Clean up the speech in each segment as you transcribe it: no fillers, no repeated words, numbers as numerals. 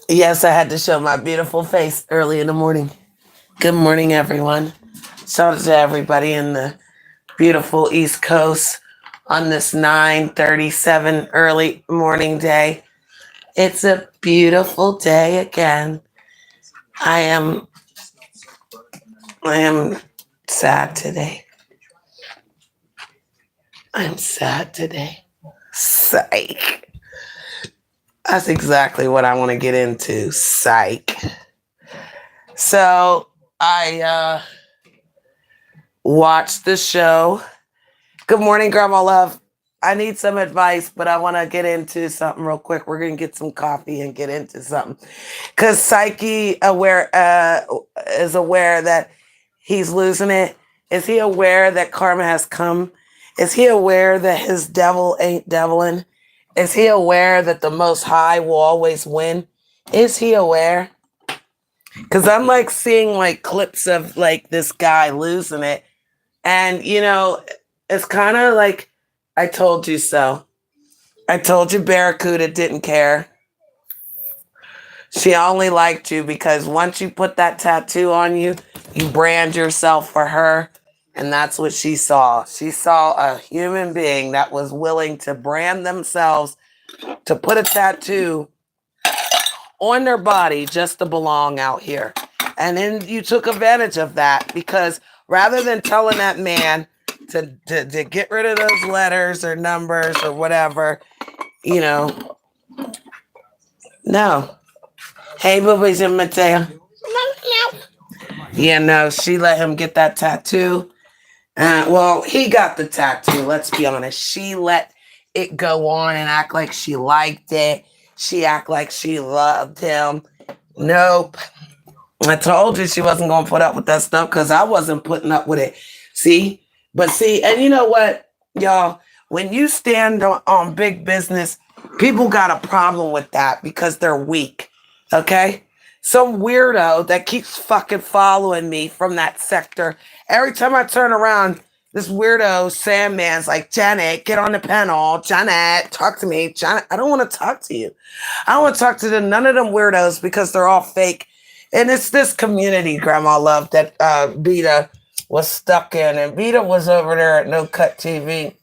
Yes, I had to show my beautiful face early in the morning. Good morning, everyone. Shout out to everybody in the beautiful East Coast on this 9:37 early morning day. It's a beautiful day again. I am I am sad today. I'm sad today. Psych. That's exactly what I want to get into. Psych. So I watched the show. Good morning, Grandma Love. I need some advice, but I want to get into something real quick. We're going to get some coffee and get into something. Because Psyche is aware that he's losing it. Is he aware that karma has come? Is he aware that his devil ain't deviling? Is he aware that the Most High will always win? Is he aware? Because I'm like seeing like clips of like this guy losing it. And, it's kind of like, I told you so. I told you Barracuda didn't care. She only liked you because once you put that tattoo on you, you brand yourself for her. And that's what she saw. She saw a human being that was willing to brand themselves, to put a tattoo on their body just to belong out here. And then you took advantage of that because rather than telling that man to get rid of those letters or numbers or whatever, no. Hey, boobies and Mateo. Yeah, no, she let him get that tattoo. Well, he got the tattoo, let's be honest. She let it go on and act like she liked it. She act like she loved him. Nope. I told you she wasn't going to put up with that stuff because I wasn't putting up with it. See? But see, and you know what, y'all? When you stand on big business, people got a problem with that because they're weak. Okay? Some weirdo that keeps fucking following me from that sector. Every time I turn around, this weirdo Sandman's like, Janet, get on the panel. Janet, talk to me. Janet, I don't want to talk to you. I don't want to talk to none of them weirdos because they're all fake. And it's this community, Grandma Love, that Beta was stuck in. And Beta was over there at No Cut TV.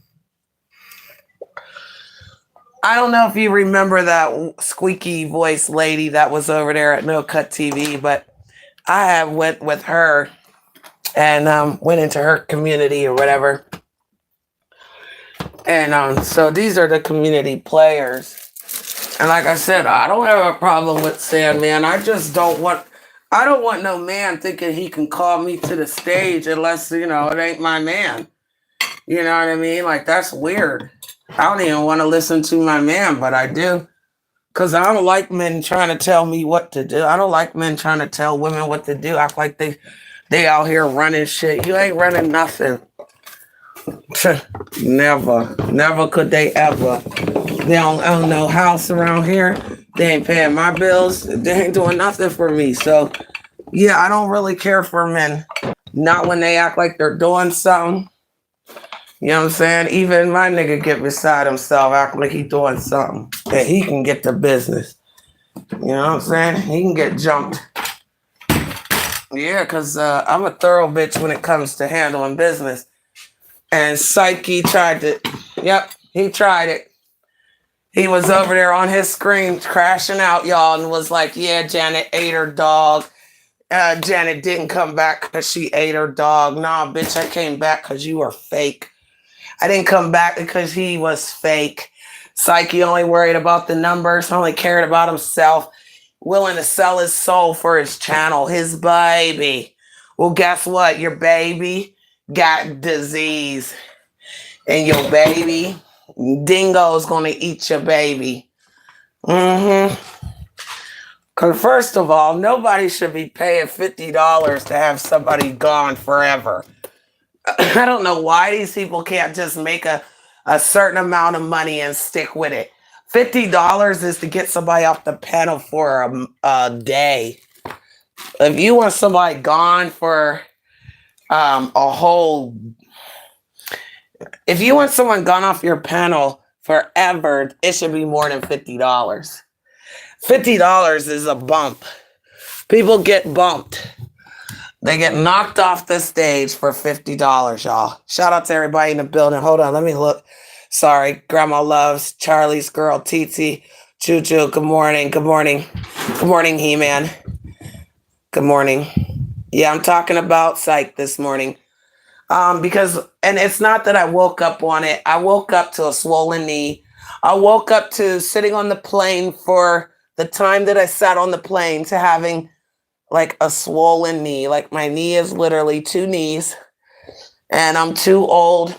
I don't know if you remember that squeaky voice lady that was over there at No Cut TV, but I have went with her and went into her community or whatever. And so these are the community players. And like I said, I don't have a problem with Sandman. I don't want no man thinking he can call me to the stage unless, it ain't my man. You know what I mean? Like, that's weird. I don't even want to listen to my man, but I do. Because I don't like men trying to tell me what to do. I don't like men trying to tell women what to do. Act like they out here running shit. You ain't running nothing. Never could they ever. They don't own no house around here. They ain't paying my bills. They ain't doing nothing for me. So, yeah, I don't really care for men. Not when they act like they're doing something. You know what I'm saying? Even my nigga get beside himself, act like he doing something. That he can get the business. You know what I'm saying? He can get jumped. Yeah, because I'm a thorough bitch when it comes to handling business. And Psyche tried to, he tried it. He was over there on his screen crashing out, y'all, and was like, yeah, Janet ate her dog. Janet didn't come back because she ate her dog. Nah, bitch, I came back because you were fake. I didn't come back because he was fake. Psyche only worried about the numbers, only cared about himself, willing to sell his soul for his channel, his baby. Well, guess what? Your baby got disease. And your baby, dingo's gonna eat your baby. Because first of all, nobody should be paying $50 to have somebody gone forever. I don't know why these people can't just make a certain amount of money and stick with it. $50 is to get somebody off the panel for a day. If you want somebody gone for if you want someone gone off your panel forever, it should be more than $50. $50 is a bump. People get bumped. They get knocked off the stage for $50, y'all. Shout out to everybody in the building. Hold on, let me look. Sorry, Grandma Loves, Charlie's girl, Titi, Choo Choo. Good morning. Good morning. Good morning, He-Man. Good morning. Yeah, I'm talking about psych this morning. Because, and it's not that I woke up on it. I woke up to a swollen knee. I woke up to sitting on the plane for the time that I sat on the plane to having like a swollen knee. Like my knee is literally two knees, and I'm too old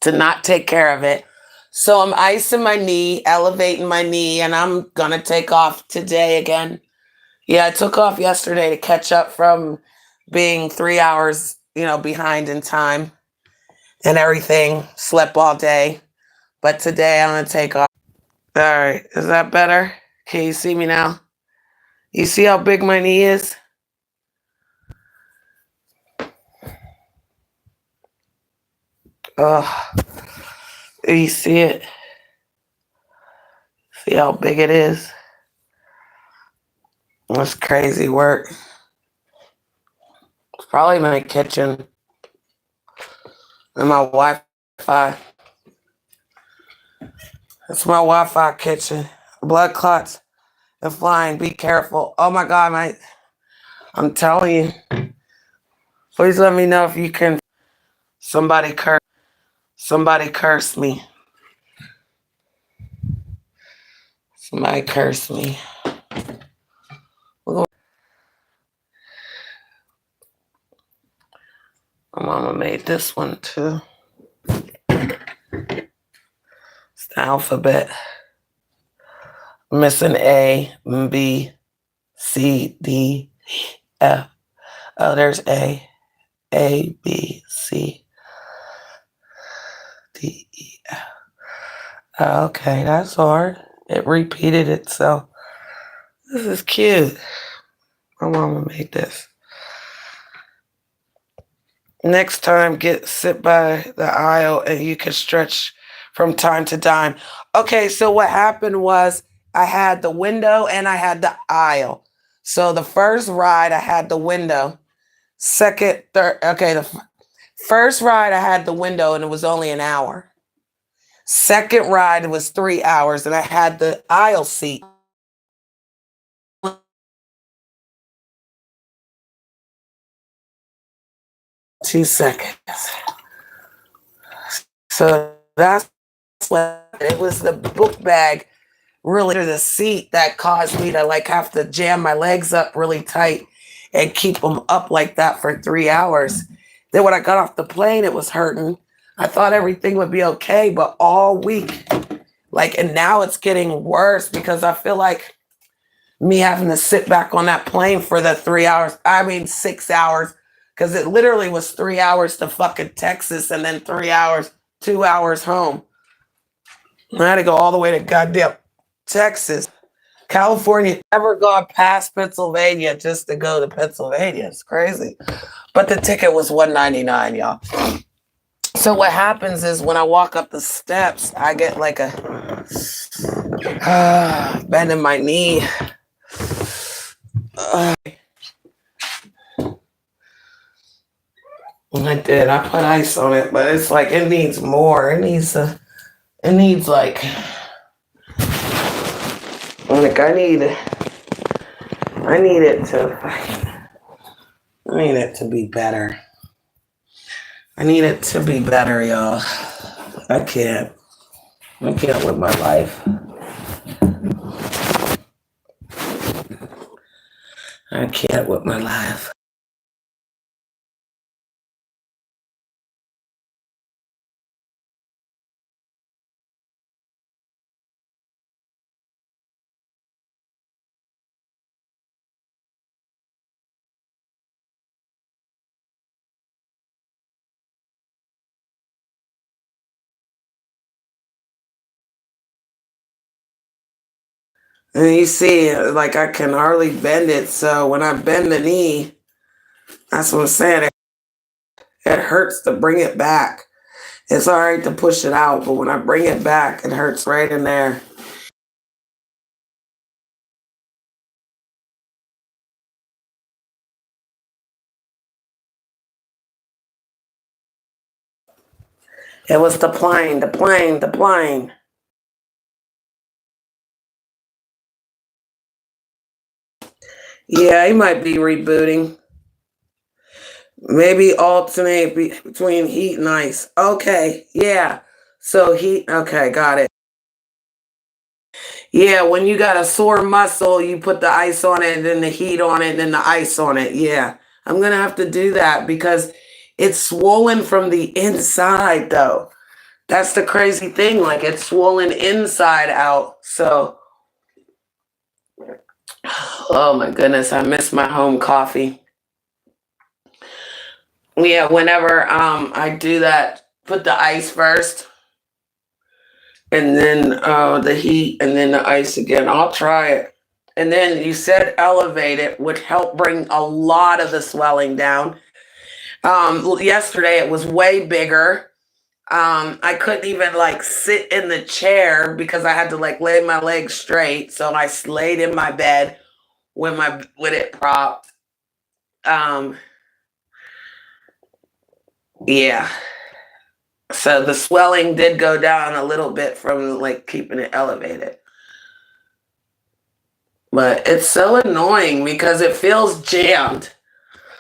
to not take care of it. So I'm icing my knee, elevating my knee, and I'm gonna take off today again. Yeah, I took off yesterday to catch up from being 3 hours, behind in time and everything. Slept all day. But today I'm gonna take off. All right, is that better? Can you see me now? You see how big my knee is? Oh, you see it? See how big it is? That's crazy work. It's probably my kitchen and my Wi-Fi. It's my Wi-Fi kitchen. Blood clots are flying. Be careful. Oh my God, I'm telling you. Please let me know if you can. Somebody curse me. Somebody curse me. My mama made this one too. It's the alphabet. Missing A, B, C, D, F. Oh, there's A. A, B, C, D, E, F. Oh, okay, that's hard. It repeated itself. This is cute. My mama made this. Next time, sit by the aisle and you can stretch from time to time. Okay, so what happened was I had the window and I had the aisle. So the first ride, I had the window. Second, third, okay, the first ride, I had the window and it was only an hour. Second ride was 3 hours and I had the aisle seat. 2 seconds. So that's what it was, the book bag, really, the seat that caused me to like have to jam my legs up really tight and keep them up like that for 3 hours. Then when I got off the plane, it was hurting. I thought everything would be okay, but all week, and now it's getting worse because I feel like me having to sit back on that plane for the 3 hours, 6 hours, because it literally was 3 hours to fucking Texas and then 3 hours, 2 hours home. I had to go all the way to goddamn Texas. California, never gone past Pennsylvania just to go to Pennsylvania. It's crazy. But the ticket was $199, y'all. So what happens is when I walk up the steps, I get like a bend in my knee. I did. I put ice on it, but it's like it needs more. It needs like I need it to be better. I need it to be better, y'all. I can't with my life. I can't with my life. And you see, like I can hardly bend it. So when I bend the knee, that's what I'm saying. It hurts to bring it back. It's all right to push it out, but when I bring it back, it hurts right in there. It was the plane, the plane, the plane. Yeah, he might be rebooting. Maybe alternate between heat and ice. Okay, yeah. So heat, okay, got it. Yeah, when you got a sore muscle, you put the ice on it, and then the heat on it, and then the ice on it. Yeah, I'm gonna have to do that because it's swollen from the inside, though. That's the crazy thing. Like it's swollen inside out. So, oh my goodness, I miss my home coffee. Yeah, whenever I do that, put the ice first and then the heat and then the ice again. I'll try it. And then you said elevate it would help bring a lot of the swelling down. Yesterday it was way bigger. I couldn't even like sit in the chair because I had to like lay my legs straight. So I laid in my bed with it propped. Um, yeah. So the swelling did go down a little bit from like keeping it elevated. But it's so annoying because it feels jammed.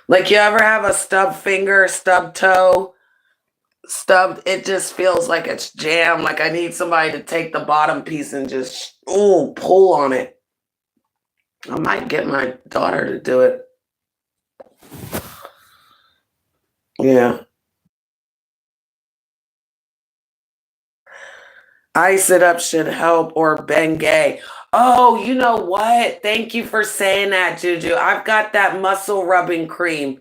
Like you ever have a stub finger, stub toe, stubbed, it just feels like it's jammed. Like I need somebody to take the bottom piece and just pull on it. I might get my daughter to do it. Yeah. Ice it up should help or Bengay. Oh, you know what? Thank you for saying that, Juju. I've got that muscle rubbing cream.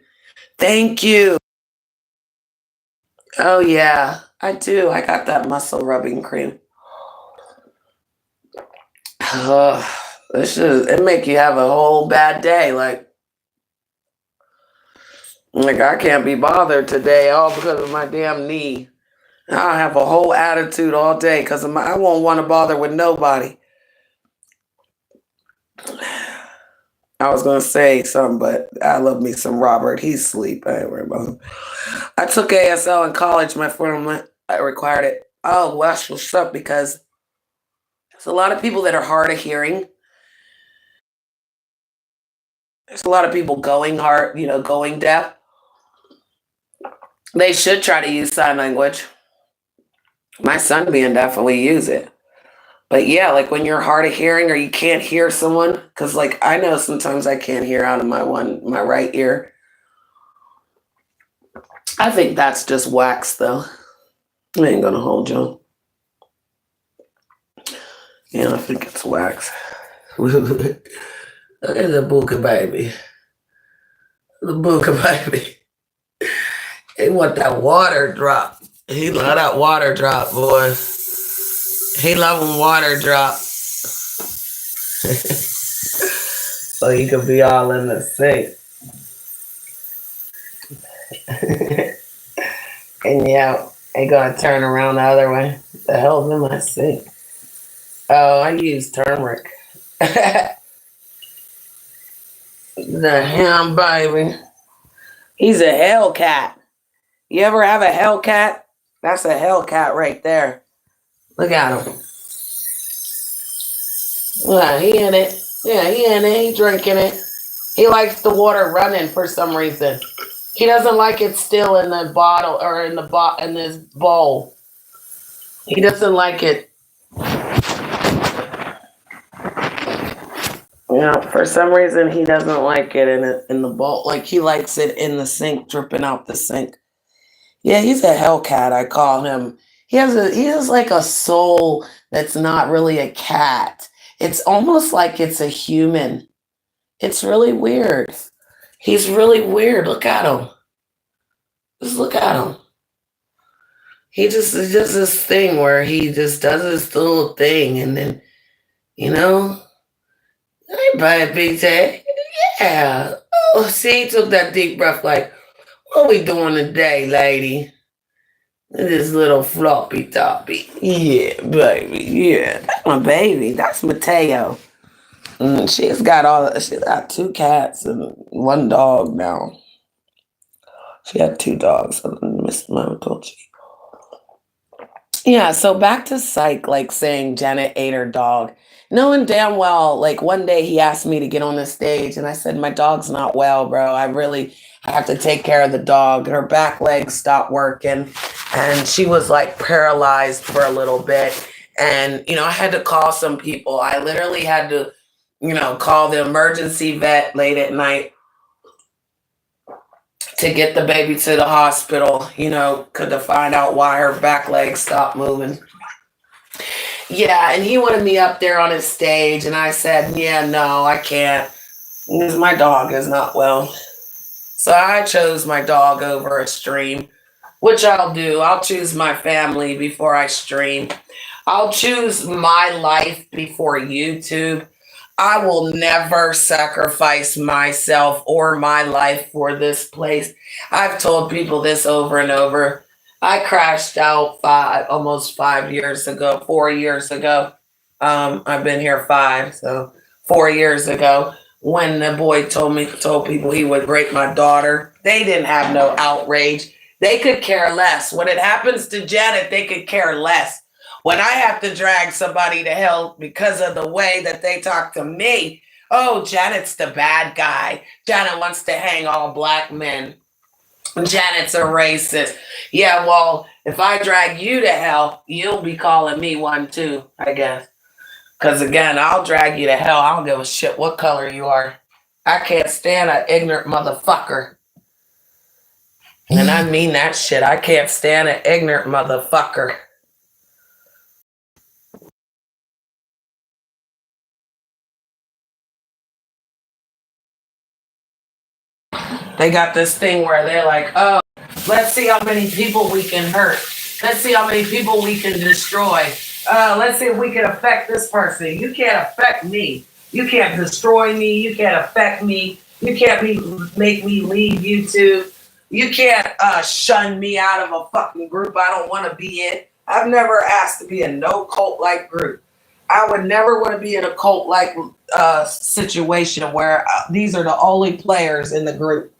Thank you. Oh yeah, I do. I got that muscle rubbing cream. This should it make you have a whole bad day. Like I can't be bothered today all because of my damn knee. I have a whole attitude all day because I won't want to bother with nobody. I was gonna say something, but I love me some Robert. He's asleep. I ain't worried about him. I took ASL in college. My friend I required it. Oh, well, that's what's up because there's a lot of people that are hard of hearing. There's a lot of people going hard, going deaf. They should try to use sign language. My son being deaf, we use it. But yeah, like when you're hard of hearing or you can't hear someone, because like I know sometimes I can't hear out of my right ear. I think that's just wax though. I ain't gonna hold you. Yeah, I think it's wax. Look at the booka baby. The booka baby. He want that water drop. He love that water drop, boy. He love when water drop. So he could be all in the sink. And yeah, they gonna turn around the other way. The hell's in my sink? Oh, I use turmeric. The ham baby. He's a Hellcat. You ever have a Hellcat? That's a Hellcat right there. Look at him. Yeah, he in it. Yeah, he in it. He drinking it. He likes the water running for some reason. He doesn't like it still in the bottle or in this bowl. He doesn't like it. For some reason he doesn't like it in the bowl. Like he likes it in the sink, dripping out the sink. Yeah, he's a Hellcat. I call him. He has like a soul that's not really a cat. It's almost like it's a human. It's really weird. He's really weird. Look at him. Just look at him. He just does this thing where he just does this little thing and then, you know, hey, baby, say, yeah. Oh, see, he took that deep breath like, what are we doing today, lady? This little floppy toppy. Yeah, baby, yeah. That's my baby. That's Mateo. She's got 2 cats and 1 dog now. She had 2 dogs. I missed my told you. Yeah, so back to psych, like saying Janet ate her dog. Knowing damn well, like one day he asked me to get on the stage, and I said, my dog's not well, bro. I really have to take care of the dog. Her back legs stopped working, and she was like paralyzed for a little bit. And, I had to call some people. I literally had to, call the emergency vet late at night to get the baby to the hospital, to find out why her back legs stopped moving. Yeah, and he wanted me up there on his stage, and I said, yeah, no, I can't, because my dog is not well. So I chose my dog over a stream, which I'll do. I'll choose my family before I stream. I'll choose my life before YouTube. I will never sacrifice myself or my life for this place. I've told people this over and over. I crashed out almost 5 years ago, 4 years ago. I've been here 5, so 4 years ago, when the boy told people he would rape my daughter. They didn't have no outrage. They could care less. When it happens to Janet, they could care less. When I have to drag somebody to hell because of the way that they talk to me, oh, Janet's the bad guy. Janet wants to hang all black men. Janet's a racist. Yeah, well, if I drag you to hell, you'll be calling me one too, I guess. Because again, I'll drag you to hell. I don't give a shit what color you are. I can't stand an ignorant motherfucker. And I mean that shit. I can't stand an ignorant motherfucker. They got this thing where they're like, oh, let's see how many people we can hurt. Let's see how many people we can destroy. Let's see if we can affect this person. You can't affect me. You can't destroy me. You can't affect me. You can't make me leave YouTube. You can't shun me out of a fucking group I don't want to be in. I've never asked to be in no cult-like group. I would never want to be in a cult-like situation where these are the only players in the group.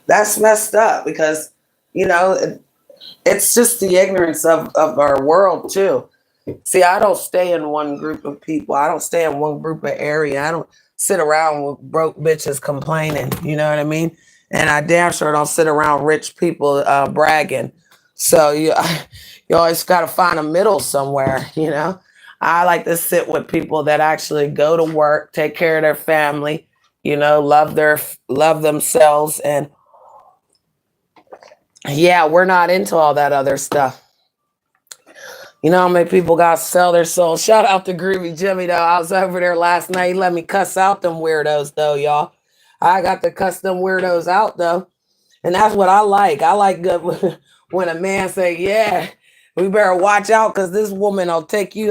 That's messed up because, it's just the ignorance of our world too. See, I don't stay in one group of people. I don't stay in one group of area. I don't sit around with broke bitches complaining. You know what I mean? And I damn sure don't sit around rich people bragging. So you always got to find a middle somewhere. I like to sit with people that actually go to work, take care of their family, love themselves, and yeah, we're not into all that other stuff. You know how many people got to sell their soul? Shout out to Groovy Jimmy, though. I was over there last night. He let me cuss out them weirdos, though, y'all. I got to cuss them weirdos out, though. And that's what I like. I like good when a man say, yeah, we better watch out because this woman will take you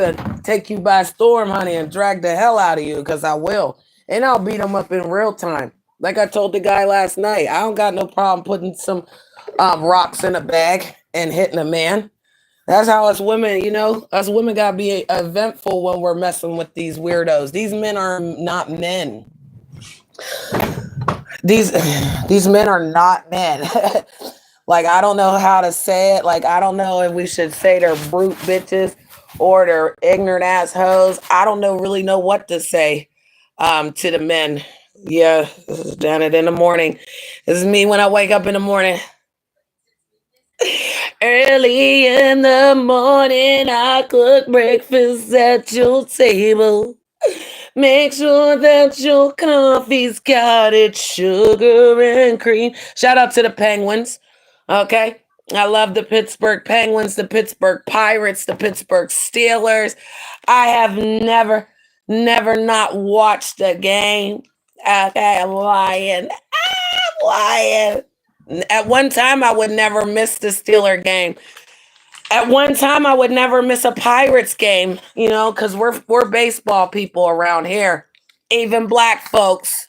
by storm, honey, and drag the hell out of you, because I will. And I'll beat them up in real time. Like I told the guy last night, I don't got no problem putting some rocks in a bag and hitting a man. That's how us women, us women gotta be eventful when we're messing with these weirdos. These men are not men. These men are not men. Like, I don't know how to say it. Like, I don't know if we should say they're brute bitches or they're ignorant assholes. I don't really know what to say to the men. Yeah, this is Janet in the morning. This is me when I wake up in the morning. Early in the morning, I cook breakfast at your table. Make sure that your coffee's got its sugar and cream. Shout out to the Penguins. Okay. I love the Pittsburgh Penguins, the Pittsburgh Pirates, the Pittsburgh Steelers. I have never not watched a game. Okay, I'm lying. I'm lying. At one time, I would never miss the Steeler game. At one time, I would never miss a Pirates game, because we're baseball people around here, even black folks.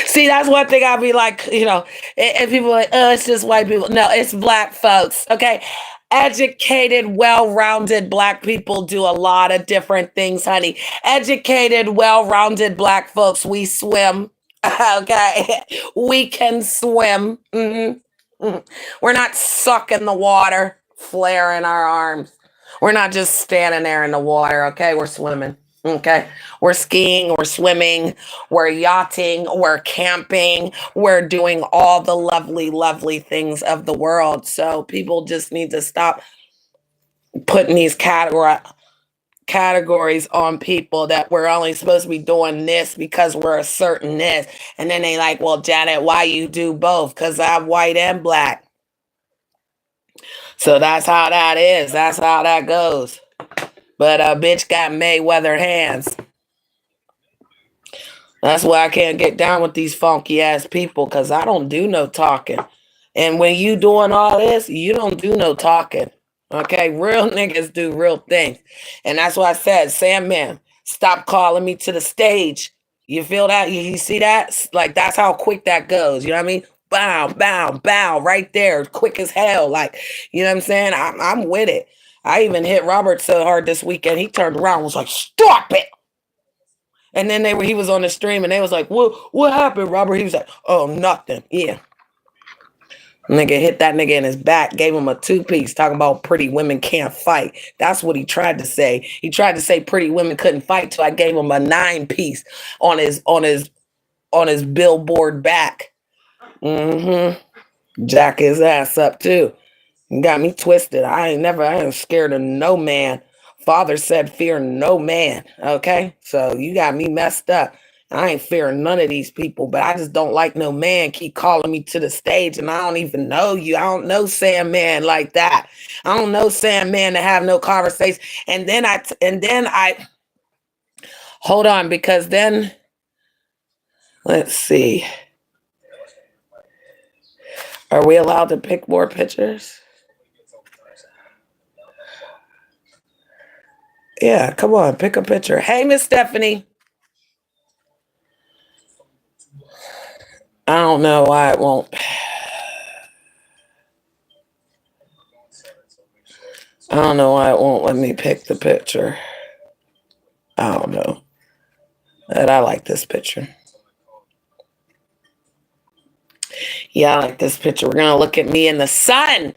See, that's one thing I'll be like, and people are like, oh, it's just white people. No, it's black folks. Okay. Educated, well-rounded black people do a lot of different things, honey. Educated, well-rounded black folks, we swim. Okay. We can swim. Mm-hmm. Mm-hmm. We're not sucking the water flaring our arms. We're not just standing there in the water, okay? We're swimming, okay? We're skiing, we're swimming, we're yachting, we're camping, we're doing all the lovely, lovely things of the world. So people just need to stop putting these categories on people that we're only supposed to be doing this because we're a certain this. And then they like, well, Janet, why you do both? Because I'm white and black. So that's how that is. That's how that goes. But a bitch got Mayweather hands. That's why I can't get down with these funky ass people, because I don't do no talking. And when you doing all this, you don't do no talking. Okay, real niggas do real things. And that's why I said, Sandman, stop calling me to the stage. You feel that? You see that? Like, that's how quick that goes. You know what I mean? Bow, bow, bow, right there, quick as hell. Like, you know what I'm saying? I'm with it. I even hit Robert so hard this weekend, he turned around and was like, stop it. And then he was on the stream and they was like, what happened, Robert? He was like, oh, nothing. Yeah. Nigga hit that nigga in his back, gave him a 2-piece, talking about pretty women can't fight. That's what he tried to say. He tried to say pretty women couldn't fight, so I gave him a 9-piece on his billboard back. Jack his ass up too. Got me twisted. I ain't scared of no man. Father said, fear no man. Okay? So you got me messed up. I ain't fearing none of these people, but I just don't like no man keep calling me to the stage and I don't even know you. I don't know Sandman like that. I don't know Sandman to have no conversation. And then I hold on, because then let's see. Are we allowed to pick more pictures? Yeah, come on, pick a picture. Hey, Miss Stephanie. I don't know why it won't. I don't know why it won't let me pick the picture. I don't know. But I like this picture. Yeah, I like this picture. We're going to look at me in the sun.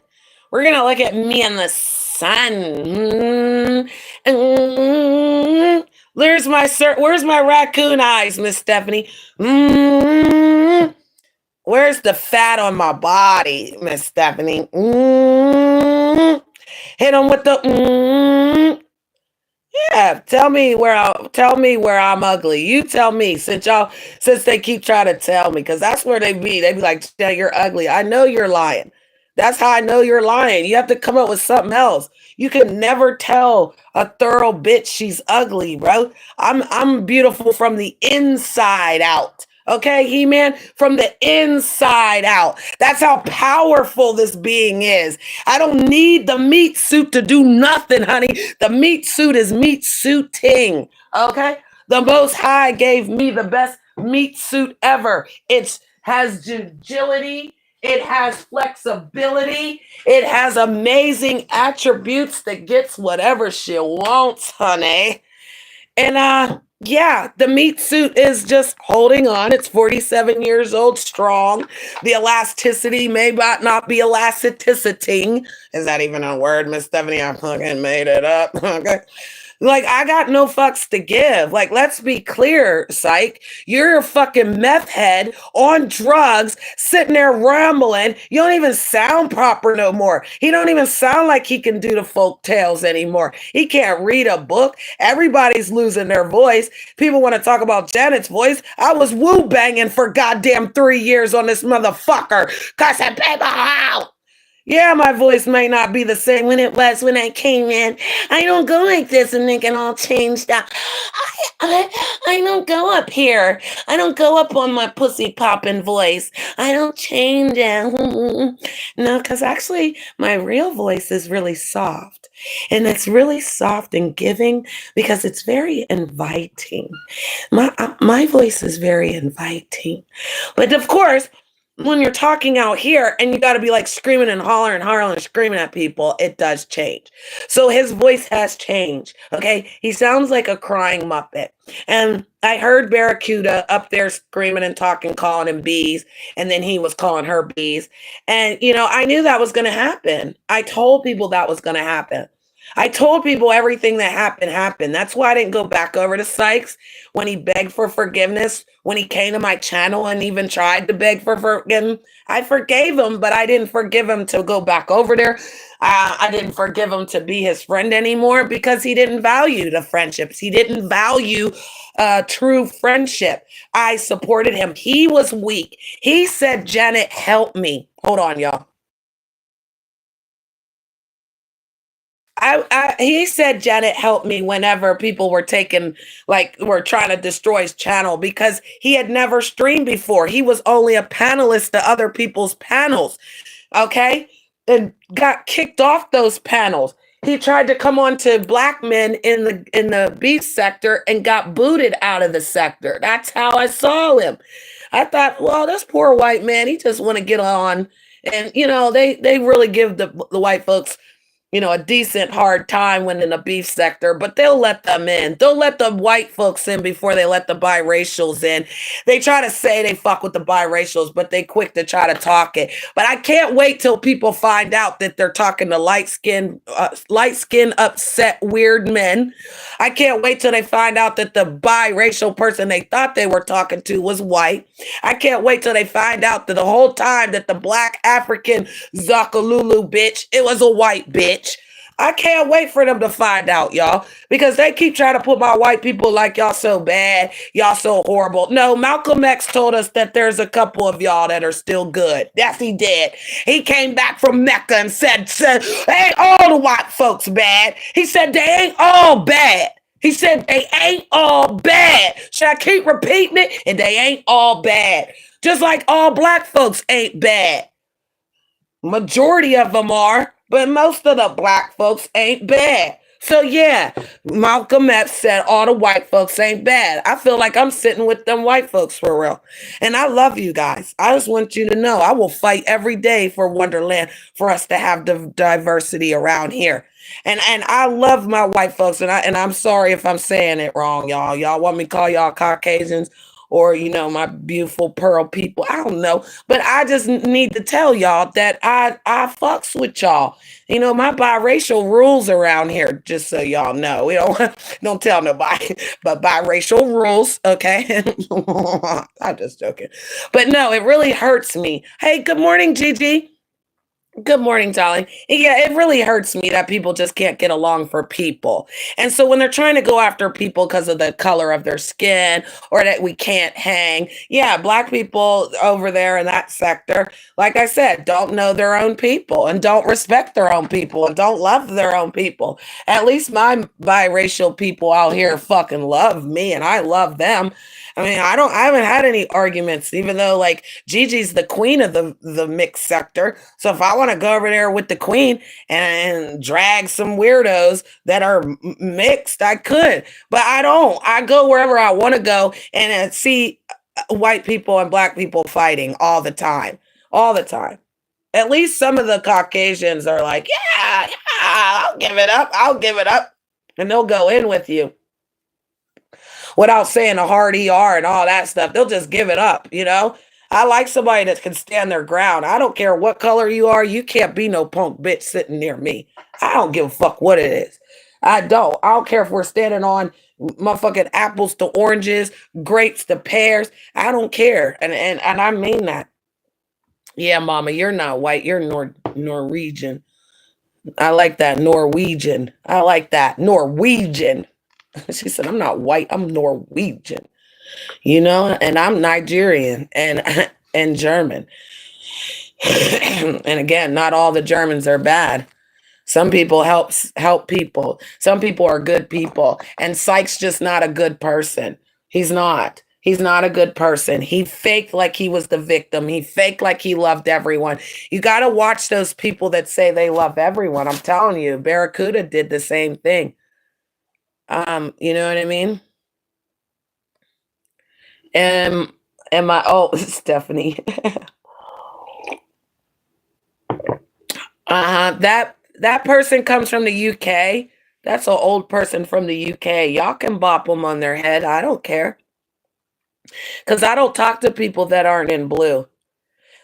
We're going to look at me in the sun. Where's my raccoon eyes, Miss Stephanie? Where's the fat on my body, Miss Stephanie? Hit him with the Yeah, tell me where I'm ugly. You tell me, since they keep trying to tell me, because that's where they be. They be like, yeah, you're ugly. I know you're lying. That's how I know you're lying. You have to come up with something else. You can never tell a thorough bitch she's ugly, bro. I'm beautiful from the inside out. Okay, He-Man, from the inside out. That's how powerful this being is. I don't need the meat suit to do nothing, honey. The meat suit is meat suiting. Okay? The Most High gave me the best meat suit ever. It has agility. It has flexibility. It has amazing attributes that gets whatever she wants, honey. And yeah, the meat suit is just holding on. It's 47 years old, strong. The elasticity may not be elasticity. Is that even a word, Miss Stephanie? I fucking made it up. Okay. Like, I got no fucks to give. Like, let's be clear, psych. You're a fucking meth head on drugs, sitting there rambling. You don't even sound proper no more. He don't even sound like he can do the folk tales anymore. He can't read a book. Everybody's losing their voice. People want to talk about Janet's voice. I was woo banging for goddamn 3 years on this motherfucker. Cussing people out. Yeah, my voice might not be the same when it was when I came in. I don't go like this and think it all changed up. I don't go up here. I don't go up on my pussy popping voice. I don't change it. No, because actually my real voice is really soft. And it's really soft and giving because it's very inviting. My voice is very inviting. But of course, when you're talking out here and you got to be like screaming and hollering and screaming at people, it does change. So his voice has changed. Okay. He sounds like a crying Muppet. And I heard Barracuda up there screaming and talking, calling him bees. And then he was calling her bees. And, I knew that was going to happen. I told people that was going to happen. I told people everything that happened. That's why I didn't go back over to Sykes when he begged for forgiveness, when he came to my channel and even tried to beg for forgiveness. I forgave him, but I didn't forgive him to go back over there. I didn't forgive him to be his friend anymore because he didn't value the friendships. He didn't value true friendship. I supported him. He was weak. He said, Janet, help me. Hold on, y'all. He said, Janet, help me whenever people were were trying to destroy his channel because he had never streamed before. He was only a panelist to other people's panels. Okay. And got kicked off those panels. He tried to come on to black men in the beef sector and got booted out of the sector. That's how I saw him. I thought, well, this poor white man, he just want to get on. And they really give the white folks a decent hard time when in the beef sector, but they'll let them in. They'll let the white folks in before they let the biracials in. They try to say they fuck with the biracials, but they quick to try to talk it. But I can't wait till people find out that they're talking to light skin, upset, weird men. I can't wait till they find out that the biracial person they thought they were talking to was white. I can't wait till they find out that the whole time that the black African Zakalulu bitch, it was a white bitch. I can't wait for them to find out, y'all, because they keep trying to put my white people like y'all so bad, y'all so horrible. No, Malcolm X told us that there's a couple of y'all that are still good. Yes, he did. He came back from Mecca and said ain't all the white folks bad. He said they ain't all bad. He said they ain't all bad. Should I keep repeating it? And they ain't all bad. Just like all black folks ain't bad. Majority of them are, but most of the black folks ain't bad. So yeah, Malcolm X said all the white folks ain't bad. I feel like I'm sitting with them white folks for real. And I love you guys. I just want you to know I will fight every day for Wonderland for us to have the diversity around here. And I love my white folks, and I'm sorry if I'm saying it wrong, y'all. Y'all want me to call y'all Caucasians or my beautiful pearl people? I don't know, but I just need to tell y'all that I fucks with y'all. My biracial rules around here, just so y'all know. We don't tell nobody, but biracial rules, okay? I'm just joking. But no, it really hurts me. Hey, good morning, Gigi. Good morning, darling. Yeah, it really hurts me that people just can't get along for people. And so when they're trying to go after people because of the color of their skin or that we can't hang, yeah, black people over there in that sector, like I said, don't know their own people and don't respect their own people and don't love their own people. At least my biracial people out here fucking love me and I love them. I mean, I haven't had any arguments, even though like Gigi's the queen of the mixed sector. So if I want to go over there with the queen and drag some weirdos that are mixed, I could, but I don't. I go wherever I want to go and see white people and black people fighting all the time, all the time. At least some of the Caucasians are like, yeah, yeah, I'll give it up. I'll give it up. And they'll go in with you without saying a hard ER and all that stuff. They'll just give it up. I like somebody that can stand their ground. I don't care what color you are. You can't be no punk bitch sitting near me. I don't give a fuck what it is. I don't. I don't care if we're standing on motherfucking apples to oranges, grapes to pears. I don't care. And I mean that. Yeah, mama, you're not white. You're Norwegian. I like that. Norwegian. I like that. Norwegian. She said, I'm not white. I'm Norwegian. And I'm Nigerian and and German. And again, not all the Germans are bad. Some people help people. Some people are good people. And Sykes just not a good person. He's not. He's not a good person. He faked like he was the victim. He faked like he loved everyone. You got to watch those people that say they love everyone. I'm telling you, Barracuda did the same thing. You know what I mean? And my Stephanie. That person comes from the UK. That's an old person from the UK. Y'all can bop them on their head. I don't care. Because I don't talk to people that aren't in blue.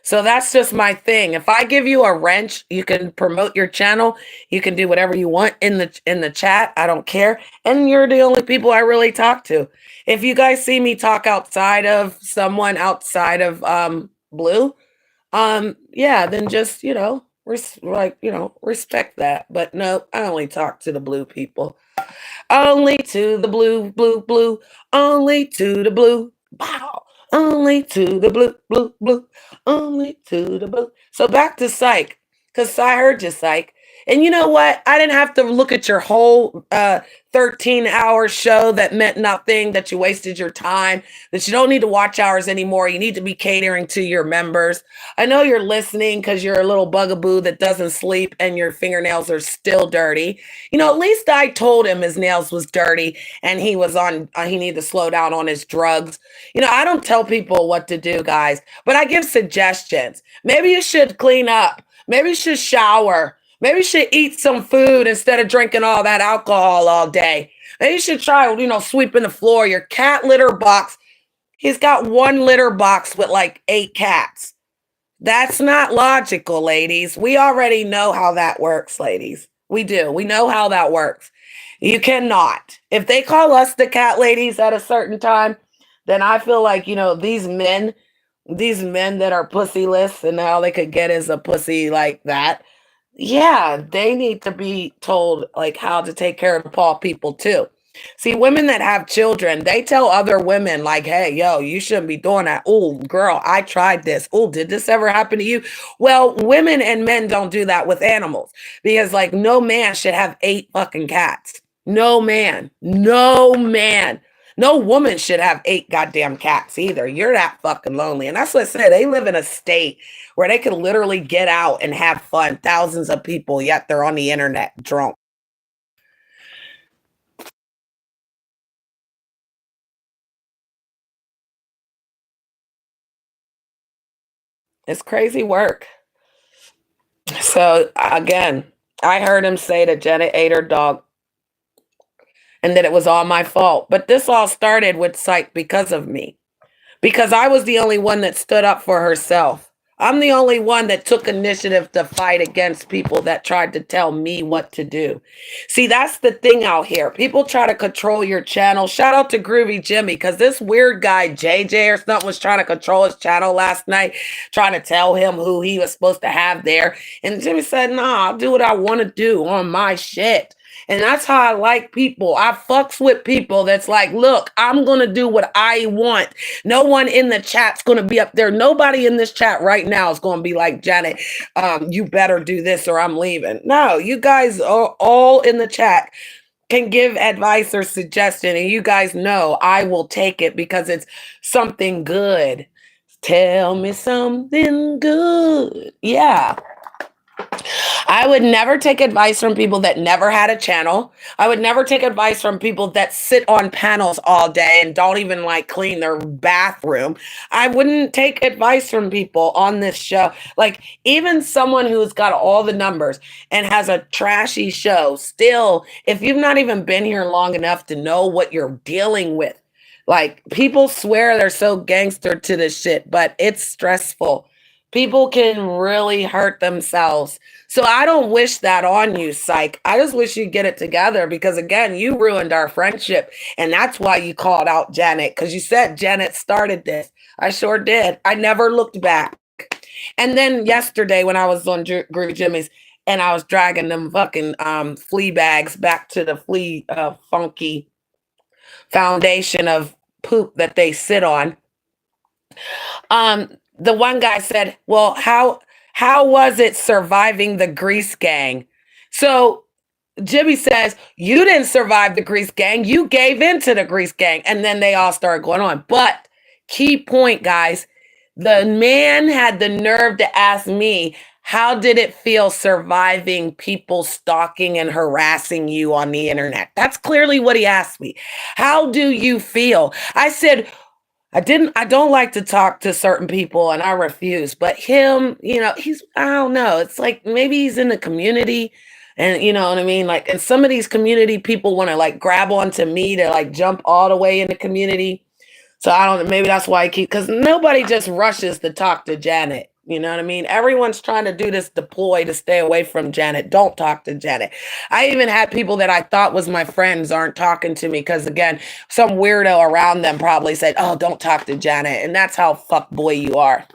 So that's just my thing. If I give you a wrench, you can promote your channel. You can do whatever you want in the chat. I don't care. And you're the only people I really talk to. If you guys see me talk outside of someone outside of blue, yeah, then just, respect that. But no, I only talk to the blue people. Only to the blue, blue, blue. Only to the blue. Wow. Only to the blue, blue, blue. Only to the blue. So back to Psych, because I heard you, Psych. And you know what? I didn't have to look at your whole 13-hour show that meant nothing, that you wasted your time, that you don't need to watch hours anymore. You need to be catering to your members. I know you're listening because you're a little bugaboo that doesn't sleep and your fingernails are still dirty. At least I told him his nails was dirty and he needed to slow down on his drugs. I don't tell people what to do, guys, but I give suggestions. Maybe you should clean up. Maybe you should shower. Maybe you should eat some food instead of drinking all that alcohol all day. Maybe you should try, sweeping the floor. Your cat litter box. He's got one litter box with like 8 cats. That's not logical, ladies. We already know how that works, ladies. We do. We know how that works. You cannot. If they call us the cat ladies at a certain time, then I feel like, these men that are pussyless and all they could get is a pussy like that. Yeah, they need to be told like how to take care of Paul people too. See, women that have children, they tell other women like, "Hey, yo, you shouldn't be doing that." Oh, girl, I tried this. Oh, did this ever happen to you? Well, women and men don't do that with animals because like no man should have 8 fucking cats. No man. No man. No woman should have 8 goddamn cats either. You're that fucking lonely. And that's what I said. They live in a state where they can literally get out and have fun. Thousands of people, yet they're on the internet drunk. It's crazy work. So again, I heard him say that Janet ate her dog and that it was all my fault. But this all started with Psych because of me. Because I was the only one that stood up for herself. I'm the only one that took initiative to fight against people that tried to tell me what to do. See, that's the thing out here. People try to control your channel. Shout out to Groovy Jimmy, because this weird guy, JJ or something, was trying to control his channel last night, trying to tell him who he was supposed to have there. And Jimmy said, nah, I'll do what I want to do on my shit. And that's how I like people. I fucks with people that's like, look, I'm going to do what I want. No one in the chat's going to be up there. Nobody in this chat right now is going to be like, Janet, you better do this or I'm leaving. No, you guys are all in the chat can give advice or suggestion. And you guys know I will take it because it's something good. Tell me something good. Yeah. I would never take advice from people that never had a channel. I would never take advice from people that sit on panels all day and don't even like clean their bathroom. I wouldn't take advice from people on this show. Like even someone who's got all the numbers and has a trashy show, still, if you've not even been here long enough to know what you're dealing with, like people swear they're so gangster to this shit, but it's stressful. People can really hurt themselves. So I don't wish that on you, Psych. I just wish you get it together because, again, you ruined our friendship. And that's why you called out Janet, because you said Janet started this. I sure did. I never looked back. And then yesterday when I was on Groovy Jimmy's and I was dragging them fucking flea bags back to the flea funky foundation of poop that they sit on, the one guy said, well, how was it surviving the grease gang? So Jimmy says, you didn't survive the grease gang. You gave in to the grease gang. And then they all started going on. But key point, guys, the man had the nerve to ask me, how did it feel surviving people stalking and harassing you on the internet? That's clearly what he asked me. How do you feel? I said, I don't like to talk to certain people and I refuse, but him, I don't know. It's like maybe he's in the community and you know what I mean? Like, and some of these community people want to like grab onto me to like jump all the way in the community. So I don't know, maybe that's why I keep, because nobody just rushes to talk to Janet. You know what I mean? Everyone's trying to do this deploy to stay away from Janet. Don't talk to Janet. I even had people that I thought was my friends aren't talking to me because, again, some weirdo around them probably said, oh, don't talk to Janet. And that's how fuck boy you are.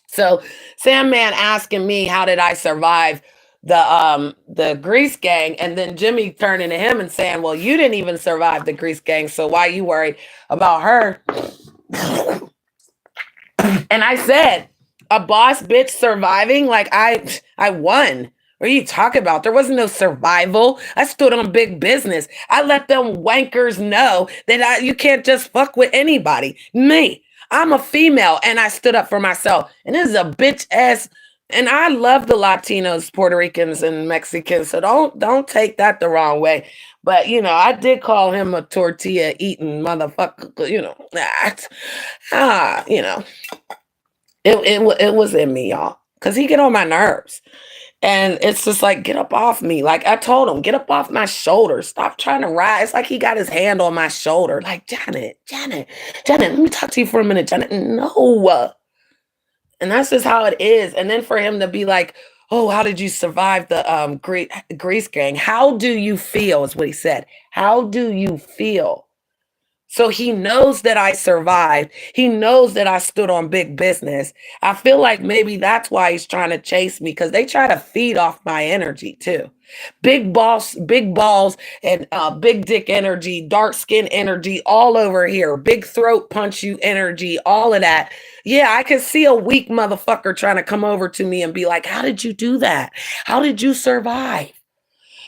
So Sandman asking me, how did I survive the Grease Gang? And then Jimmy turning to him and saying, well, you didn't even survive the Grease Gang, so why you worried about her? And I said, a boss bitch surviving? Like I won. What are you talking about? There wasn't no survival. I stood on big business. I let them wankers know that you can't just fuck with anybody. Me, I'm a female and I stood up for myself. And this is a bitch ass. And I love the Latinos, Puerto Ricans, and Mexicans. So don't take that the wrong way. But I did call him a tortilla eating motherfucker. It was in me, y'all, because he get on my nerves. And it's just like, get up off me. Like I told him, get up off my shoulder. Stop trying to ride. It's like he got his hand on my shoulder. Like, Janet, let me talk to you for a minute, Janet. No. And that's just how it is. And then for him to be like, oh, how did you survive the Grease Gang? How do you feel is what he said. How do you feel? So he knows that I survived. He knows that I stood on big business. I feel like maybe that's why he's trying to chase me, because they try to feed off my energy too. Big balls, and big dick energy, dark skin energy all over here. Big throat punch you energy, all of that. Yeah, I can see a weak motherfucker trying to come over to me and be like, how did you do that? How did you survive?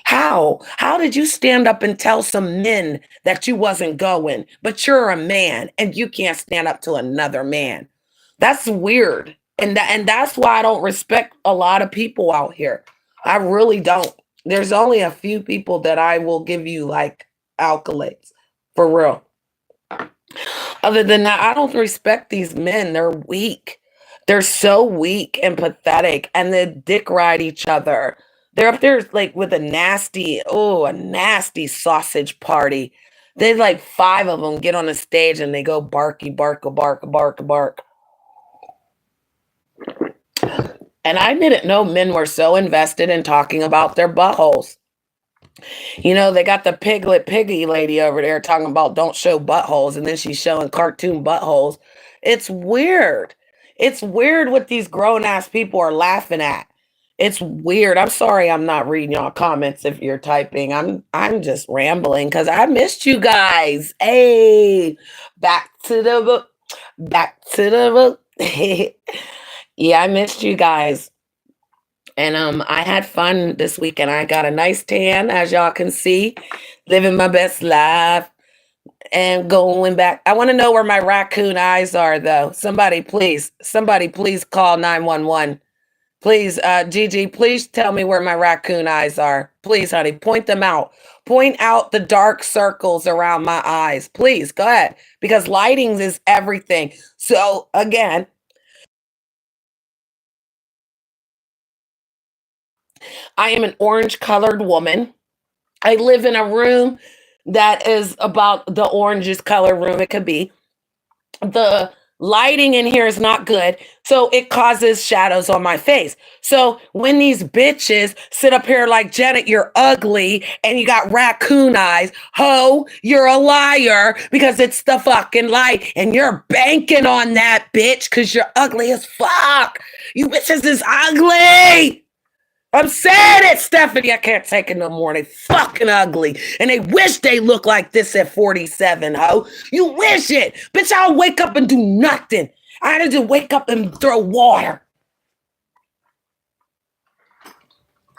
How? How did you stand up and tell some men that you wasn't going, but you're a man and you can't stand up to another man? That's weird. And that's why I don't respect a lot of people out here. I really don't. There's only a few people that I will give you like accolades for real. Other than that, I don't respect these men. They're weak. They're so weak and pathetic, and they dick ride each other. They're up there like with a nasty sausage party. There's like 5 of them get on the stage and they go barky, bark, bark, bark, bark. And I didn't know men were so invested in talking about their buttholes. They got the Piglet Piggy lady over there talking about don't show buttholes, and then she's showing cartoon buttholes. It's weird. It's weird what these grown ass people are laughing at. It's weird. I'm sorry I'm not reading y'all comments if you're typing. I'm just rambling because I missed you guys. Hey, back to the book. Back to the book. Yeah, I missed you guys. And I had fun this weekend. I got a nice tan, as y'all can see, living my best life and going back. I want to know where my raccoon eyes are, though. Somebody please call 911. Please, Gigi, please tell me where my raccoon eyes are. Please, honey, point them out. Point out the dark circles around my eyes. Please, go ahead, because lighting is everything. So, again, I am an orange-colored woman. I live in a room that is about the orangest color room it could be. The lighting in here is not good, so it causes shadows on my face. So when these bitches sit up here like, Janet, you're ugly and you got raccoon eyes, ho, you're a liar because it's the fucking light and you're banking on that, bitch, because you're ugly as fuck. You bitches is ugly. I'm saying it, Stephanie. I can't take it no more. They fucking ugly. And they wish they look like this at 47, ho. You wish it. Bitch, I'll wake up and do nothing. I had to wake up and throw water.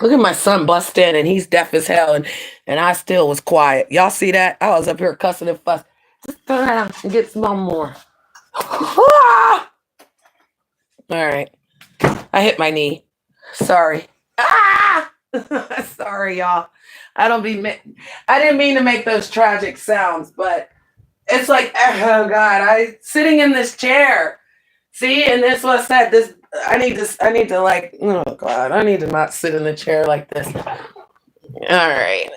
Look at my son bust in and he's deaf as hell and I still was quiet. Y'all see that? I was up here cussing and fussing. Just turn around and get some more. All right. I hit my knee. Sorry. Ah! Sorry, y'all. I didn't mean to make those tragic sounds, but It's like, oh God, I sitting in this chair. See, and this was said. This I need to like. Oh God, I need to not sit in the chair like this. All right.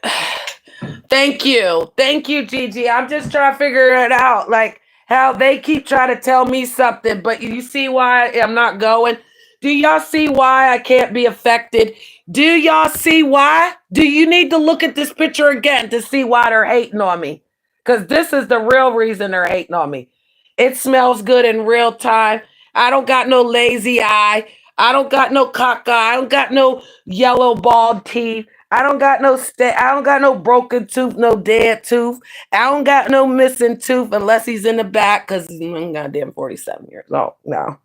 Thank you, Gigi. I'm just trying to figure it out. Like how they keep trying to tell me something, but you see why I'm not going. Do y'all see why I can't be affected? Do y'all see why? Do you need to look at this picture again to see why they're hating on me? Because this is the real reason they're hating on me. It smells good in real time. I don't got no lazy eye. I don't got no cock eye. I don't got no yellow bald teeth. I don't got no I don't got no broken tooth, no dead tooth. I don't got no missing tooth unless he's in the back because I'm goddamn 47 years old. No.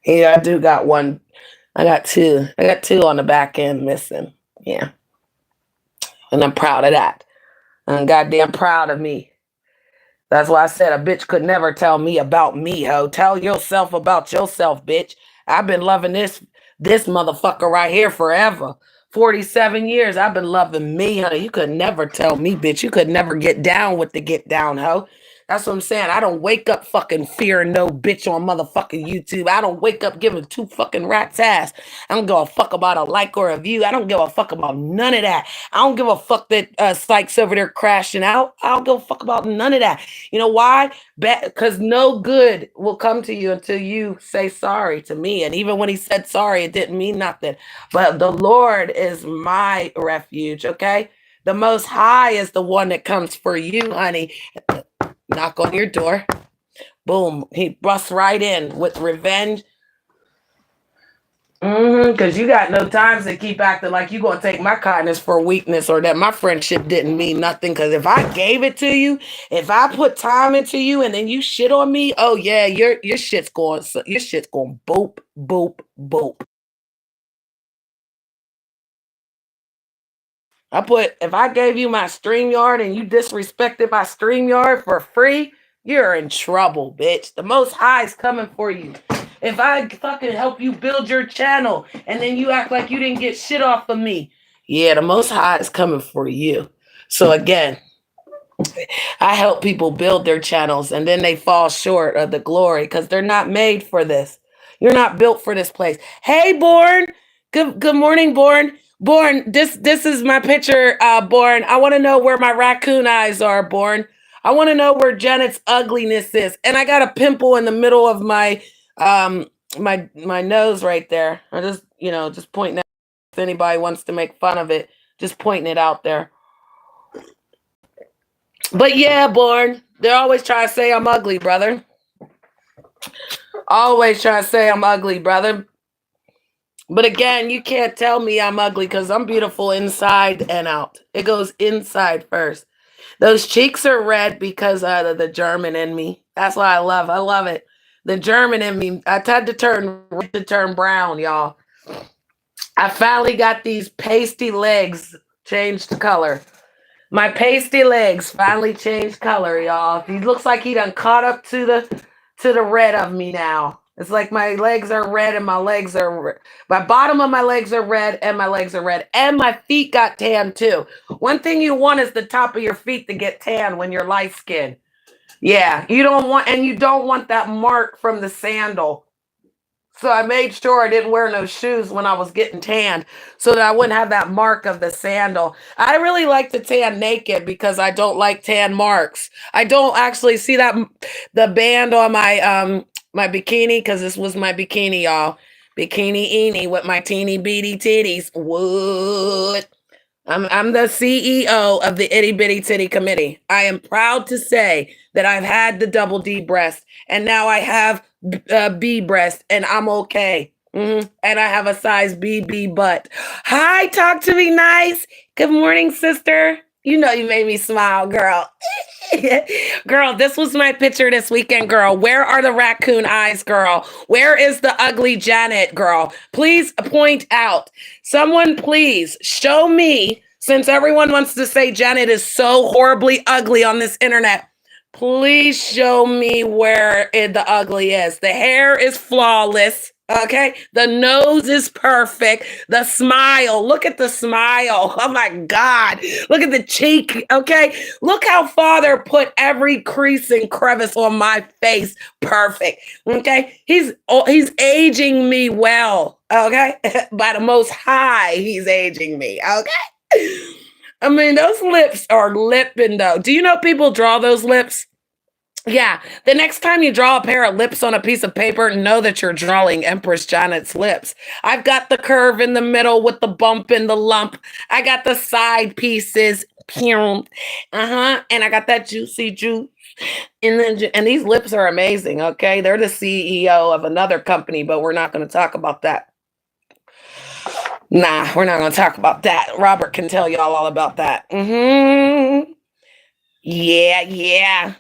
Yeah, I do got one. I got two. I got two on the back end missing. Yeah. And I'm proud of that. I'm goddamn proud of me. That's why I said a bitch could never tell me about me, ho. Tell yourself about yourself, bitch. I've been loving this motherfucker right here forever. 47 years. I've been loving me, honey. You could never tell me, bitch. You could never get down with the get down, ho. That's what I'm saying. I don't wake up fucking fearing no bitch on motherfucking YouTube. I don't wake up giving two fucking rats ass. I don't give a fuck about a like or a view. I don't give a fuck about none of that. I don't give a fuck that Sykes over there crashing out. I don't give a fuck about none of that. You know why? Because no good will come to you until you say sorry to me. And even when he said sorry, it didn't mean nothing. But the Lord is my refuge, okay? The Most High is the one that comes for you, honey. Knock on your door. Boom. He busts right in with revenge. Because you got no times to keep acting like you gonna take my kindness for weakness or that my friendship didn't mean nothing. Because if I gave it to you, if I put time into you and then you shit on me, oh yeah, your shit's going boop, boop, boop. If I gave you my StreamYard and you disrespected my StreamYard for free, you're in trouble, bitch. The Most High is coming for you. If I fucking help you build your channel and then you act like you didn't get shit off of me, yeah, the Most High is coming for you. So again, I help people build their channels and then they fall short of the glory because they're not made for this. You're not built for this place. Hey, Born. Good morning, Born. Born, this is my picture, Born. I want to know where my raccoon eyes are, Born. I want to know where Janet's ugliness is. And I got a pimple in the middle of my my nose right there. I just pointing out if anybody wants to make fun of it, just pointing it out there. But yeah, Born, they're always trying to say I'm ugly, brother. Always trying to say I'm ugly, brother. But again, you can't tell me I'm ugly because I'm beautiful inside and out. It goes inside first. Those cheeks are red because of the German in me. That's what I love it. The German in me. I had to turn red to turn brown, y'all. I finally got these pasty legs changed color. My pasty legs finally changed color, y'all. He looks like he done caught up to the red of me now. It's like my legs are red and my bottom of my legs are red and my legs are red. And my feet got tan too. One thing you want is the top of your feet to get tan when you're light skinned. Yeah, you don't want that mark from the sandal. So I made sure I didn't wear no shoes when I was getting tanned so that I wouldn't have that mark of the sandal. I really like to tan naked because I don't like tan marks. I don't actually see that the band on my my bikini because this was my bikini, y'all. Bikini eenie with my teeny beady titties. What? I'm the CEO of the Itty Bitty Titty Committee. I am proud to say that I've had the double D breast and now I have B breast and I'm okay. And I have a size BB butt. Hi, talk to me nice. Good morning, sister. You know you made me smile, girl. Girl, this was my picture this weekend, girl. Where are the raccoon eyes, girl? Where is the ugly Janet, girl? Please point out. Someone please show me, since everyone wants to say Janet is so horribly ugly on this internet, please show me where the ugly is. The hair is flawless. Okay, the nose is perfect. The smile, look at the smile. Oh my God, look at the cheek. Okay, look how Father put every crease and crevice on my face perfect. Okay, he's aging me well. Okay, by the Most High, he's aging me. Okay, I mean those lips are lipping though. Do you know people draw those lips? Yeah, the next time you draw a pair of lips on a piece of paper, know that you're drawing Empress Janet's lips. I've got the curve in the middle with the bump and the lump. I got the side pieces, and I got that juicy juice. And these lips are amazing. Okay, they're the CEO of another company, but we're not going to talk about that. Nah, we're not going to talk about that. Robert can tell y'all all about that. Yeah, yeah.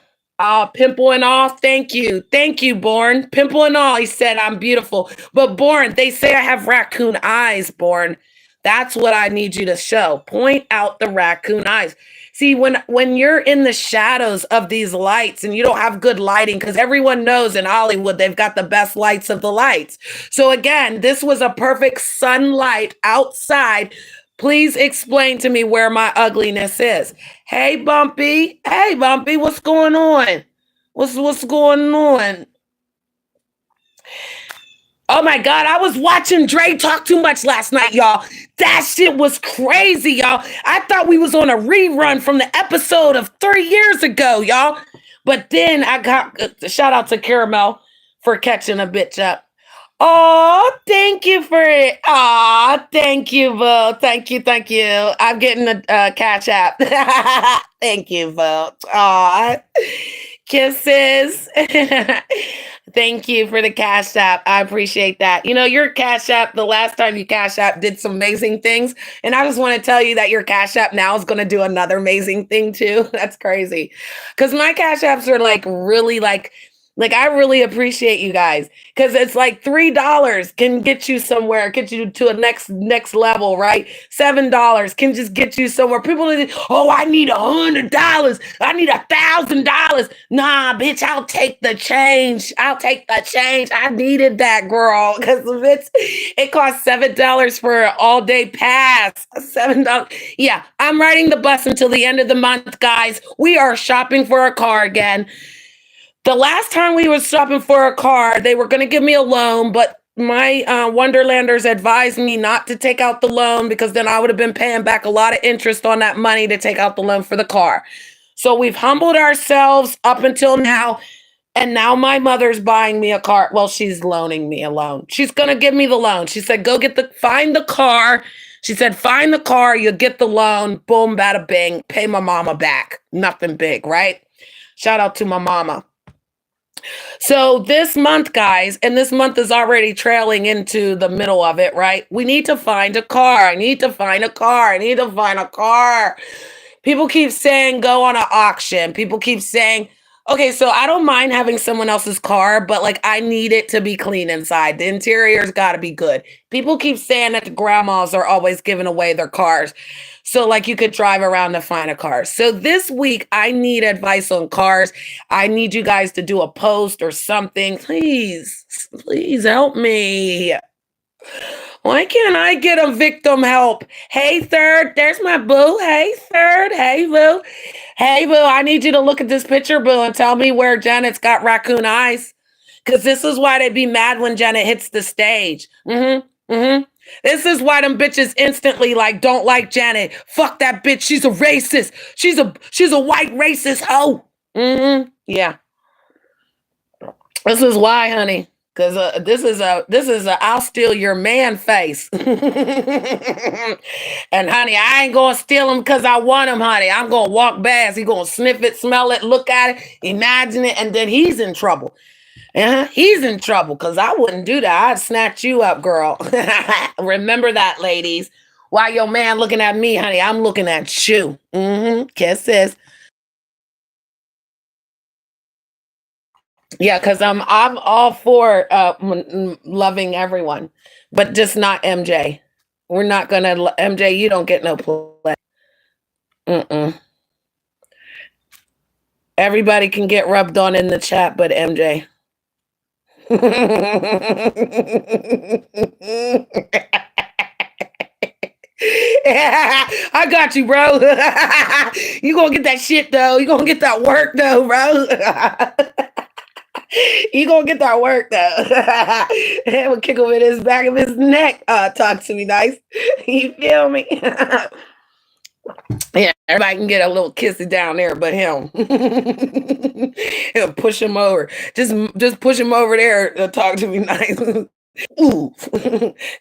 Pimple and all. Thank you. Thank you, Born. Pimple and all. He said, I'm beautiful. But Born, they say I have raccoon eyes, Born. That's what I need you to show. Point out the raccoon eyes. See, when you're in the shadows of these lights and you don't have good lighting, because everyone knows in Hollywood they've got the best lights of the lights. So again, this was a perfect sunlight outside. Please explain to me where my ugliness is. Hey Bumpy. Hey Bumpy, what's going on? What's going on? Oh my God, I was watching Dre talk too much last night, y'all. That shit was crazy, y'all. I thought we was on a rerun from the episode of 3 years ago, y'all. But then I got shout out to Caramel for catching a bitch up. Oh, thank you for it. Oh, thank you, Bo. Thank you, thank you. I'm getting a cash app. Thank you, Bo. Oh, kisses. Thank you for the cash app. I appreciate that. You know, your cash app, the last time you cash app did some amazing things. And I just want to tell you that your cash app now is going to do another amazing thing too. That's crazy. Because my cash apps are like really like I really appreciate you guys because it's like $3 can get you somewhere, get you to a next level, right? $7 can just get you somewhere. People are, oh, I need $100, I need $1,000. Nah, bitch, I'll take the change. I'll take the change. I needed that, girl, because it costs $7 for an all-day pass. $7. Yeah, I'm riding the bus until the end of the month, guys. We are shopping for a car again. The last time we were shopping for a car, they were going to give me a loan, but my Wonderlanders advised me not to take out the loan because then I would have been paying back a lot of interest on that money to take out the loan for the car. So we've humbled ourselves up until now. And now my mother's buying me a car. Well, she's loaning me a loan. She's going to give me the loan. She said, find the car. She said, find the car. You'll get the loan. Boom, bada bing. Pay my mama back. Nothing big, right? Shout out to my mama. So this month, guys, and this month is already trailing into the middle of it, right? We need to find a car. I need to find a car. I need to find a car. People keep saying go on an auction. People keep saying, okay, so I don't mind having someone else's car, but like I need it to be clean inside. The interior's got to be good. People keep saying that the grandmas are always giving away their cars. So like you could drive around to find a car. So this week I need advice on cars. I need you guys to do a post or something. Please, please help me. Why can't I get a victim help? Hey, Third, there's my boo. Hey, Third. Hey, boo. Hey, boo, I need you to look at this picture, boo, and tell me where Janet's got raccoon eyes. Because this is why they be mad when Janet hits the stage. This is why them bitches instantly like don't like Janet. Fuck that bitch. She's a racist. She's a white racist hoe. Yeah. This is why, honey. Because this is a I'll steal your man face. And honey, I ain't gonna steal him because I want him, honey. I'm gonna walk past. He gonna sniff it, smell it, look at it, imagine it, and then he's in trouble. He's in trouble because I wouldn't do that. I'd snatch you up, girl. Remember that, ladies. While your man looking at me, honey, I'm looking at you. Kisses. Yeah, because I'm all for loving everyone, but just not MJ. We're not gonna MJ. You don't get no play. Mm-mm. Everybody can get rubbed on in the chat, but MJ. I got you, bro. You gonna get that shit though. You gonna get that work though, bro. You gonna get that work though. And we'll kick him in his back of his neck. Talk to me nice. You feel me? Yeah, everybody can get a little kissy down there, but him. He'll push him over. Just push him over there. Talk to me nice. Ooh,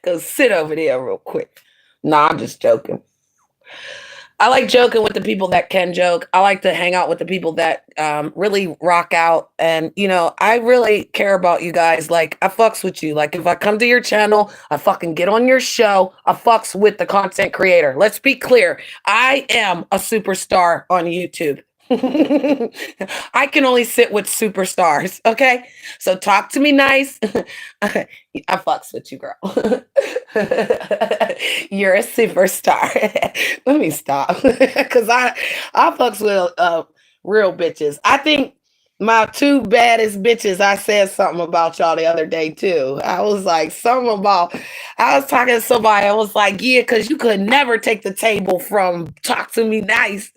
go sit over there real quick. Nah, I'm just joking. I like joking with the people that can joke. I like to hang out with the people that really rock out. And, I really care about you guys. Like, I fucks with you. Like, if I come to your channel, I fucking get on your show, I fucks with the content creator. Let's be clear. I am a superstar on YouTube. I can only sit with superstars. Okay. So talk to me nice. I fucks with you, girl. You're a superstar. Let me stop. Cause I fucks with real bitches. I think my two baddest bitches, I said something about y'all the other day too. I was like, I was talking to somebody, I was like, yeah, because you could never take the table from Talk to Me Nice.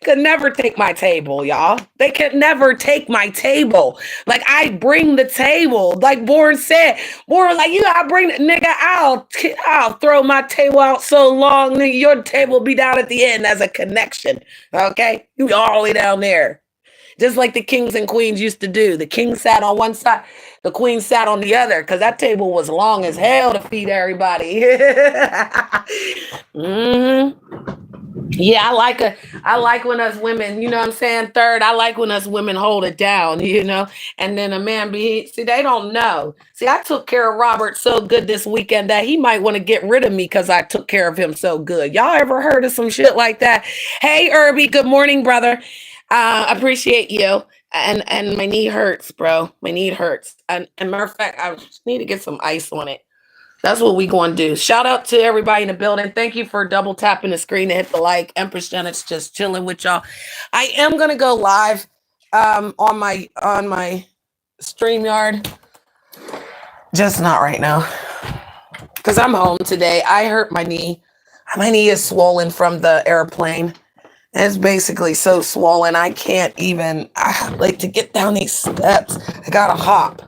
Could never take my table, y'all. They could never take my table. Like, I bring the table. Like Born said, Born, like, you gotta bring the nigga, I'll throw my table out so long, nigga, your table will be down at the end as a connection. Okay? You be all the way down there. Just like the kings and queens used to do. The king sat on one side, the queen sat on the other, because that table was long as hell to feed everybody. Yeah, I like when us women, you know what I'm saying? Third, I like when us women hold it down, and then a man see, they don't know. See, I took care of Robert so good this weekend that he might want to get rid of me because I took care of him so good. Y'all ever heard of some shit like that? Hey, Irby, good morning, brother. Appreciate you. And my knee hurts, bro. My knee hurts. And matter of fact, I just need to get some ice on it. That's what we going to do. Shout out to everybody in the building. Thank you for double tapping the screen to hit the like. Empress Janet's just chilling with y'all. I am going to go live on my StreamYard. Just not right now. Because I'm home today. I hurt my knee. My knee is swollen from the airplane. It's basically so swollen. I can't even, like, to get down these steps. I got to hop.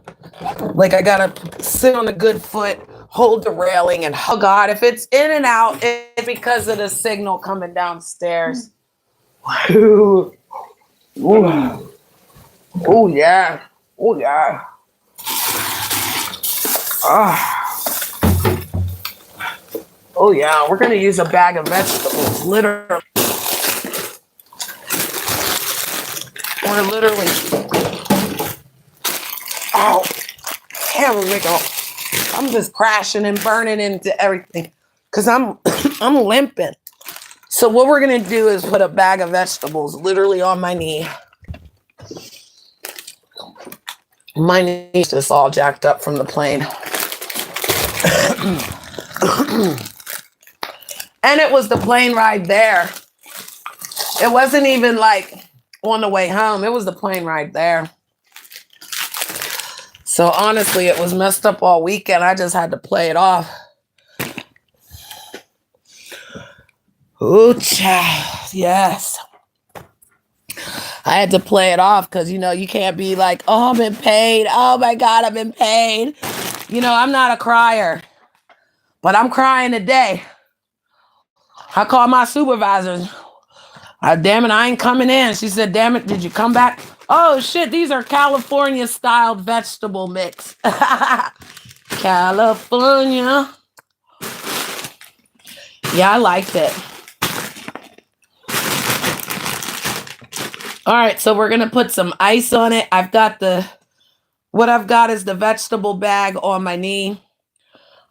Like, I got to sit on a good foot, hold the railing, and oh God, if it's in and out, it's because of the signal coming downstairs. Ooh. Ooh. Oh, yeah. Oh, yeah. Oh, yeah. We're going to use a bag of vegetables, literally. We're literally. Oh, damn, I'm just crashing and burning into everything because I'm limping. So what we're gonna do is put a bag of vegetables literally on my knee. My knee's just all jacked up from the plane. And it was the plane ride there. It wasn't even like on the way home. It was the plane ride there. So honestly, it was messed up all weekend. I just had to play it off. Ooh, child. Yes. I had to play it off because, you can't be like, oh, I've been paid. Oh, my God, I've been paid. I'm not a crier. But I'm crying today. I called my supervisor. Damn it, I ain't coming in. She said, damn it, did you come back? Oh, shit, these are California-style vegetable mix. California. Yeah, I liked it. All right, so we're going to put some ice on it. What I've got is the vegetable bag on my knee.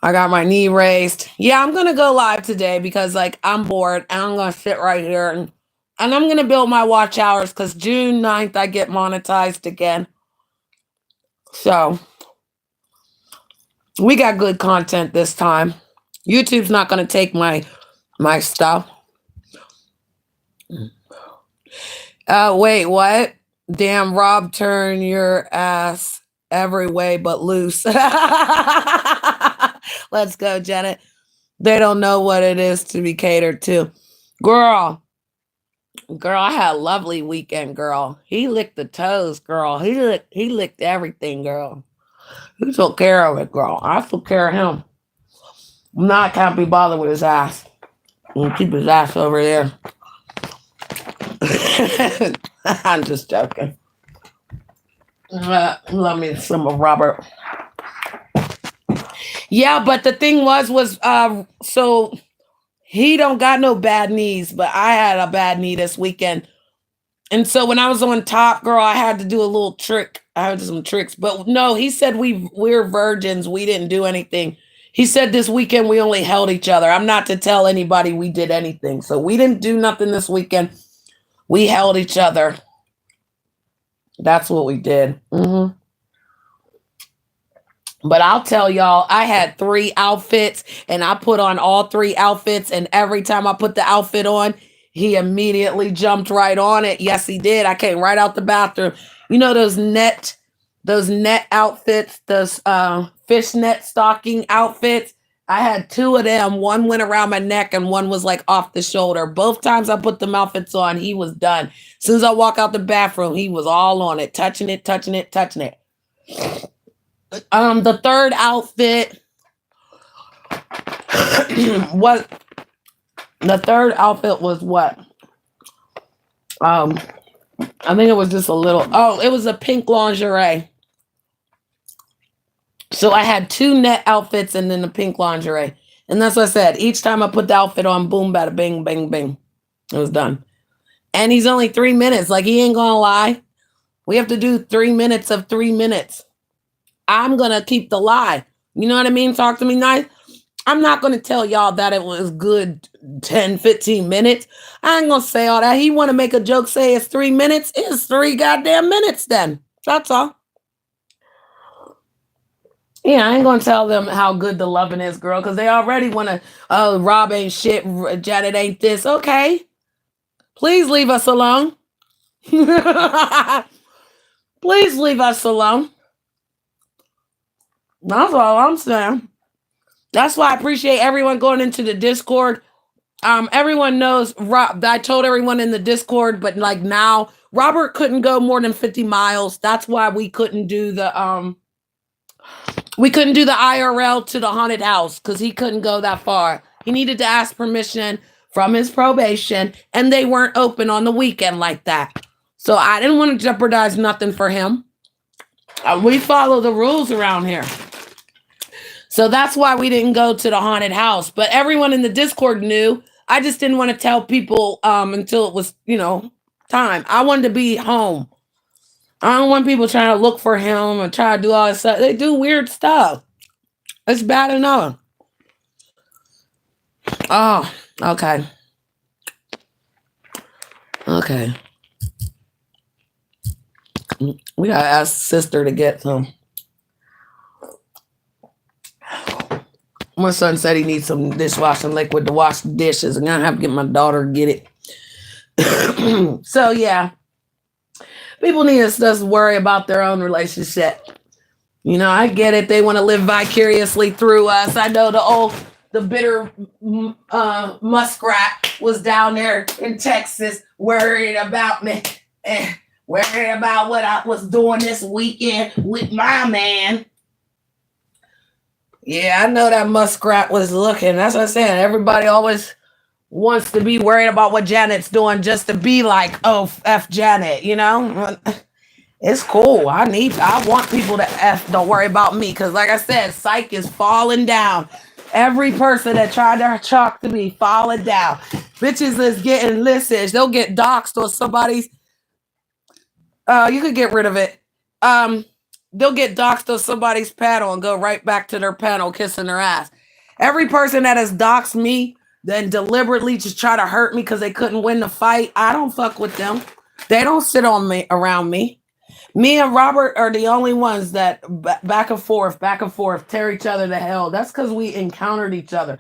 I got my knee raised. Yeah, I'm going to go live today because, I'm bored. And I'm going to sit right here and I'm going to build my watch hours because June 9th, I get monetized again. So we got good content this time. YouTube's not going to take my stuff. Wait, what? Damn, Rob, turn your ass every way but loose. Let's go, Janet. They don't know what it is to be catered to. Girl, girl, I had a lovely weekend, girl. He licked the toes, girl. He licked everything, girl. He took care of it, girl. I took care of him. I can't be bothered with his ass. We'll keep his ass over there. I'm just joking. Love me some of Robert. Yeah, but the thing was so he don't got no bad knees, but I had a bad knee this weekend. And so when I was on top, girl, I had to do a little trick. I had some tricks, but no, he said we're virgins. We didn't do anything. He said this weekend we only held each other. I'm not to tell anybody we did anything. So we didn't do nothing this weekend. We held each other. That's what we did. But I'll tell y'all, I had 3 outfits and I put on all 3 outfits. And every time I put the outfit on, he immediately jumped right on it. Yes, he did. I came right out the bathroom. You know, those net outfits, those fishnet stocking outfits. I had 2 of them. One went around my neck and one was like off the shoulder. Both times I put them outfits on, he was done. As soon as I walk out the bathroom, he was all on it, touching it, touching it, touching it. The third outfit was what? I think it was just a little. Oh, it was a pink lingerie. So I had 2 net outfits and then the pink lingerie. And that's what I said. Each time I put the outfit on, boom, bada, bing, bing, bing. It was done. And he's only 3 minutes. Like, he ain't gonna lie. We have to do 3 minutes of 3 minutes. I'm going to keep the lie. You know what I mean? Talk to me nice. I'm not going to tell y'all that it was good 10, 15 minutes. I ain't going to say all that. He want to make a joke, say it's 3 minutes. It's 3 goddamn minutes then. That's all. Yeah, I ain't going to tell them how good the loving is, girl, because they already want to, oh, Rob ain't shit, Janet ain't this. Okay. Please leave us alone. Please leave us alone. That's all I'm saying. That's why I appreciate everyone going into the Discord. Everyone knows Rob. I told everyone in the Discord, but like now, Robert couldn't go more than 50 miles. That's why we couldn't do the IRL to the haunted house because he couldn't go that far. He needed to ask permission from his probation, and they weren't open on the weekend like that. So I didn't want to jeopardize nothing for him. We follow the rules around here. So that's why we didn't go to the haunted house. But everyone in the Discord knew. I just didn't want to tell people until it was, time. I wanted to be home. I don't want people trying to look for him and try to do all this stuff. They do weird stuff. It's bad enough. Oh, okay. Okay. We gotta ask sister to get some. My son said he needs some dishwashing liquid to wash the dishes. I'm gonna have to get my daughter to get it. So yeah, people need to just worry about their own relationship. I get it. They want to live vicariously through us. I know the bitter muskrat was down there in Texas worried about me and worried about what I was doing this weekend with my man. Yeah, I know that muskrat was looking. That's what I'm saying. Everybody always wants to be worried about what Janet's doing just to be like, oh, F Janet, It's cool. I want people to don't worry about me. Because like I said, psych is falling down. Every person that tried to talk to me falling down. Bitches is getting listen. They'll get doxxed or somebody's. You could get rid of it. They'll get doxxed on somebody's panel and go right back to their panel kissing their ass. Every person that has doxxed me, then deliberately just try to hurt me because they couldn't win the fight, I don't fuck with them. They don't sit on me around me. Me and Robert are the only ones that back and forth, tear each other to hell. That's because we encountered each other.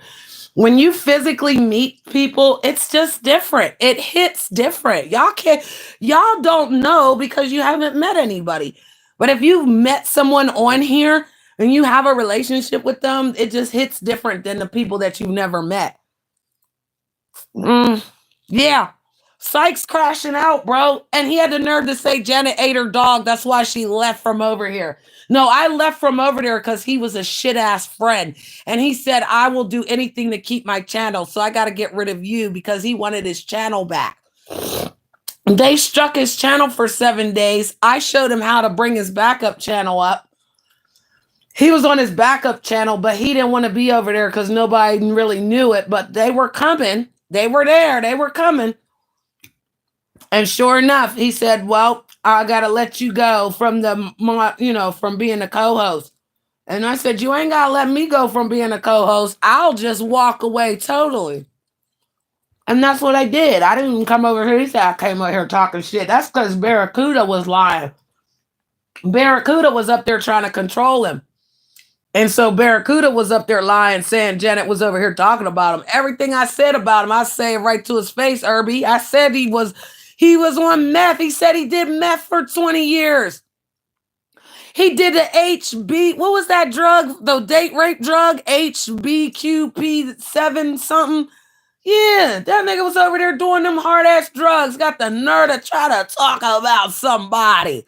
When you physically meet people, it's just different. It hits different. Y'all don't know because you haven't met anybody. But if you've met someone on here and you have a relationship with them, it just hits different than the people that you've never met. Yeah. Sykes crashing out, bro. And he had the nerve to say Janet ate her dog. That's why she left from over here. No, I left from over there because he was a shit ass friend. And he said, I will do anything to keep my channel. So I got to get rid of you because he wanted his channel back. They struck his channel for 7 days. I showed him how to bring his backup channel up. He was on his backup channel, but he didn't want to be over there because nobody really knew it. But they were coming. They were there. They were coming. And sure enough, he said, well, I got to let you go from from being a co-host. And I said, you ain't got to let me go from being a co-host. I'll just walk away totally. And that's what I did. I didn't even come over here. He said I came over here talking shit. That's because Barracuda was lying. Barracuda was up there trying to control him. And so Barracuda was up there lying, saying Janet was over here talking about him. Everything I said about him, I say it right to his face, Herbie. I said he was on meth. He said he did meth for 20 years. He did the HB, what was that drug? The date rape drug? HBQP7 something. Yeah, that nigga was over there doing them hard-ass drugs. Got the nerve to try to talk about somebody.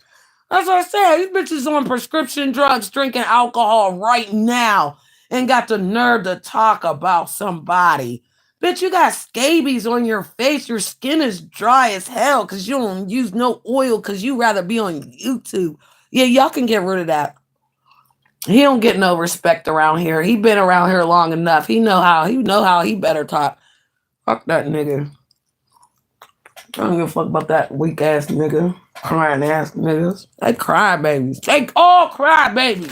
That's what I said. These bitches on prescription drugs, drinking alcohol right now, and got the nerve to talk about somebody. Bitch, you got scabies on your face. Your skin is dry as hell because you don't use no oil because you rather be on YouTube. Yeah, y'all can get rid of that. He don't get no respect around here. He been around here long enough. He know how he better talk. Fuck that nigga. I don't give a fuck about that weak ass nigga. Crying ass niggas. They cry babies. They all cry babies.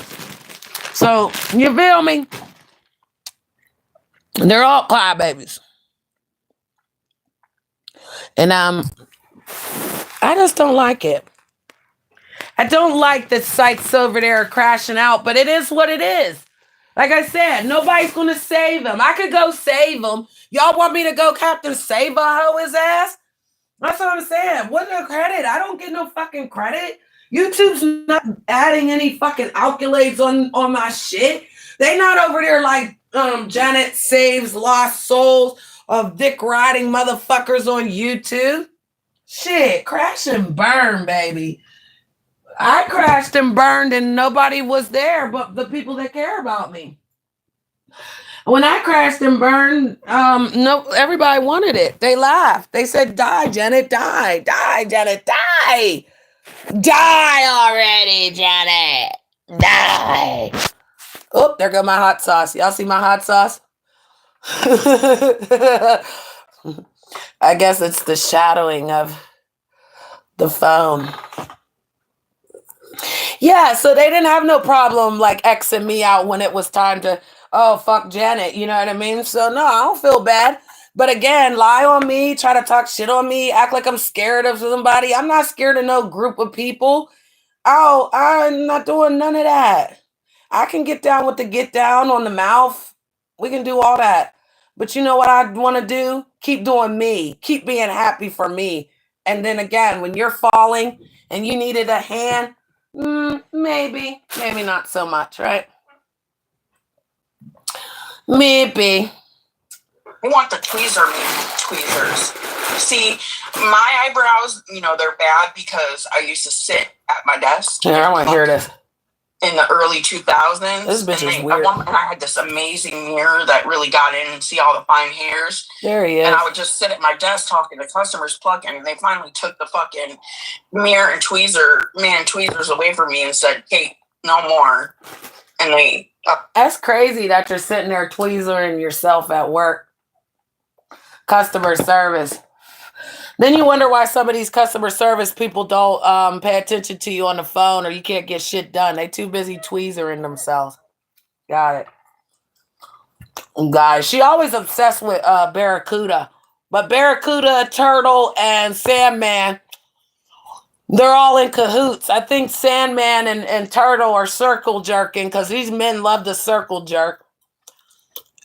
So, you feel me? They're all cry babies. And I just don't like it. I don't like that Sykes over there crashing out, but it is what it is. Like I said, nobody's going to save him. I could go save him. Y'all want me to go Captain Save-A-Ho his ass? That's what I'm saying. What's the credit? I don't get no fucking credit. YouTube's not adding any fucking accolades on my shit. They not over there like Janet saves lost souls of dick riding motherfuckers on YouTube. Shit, crash and burn, baby. I crashed and burned and nobody was there but the people that care about me. When I crashed and burned, no, everybody wanted it. They laughed. They said, die, Janet, die. Die, Janet, die. Die already, Janet. Die. Oh, there go my hot sauce. Y'all see my hot sauce? I guess it's the shadowing of the phone. Yeah, so they didn't have no problem like Xing me out when it was time to, oh, fuck Janet, you know what I mean? So no, I don't feel bad. But again, lie on me, try to talk shit on me, act like I'm scared of somebody. I'm not scared of no group of people. Oh, I'm not doing none of that. I can get down with the get down on the mouth. We can do all that. But you know what I want to do? Keep doing me. Keep being happy for me. And then again, when you're falling and you needed a hand, maybe not so much, right? Maybe. I want the tweezers. See, my eyebrows, they're bad because I used to sit at my desk. Yeah, I want to hear this. In the early 2000s. This bitch is weird. And I had this amazing mirror that really got in and see all the fine hairs. There he is. And I would just sit at my desk talking to customers plucking, and they finally took the fucking mirror and tweezers away from me and said, Kate, no more. And they... That's crazy that you're sitting there tweezering yourself at work. Customer service. Then you wonder why some of these customer service people don't pay attention to you on the phone, or you can't get shit done. They too busy tweezering themselves. Got it. Guys, she always obsessed with Barracuda. But Barracuda, Turtle, and Sandman, they're all in cahoots. I think Sandman and Turtle are circle jerking because these men love to circle jerk.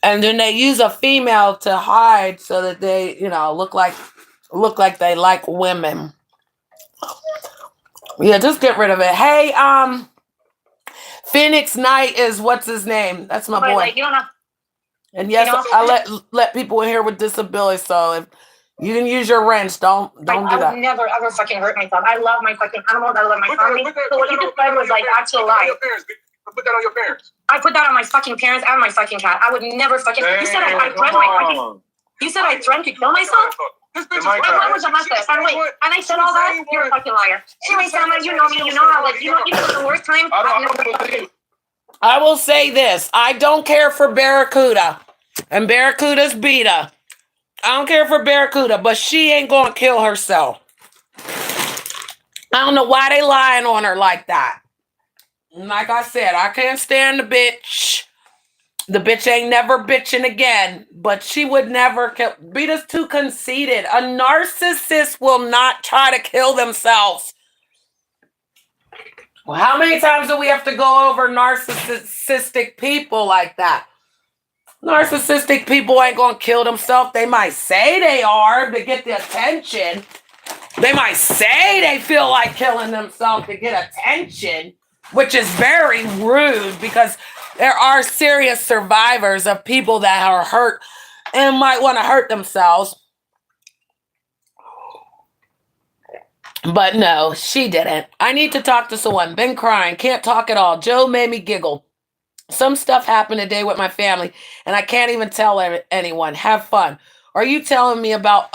And then they use a female to hide so that they, look like they like women. Yeah, just get rid of it. Hey, Phoenix Knight is what's his name? That's my boy. Like, you don't know. And yes, I let people in here with disabilities. So if you can use your wrench, don't do that. I would never ever fucking hurt myself. I love my fucking animals. I love my family. So what you just said was like actual lie. Put that on your parents. I put that on my fucking parents and my fucking cat. I would never fucking. You said I threatened my fucking. You said I threatened to kill myself. This bitch is What was the message? And wait, and I said all that. You're a fucking liar. Anyway, Sam, you know me. You know how like you know the worst time. I will say this. I don't care for Barracuda. And Barracuda's Beta. I don't care for Barracuda, but she ain't gonna kill herself. I don't know why they lying on her like that. Like I said, I can't stand the bitch. The bitch ain't never bitching again, but she would never kill. Beta's too conceited. A narcissist will not try to kill themselves. Well, how many times do we have to go over narcissistic people like that? Narcissistic people ain't gonna kill themselves. They might say they are to get the attention. They might say they feel like killing themselves to get attention, which is very rude because there are serious survivors of people that are hurt and might want to hurt themselves. But no, she didn't. I need to talk to someone. Been crying. Can't talk at all. Joe made me giggle. Some stuff happened today with my family, and I can't even tell anyone. Have fun. Are you telling me about,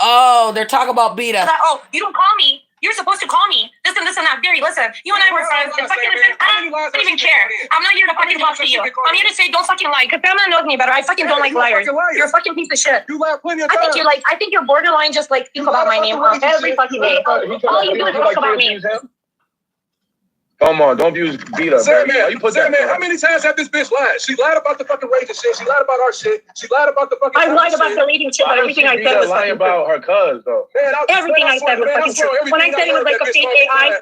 they're talking about Beta. Oh, you don't call me. You're supposed to call me. This and that. Barry, listen. You and I were friends. I don't even care. I'm not here to fucking talk to you. I'm here to say don't fucking lie. Because Pamela knows me better. I fucking don't like liars. You're a fucking piece of shit. You lie plenty of times. I think you're borderline just like think about my name every fucking day. All you do is talk about me. Come on, don't abuse Beta. Man, how many times have this bitch lied? She lied about the fucking race and shit. She lied about our shit. She lied about the fucking. I lied about the leading shit, but everything I said was lying about her cuz though. Everything I said was fucking true. When I said it was like a fake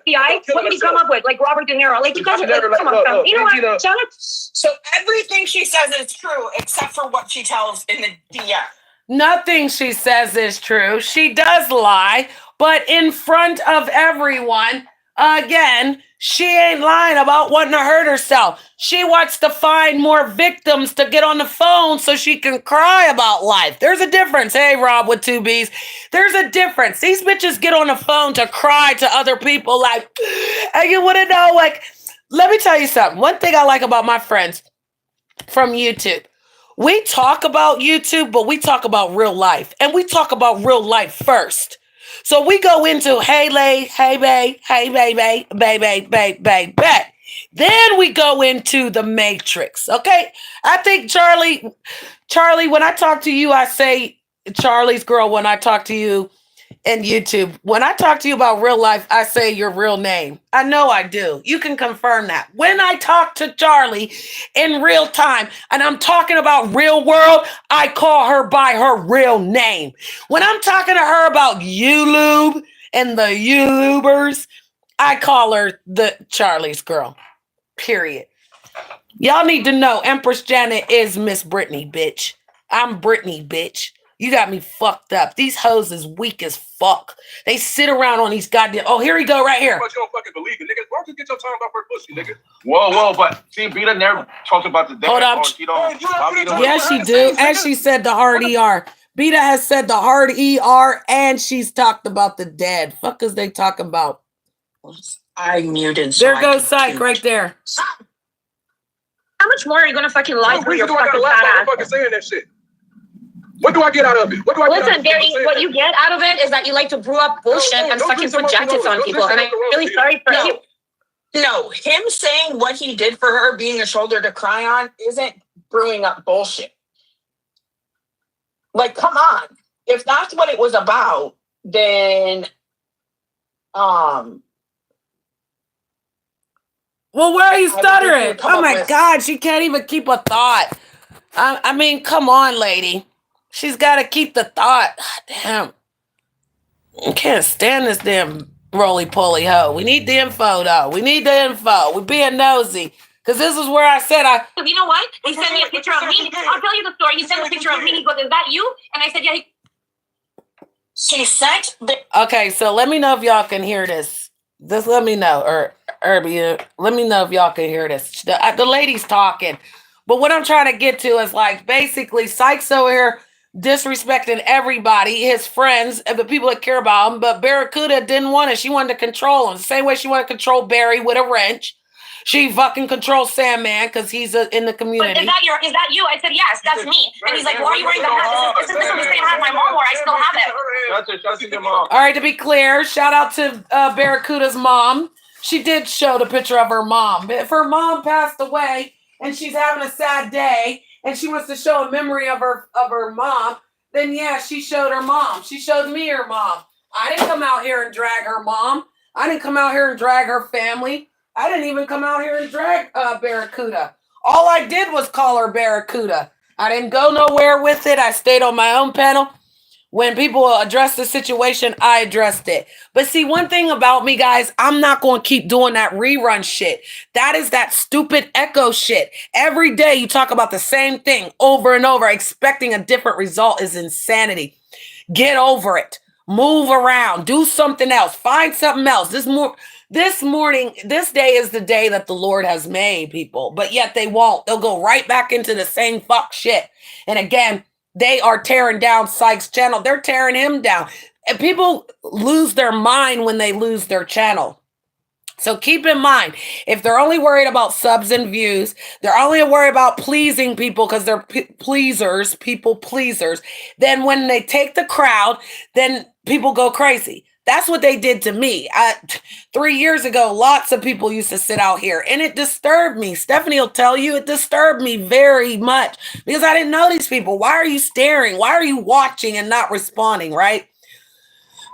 AI, what did he come up with? Like Robert De Niro. Like you guys are like, come on, you know what, Janet? So everything she says is true except for what she tells in the DM. Nothing she says is true. She does lie, but in front of everyone, again, she ain't lying about wanting to hurt herself. She wants to find more victims to get on the phone so she can cry about life. There's a difference. Hey, Rob with 2 B's. There's a difference. These bitches get on the phone to cry to other people like, and you want to know, like, let me tell you something. One thing I like about my friends from YouTube. We talk about YouTube, but we talk about real life. And we talk about real life first. So we go into, hey, lay, hey, babe, hey, baby, baby. Then we go into the matrix, okay? I think Charlie, when I talk to you, I say Charlie's girl when I talk to you in YouTube. When I talk to you about real life, I say your real name. I know I do. You can confirm that. When I talk to Charlie in real time and I'm talking about real world, I call her by her real name. When I'm talking to her about YouTube and the YouTubers, I call her the Charlie's girl. Period. Y'all need to know Empress Janet is Miss Brittany, bitch. I'm Brittany, bitch. You got me fucked up. These hoes is weak as fuck. They sit around on these goddamn. Oh, here we go, right here. You don't fucking believe it, nigga. Why don't you get your tongue off her pussy, nigga? Whoa, but see, Beta never talked about the dead. Hold up. Yes, she do. And she said the hard ER. Beta has said the hard ER, and she's talked about the dead. Fuck is they talking about? I muted. There goes Psych right there. How much more are you gonna fucking lie for your fucking fat ass? Saying that shit. What do I get out of it? Listen, Barry, what you get out of it is that you like to brew up bullshit and fucking project it on people. And I'm really sorry for you. No, him saying what he did for her, being a shoulder to cry on, isn't brewing up bullshit. Like, come on. If that's what it was about, then well, where are you stuttering? Oh my God, she can't even keep a thought. I mean, come on, lady. She's got to keep the thought. Damn. I can't stand this damn roly-poly hoe. We need the info, though. We need the info. We're being nosy. Because this is where I said You know what? He sent me a picture of me. I'll tell you the story. He sent a picture of me. He goes, is that you? And I said, yeah. She sent the... Okay, so let me know if y'all can hear this. Just let me know, or Herbie, let me know if y'all can hear this. The lady's talking, but what I'm trying to get to is like basically Sykes over here disrespecting everybody, his friends, and the people that care about him. But Barracuda didn't want it. She wanted to control him. The same way she wanted to control Barry with a wrench. She fucking controls Sandman because he's in the community. But is that you? I said, yes, that's me. And he's like, why are you wearing the hat? This is the same hat my mom wore. I still have it. That's your mom. All right, to be clear, shout out to Barracuda's mom. She did show the picture of her mom. But if her mom passed away and she's having a sad day and she wants to show a memory of her mom, then yeah, she showed her mom. She showed me her mom. I didn't come out here and drag her mom. I didn't come out here and drag her family. I didn't even come out here and drag Barracuda. All I did was call her Barracuda. I didn't go nowhere with it. I stayed on my own panel. When people addressed the situation, I addressed it. But see, one thing about me, guys, I'm not going to keep doing that rerun shit. That is that stupid echo shit. Every day you talk about the same thing over and over, expecting a different result is insanity. Get over it. Move around. Do something else. Find something else. This day is the day that the Lord has made, people. But yet they won't. They'll go right back into the same fuck shit. And again, they are tearing down Sykes' channel. They're tearing him down. And people lose their mind when they lose their channel. So keep in mind, if they're only worried about subs and views, they're only worried about pleasing people because they're people pleasers, then when they take the crowd, then people go crazy. That's what they did to me. 3 years ago, lots of people used to sit out here and it disturbed me. Stephanie will tell you it disturbed me very much because I didn't know these people. Why are you staring? Why are you watching and not responding, right?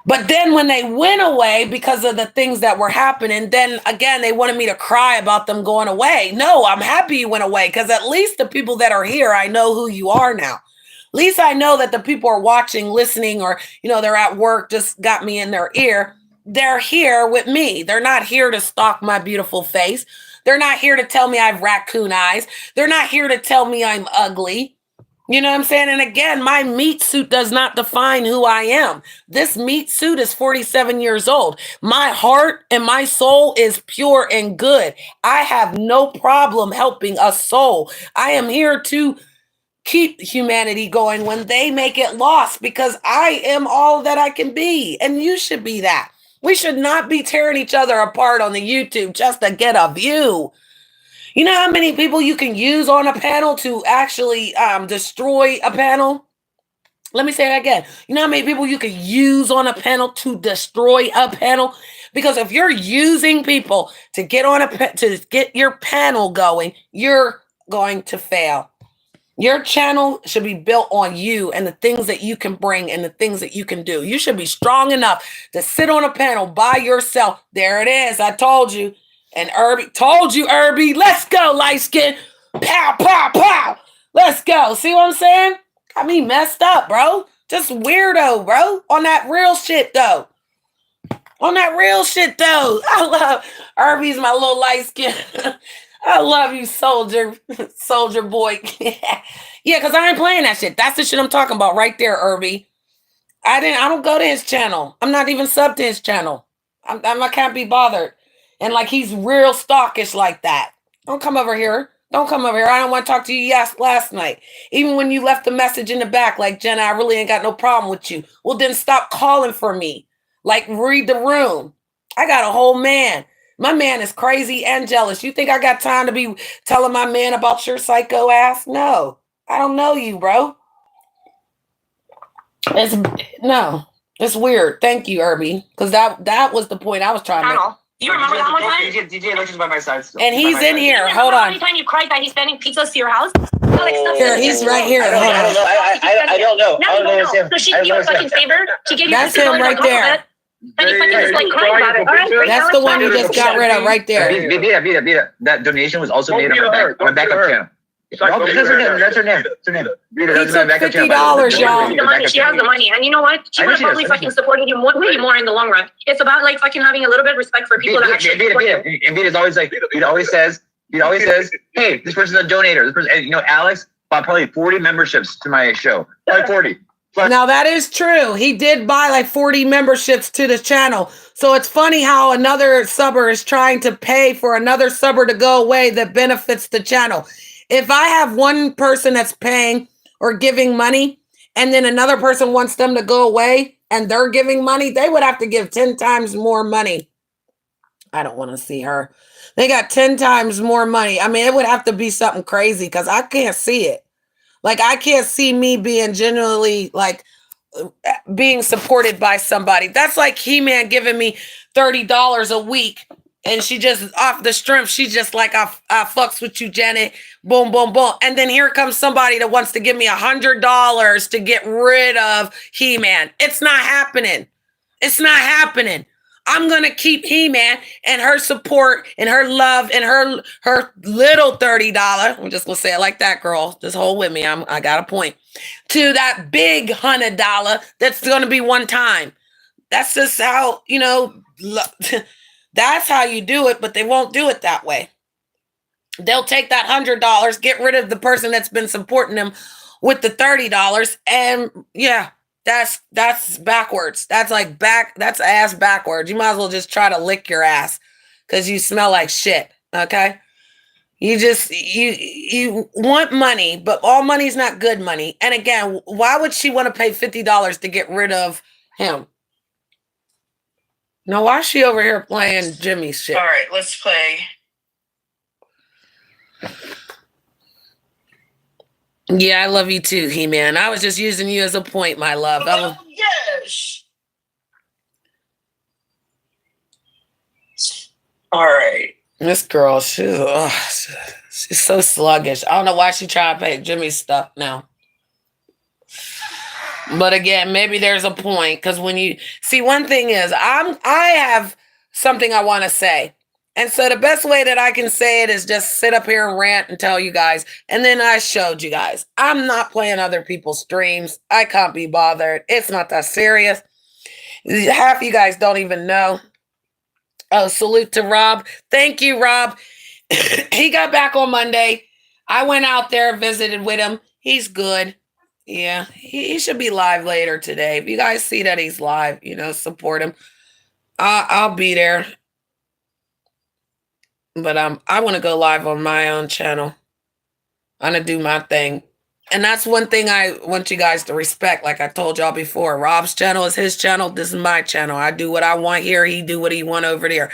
But then when they went away because of the things that were happening, then again, they wanted me to cry about them going away. No, I'm happy you went away because at least the people that are here, I know who you are now. At least I know that the people are watching, listening, or, they're at work, just got me in their ear. They're here with me. They're not here to stalk my beautiful face. They're not here to tell me I have raccoon eyes. They're not here to tell me I'm ugly. You know what I'm saying? And again, my meat suit does not define who I am. This meat suit is 47 years old. My heart and my soul is pure and good. I have no problem helping a soul. I am here to keep humanity going when they make it lost because I am all that I can be. And you should be that. We should not be tearing each other apart on the YouTube just to get a view. You know how many people you can use on a panel to actually destroy a panel? Let me say that again. You know how many people you can use on a panel to destroy a panel? Because if you're using people to get to get your panel going, you're going to fail. Your channel should be built on you and the things that you can bring and the things that you can do. You should be strong enough to sit on a panel by yourself. There it is. I told you. And told you, Herbie. Let's go, light skin. Pow, pow, pow. Let's go. See what I'm saying? Got me messed up, bro. Just weirdo, bro. On that real shit, though. I love Herbie's my little light skin. I love you, soldier boy. Yeah, because I ain't playing that shit. That's the shit I'm talking about right there, Herbie. I don't go to his channel. I'm not even subbed to his channel. I can't be bothered. And like he's real stalkish like that. Don't come over here. I don't want to talk to you last night. Even when you left the message in the back, like, Jenna, I really ain't got no problem with you. Well, then stop calling for me. Like, read the room. I got a whole man. My man is crazy and jealous. You think I got time to be telling my man about your psycho ass? No, I don't know you, bro. It's weird. Thank you, Herbie. Because that was the point I was trying to make. You remember that one time? DJ Alexis by my side still. And he's in here. Hold on. Anytime you cried that he's sending pizzas to your house? Here, he's right here. I don't know. So she gave you a fucking favor? She gave you That's him right there. And you fucking just like crying about it. All right, that's the one you just got rid of right there. Vida. That donation was also made on my backup channel. That's her name. He took $50, y'all. She has the money. And you know what? She would have probably fucking supported you way more in the long run. It's about like fucking having a little bit of respect for people that actually support you. And Vita's always like, Vita always says, hey, this person's a donator. This person, and Alex bought probably 40 memberships to my show. Probably Now that is true. He did buy like 40 memberships to the channel. So it's funny how another subber is trying to pay for another subber to go away that benefits the channel. If I have one person that's paying or giving money, and then another person wants them to go away and they're giving money, they would have to give 10 times more money. I don't want to see her. They got 10 times more money. I mean, it would have to be something crazy because I can't see it. Like, I can't see me being genuinely, like, being supported by somebody. That's like He-Man giving me $30 a week. And she just, off the strength, she's just like, I fucks with you, Janet. Boom, boom, boom. And then here comes somebody that wants to give me $100 to get rid of He-Man. It's not happening. It's not happening. I'm going to keep He-Man and her support and her love and her little $30. I'm just going to say it like that, girl. Just hold with me. I got a point. To that big $100 that's going to be one time. That's just how, you know, that's how you do it, but they won't do it that way. They'll take that $100, get rid of the person that's been supporting them with the $30, and yeah. That's backwards. That's like that's ass backwards. You might as well just try to lick your ass because you smell like shit. Okay. You want money, but all money's not good money. And again, why would she want to pay $50 to get rid of him? Now, why is she over here playing Jimmy's shit? All right, let's play. Yeah, I love you too, He-Man. I was just using you as a point, my love. Yes. All right. This girl, she's so sluggish. I don't know why she trying to pay Jimmy's stuff now. But again, maybe there's a point because when you see, one thing is, I have something I want to say. And so the best way that I can say it is just sit up here and rant and tell you guys. And then I showed you guys. I'm not playing other people's streams. I can't be bothered. It's not that serious. Half you guys don't even know. Oh, salute to Rob. Thank you, Rob. He got back on Monday. I went out there, visited with him. He's good. Yeah, he should be live later today. If you guys see that he's live, you know, support him. I'll be there. But I want to go live on my own channel. I'm going to do my thing. And that's one thing I want you guys to respect. Like I told y'all before, Rob's channel is his channel. This is my channel. I do what I want here. He do what he want over there.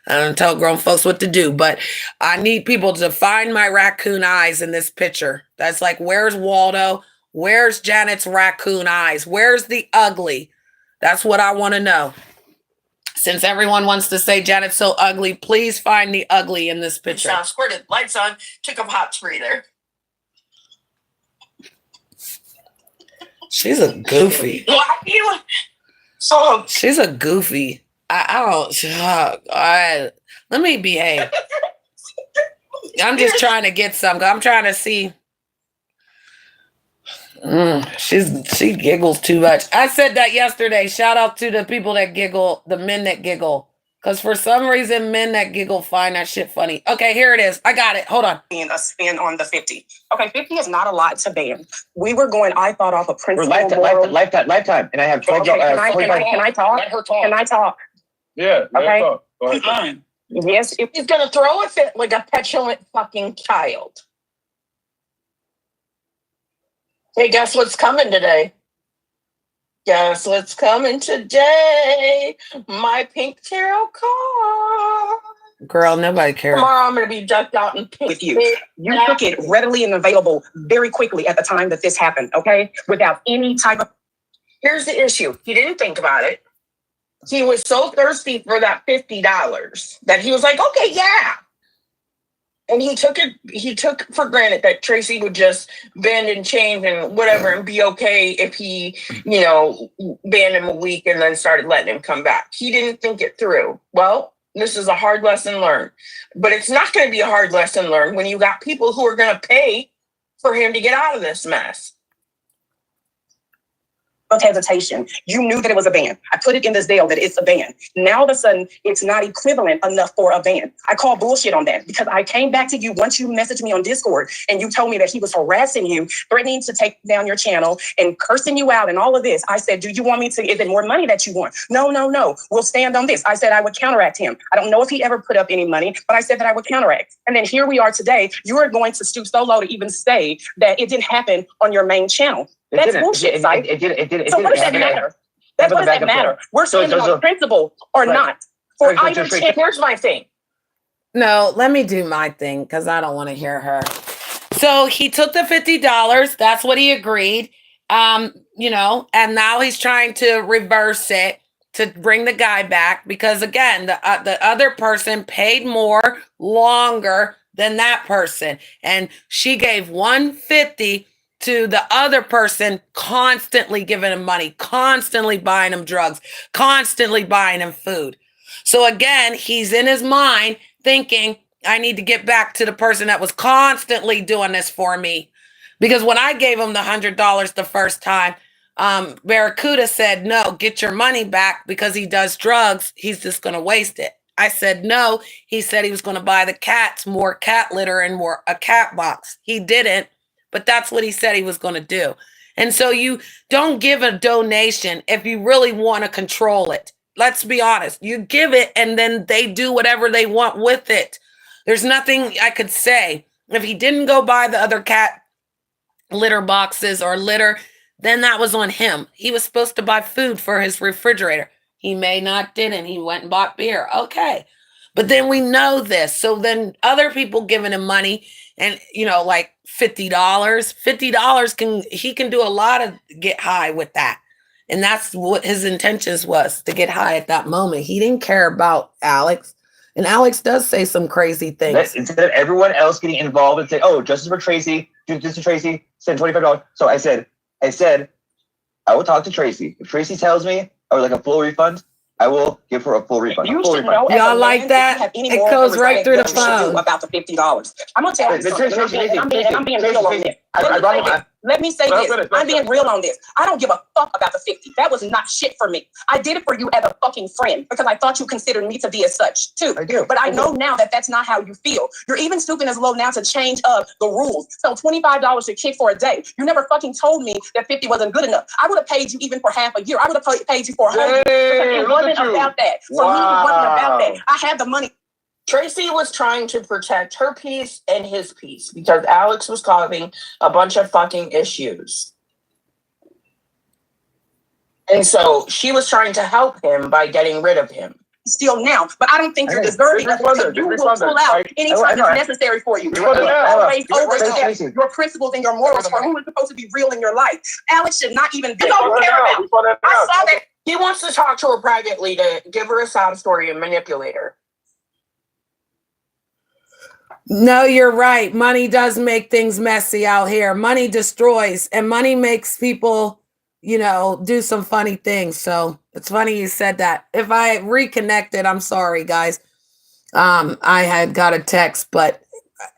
I don't tell grown folks what to do. But I need people to find my raccoon eyes in this picture. That's like, where's Waldo? Where's Janet's raccoon eyes? Where's the ugly? That's what I want to know. Since everyone wants to say Janet's so ugly, please find the ugly in this picture. Sound squirted. Lights on. Took a hot breather. She's a goofy. What you? So She's a goofy. Let me behave. I'm just trying to get some. I'm trying to see. She giggles too much. I said that yesterday. Shout out to the people that giggle, the men that giggle. Because for some reason, men that giggle find that shit funny. Okay, here it is. I got it. Hold on. And a spin on the 50. Okay, 50 is not a lot to ban. We were going, I thought, off a principle. Lifetime. And I have 12. Okay, can I talk? Let her talk. Can I talk? Yeah. Okay. Go ahead. Yes. he's gonna throw a fit like a petulant fucking child. Hey, guess what's coming today? Guess what's coming today? My pink tarot card. Girl, nobody cares. Tomorrow I'm gonna be decked out in pink. With you. You took it readily and available very quickly at the time that this happened, okay? Without any type of... Here's the issue. He didn't think about it. He was so thirsty for that $50 that he was like, okay, yeah. And he took for granted that Tracy would just bend and change and whatever and be okay if he, you know, banned him a week and then started letting him come back. He didn't think it through. Well, this is a hard lesson learned. But it's not going to be a hard lesson learned when you got people who are going to pay for him to get out of this mess. of hesitation. You knew that it was a ban. I put it in this deal that it's a ban. Now all of a sudden, it's not equivalent enough for a ban. I call bullshit on that because I came back to you once you messaged me on Discord and you told me that he was harassing you, threatening to take down your channel and cursing you out and all of this. I said, do you want me to, is it more money that you want? No. We'll stand on this. I said I would counteract him. I don't know if he ever put up any money, but I said that I would counteract. And then here we are today. You are going to stoop so low to even say that it didn't happen on your main channel. That's bullshit, Psych. It did. So what does that matter? What does that matter? We're standing on principle or not. For either channel. Here's my thing. No, let me do my thing because I don't want to hear her. So he took the $50. That's what he agreed. And now he's trying to reverse it to bring the guy back because again, the other person paid more longer than that person, and she gave $150 to the other person, constantly giving him money, constantly buying him drugs, constantly buying him food. So again, he's in his mind thinking, I need to get back to the person that was constantly doing this for me. Because when I gave him the $100 the first time, Barracuda said, no, get your money back because he does drugs. He's just going to waste it. I said, no. He said he was going to buy the cats more cat litter and more a cat box. He didn't, but that's what he said he was going to do. And so you don't give a donation if you really want to control it. Let's be honest. You give it and then they do whatever they want with it. There's nothing I could say. If he didn't go buy the other cat litter boxes or litter, then that was on him. He was supposed to buy food for his refrigerator. He may not didn't. He went and bought beer. Okay. But then we know this. So then other people giving him money and, like $50 he can do a lot of get high with that. And that's what his intentions was, to get high at that moment. He didn't care about Alex. And Alex does say some crazy things. Instead of everyone else getting involved and say, oh, justice for Tracy, justice for Tracy, send $25. So I said, I will talk to Tracy. If Tracy tells me I would like a full refund, I will give her a full refund. You should know. Y'all like that? It goes right through the phone. About the $50. I'm gonna tell you something. I'm being real on this. Let me say this. I'm being real on this. I don't give a fuck about the 50. That was not shit for me. I did it for you as a fucking friend because I thought you considered me to be as such too. I do. But I know now that that's not how you feel. You're even stooping as low now to change up the rules. So $25 to kick for a day. You never fucking told me that 50 wasn't good enough. I would have paid you even for half a year. I would have paid you for a whole year. It wasn't about that. For me, it wasn't about that. I had the money. Tracy was trying to protect her peace and his peace because Alex was causing a bunch of fucking issues. And so she was trying to help him by getting rid of him. Still now, but I don't think you're deserving of it. You will pull out anytime it's necessary for you. Always overstep your principles and your morals for who is supposed to be real in your life. Alex should not even be. Don't care about. I saw that. He wants to talk to her privately to give her a sob story and manipulate her. No, you're right. Money does make things messy out here. Money destroys, and money makes people, do some funny things. So it's funny you said that. If I reconnected, I'm sorry, guys. I had got a text, but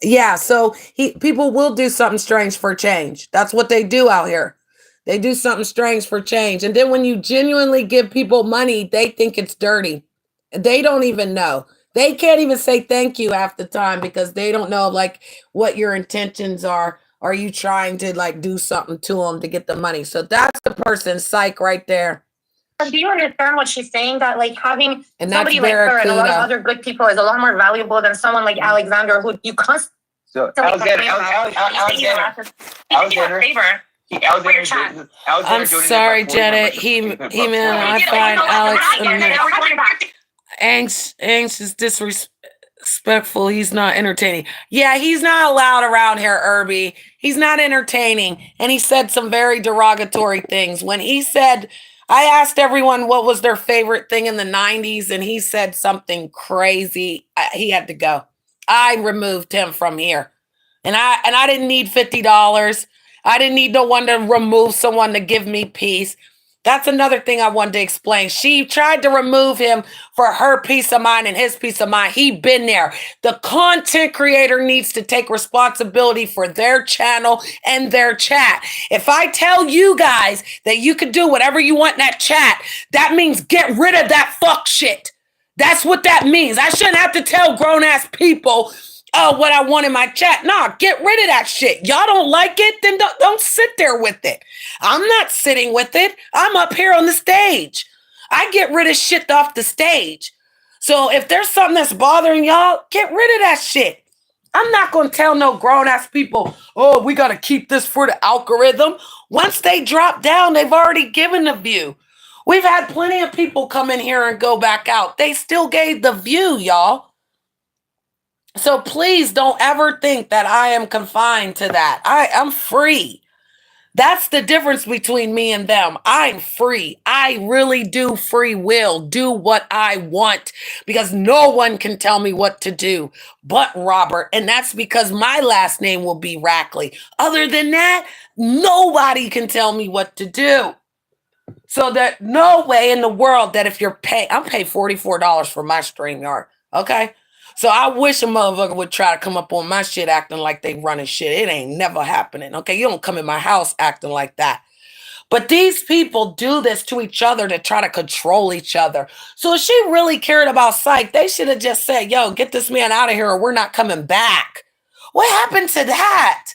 yeah. So people will do something strange for change. That's what they do out here. They do something strange for change, and then when you genuinely give people money, they think it's dirty. They don't even know. They can't even say thank you half the time because they don't know what your intentions are. Are you trying to do something to them to get the money? So that's the person, Psych, right there. Do you understand what she's saying? That having and somebody like her and a lot of other good people is a lot more valuable than someone like Alexander, who you constantly. So Alexander. I'm sorry, Janet. He man, I find Alex Angst is disrespectful. He's not entertaining. Yeah, he's not allowed around here, Irby. He's not entertaining. And he said some very derogatory things. When he said, I asked everyone what was their favorite thing in the 90s, and he said something crazy. He had to go. I removed him from here. And I didn't need $50. I didn't need no one to remove someone to give me peace. That's another thing I wanted to explain. She tried to remove him for her peace of mind and his peace of mind. He been there. The content creator needs to take responsibility for their channel and their chat. If I tell you guys that you can do whatever you want in that chat, that means get rid of that fuck shit. That's what that means. I shouldn't have to tell grown-ass people, oh, what I want in my chat. Nah, get rid of that shit. Y'all don't like it? Then don't sit there with it. I'm not sitting with it. I'm up here on the stage. I get rid of shit off the stage. So if there's something that's bothering y'all, get rid of that shit. I'm not going to tell no grown-ass people, oh, we got to keep this for the algorithm. Once they drop down, they've already given the view. We've had plenty of people come in here and go back out. They still gave the view, y'all. So please don't ever think that I am confined to that. I'm free. That's the difference between me and them. I'm free. I really do free will, do what I want, because no one can tell me what to do but Robert. And that's because my last name will be Rackley. Other than that, nobody can tell me what to do. So that no way in the world that if you're paid, I'm paid $44 for my StreamYard. Okay. So I wish a motherfucker would try to come up on my shit acting like they running shit. It ain't never happening. Okay. You don't come in my house acting like that. But these people do this to each other to try to control each other. So if she really cared about Psych, they should have just said, yo, get this man out of here or we're not coming back. What happened to that?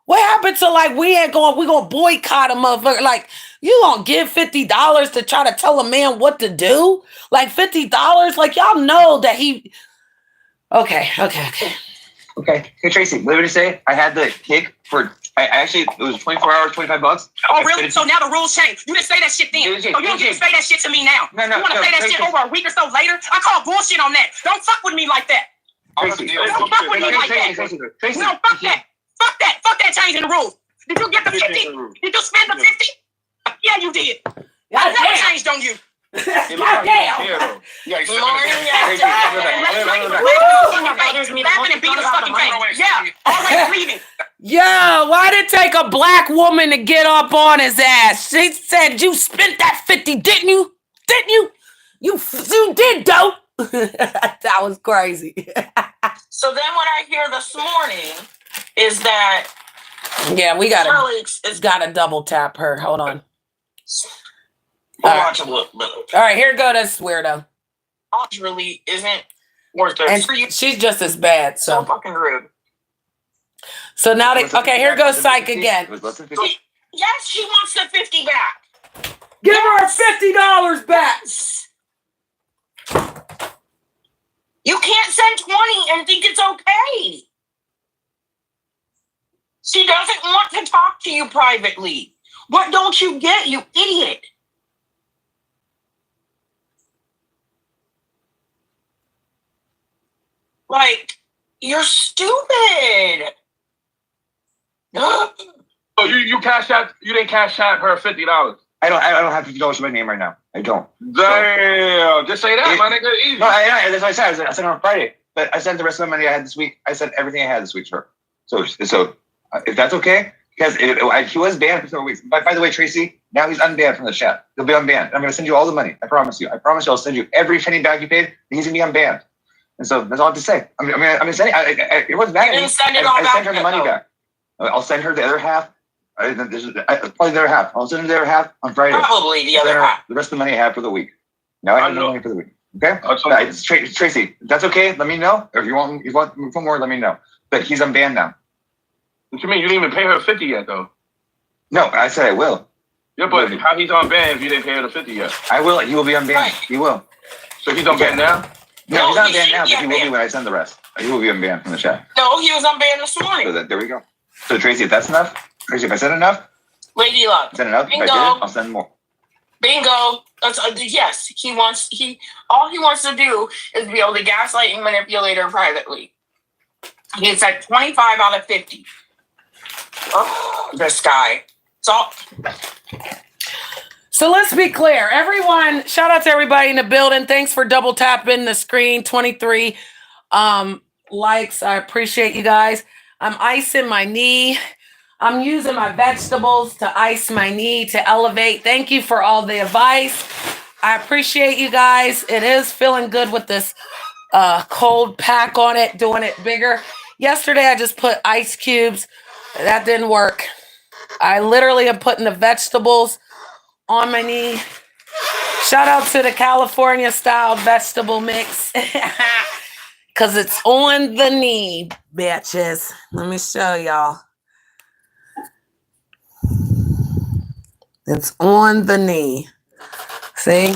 What happened to like, we're going to boycott a motherfucker? Like, you gonna give $50 to try to tell a man what to do? Like $50? Like, y'all know that he... Okay. Okay. Hey, Tracy, what did you say? I had the cake for... it was 24 hours, $25. Oh, really? So now the rules change. You didn't say that shit then. So you don't get to say that shit to me now. No, you want to say that shit over a week or so later? I call bullshit on that. Don't fuck with me like that. Tracy, Don't fuck with me like that. Tracy, No, fuck that. Fuck that. Fuck that changing the rules. Did you get the 50? Did you spend the 50? Yeah, you did. I never changed on you. Goddamn. Yeah, already leaving. Yo, why did it take a black woman to get up on his ass? She said you spent that 50, didn't you? Didn't you? You did, though. That was crazy. So then what I hear this morning is that Yeah, we Alex is gotta double tap her. Hold on. watch a little. All right, here go this weirdo. Really isn't worth it. And For you, she's just as bad. so So fucking rude. so now they okay, here goes Psych again. It was less than 50. Yes, she wants the 50 back. Give her $50 back. You can't send 20 and think it's okay. She doesn't want to talk to you privately. What don't you get, you idiot? Like, you're stupid. So you cash out? You didn't cash out her $50? I don't have $50 for my name right now. I don't. Damn. Just say that, my nigga. Easy. No, that's what I said. I sent her on Friday, but I sent the rest of the money I had this week. I sent everything I had this week to her. So if that's okay, because he was banned for several weeks. By the way, Tracy, now he's unbanned from the chat. He'll be unbanned. I'm going to send you all the money. I promise you. I'll send you every penny back you paid. He's going to be unbanned. And so that's all I have to say. I'm saying it wasn't bad. I sent her the money back. I'll send her the other half. Probably the other half. I'll send her the other half on Friday. Probably the other half. The rest of the money I have for the week. Now I have no money for the week. Okay? Tracy, if that's okay, let me know. Or if you want more, let me know. But he's unbanned now. What you mean? You didn't even pay her 50 yet, though. No, I said I will. Yeah, but how he's unbanned if you didn't pay her the 50 yet? I will. He will be unbanned. Right. He will. So he's unbanned now? No, he's No, not he unbanned now, should but he be will be unbanned. when I send the rest. He will be unbanned from the chat. No, he was unbanned this morning. So there we go. So Tracy, if that's enough, Tracy, if I said enough, Lady Luck. send enough. If I Bingo. didn't, I'll send more. Bingo. Yes, all he wants to do is be able to gaslight and manipulate her privately. He's at 25 out of 50. Oh, this guy. So let's be clear. Everyone, shout out to everybody in the building. Thanks for double tapping the screen. 23 likes. I appreciate you guys. I'm icing my knee. I'm using my vegetables to ice my knee to elevate. Thank you for all the advice. I appreciate you guys. It is feeling good with this cold pack on it, doing it bigger. Yesterday, I just put ice cubes. That didn't work. I literally am putting the vegetables on my knee. Shout out to the California style vegetable mix. Because it's on the knee, bitches. Let me show y'all. It's on the knee. See?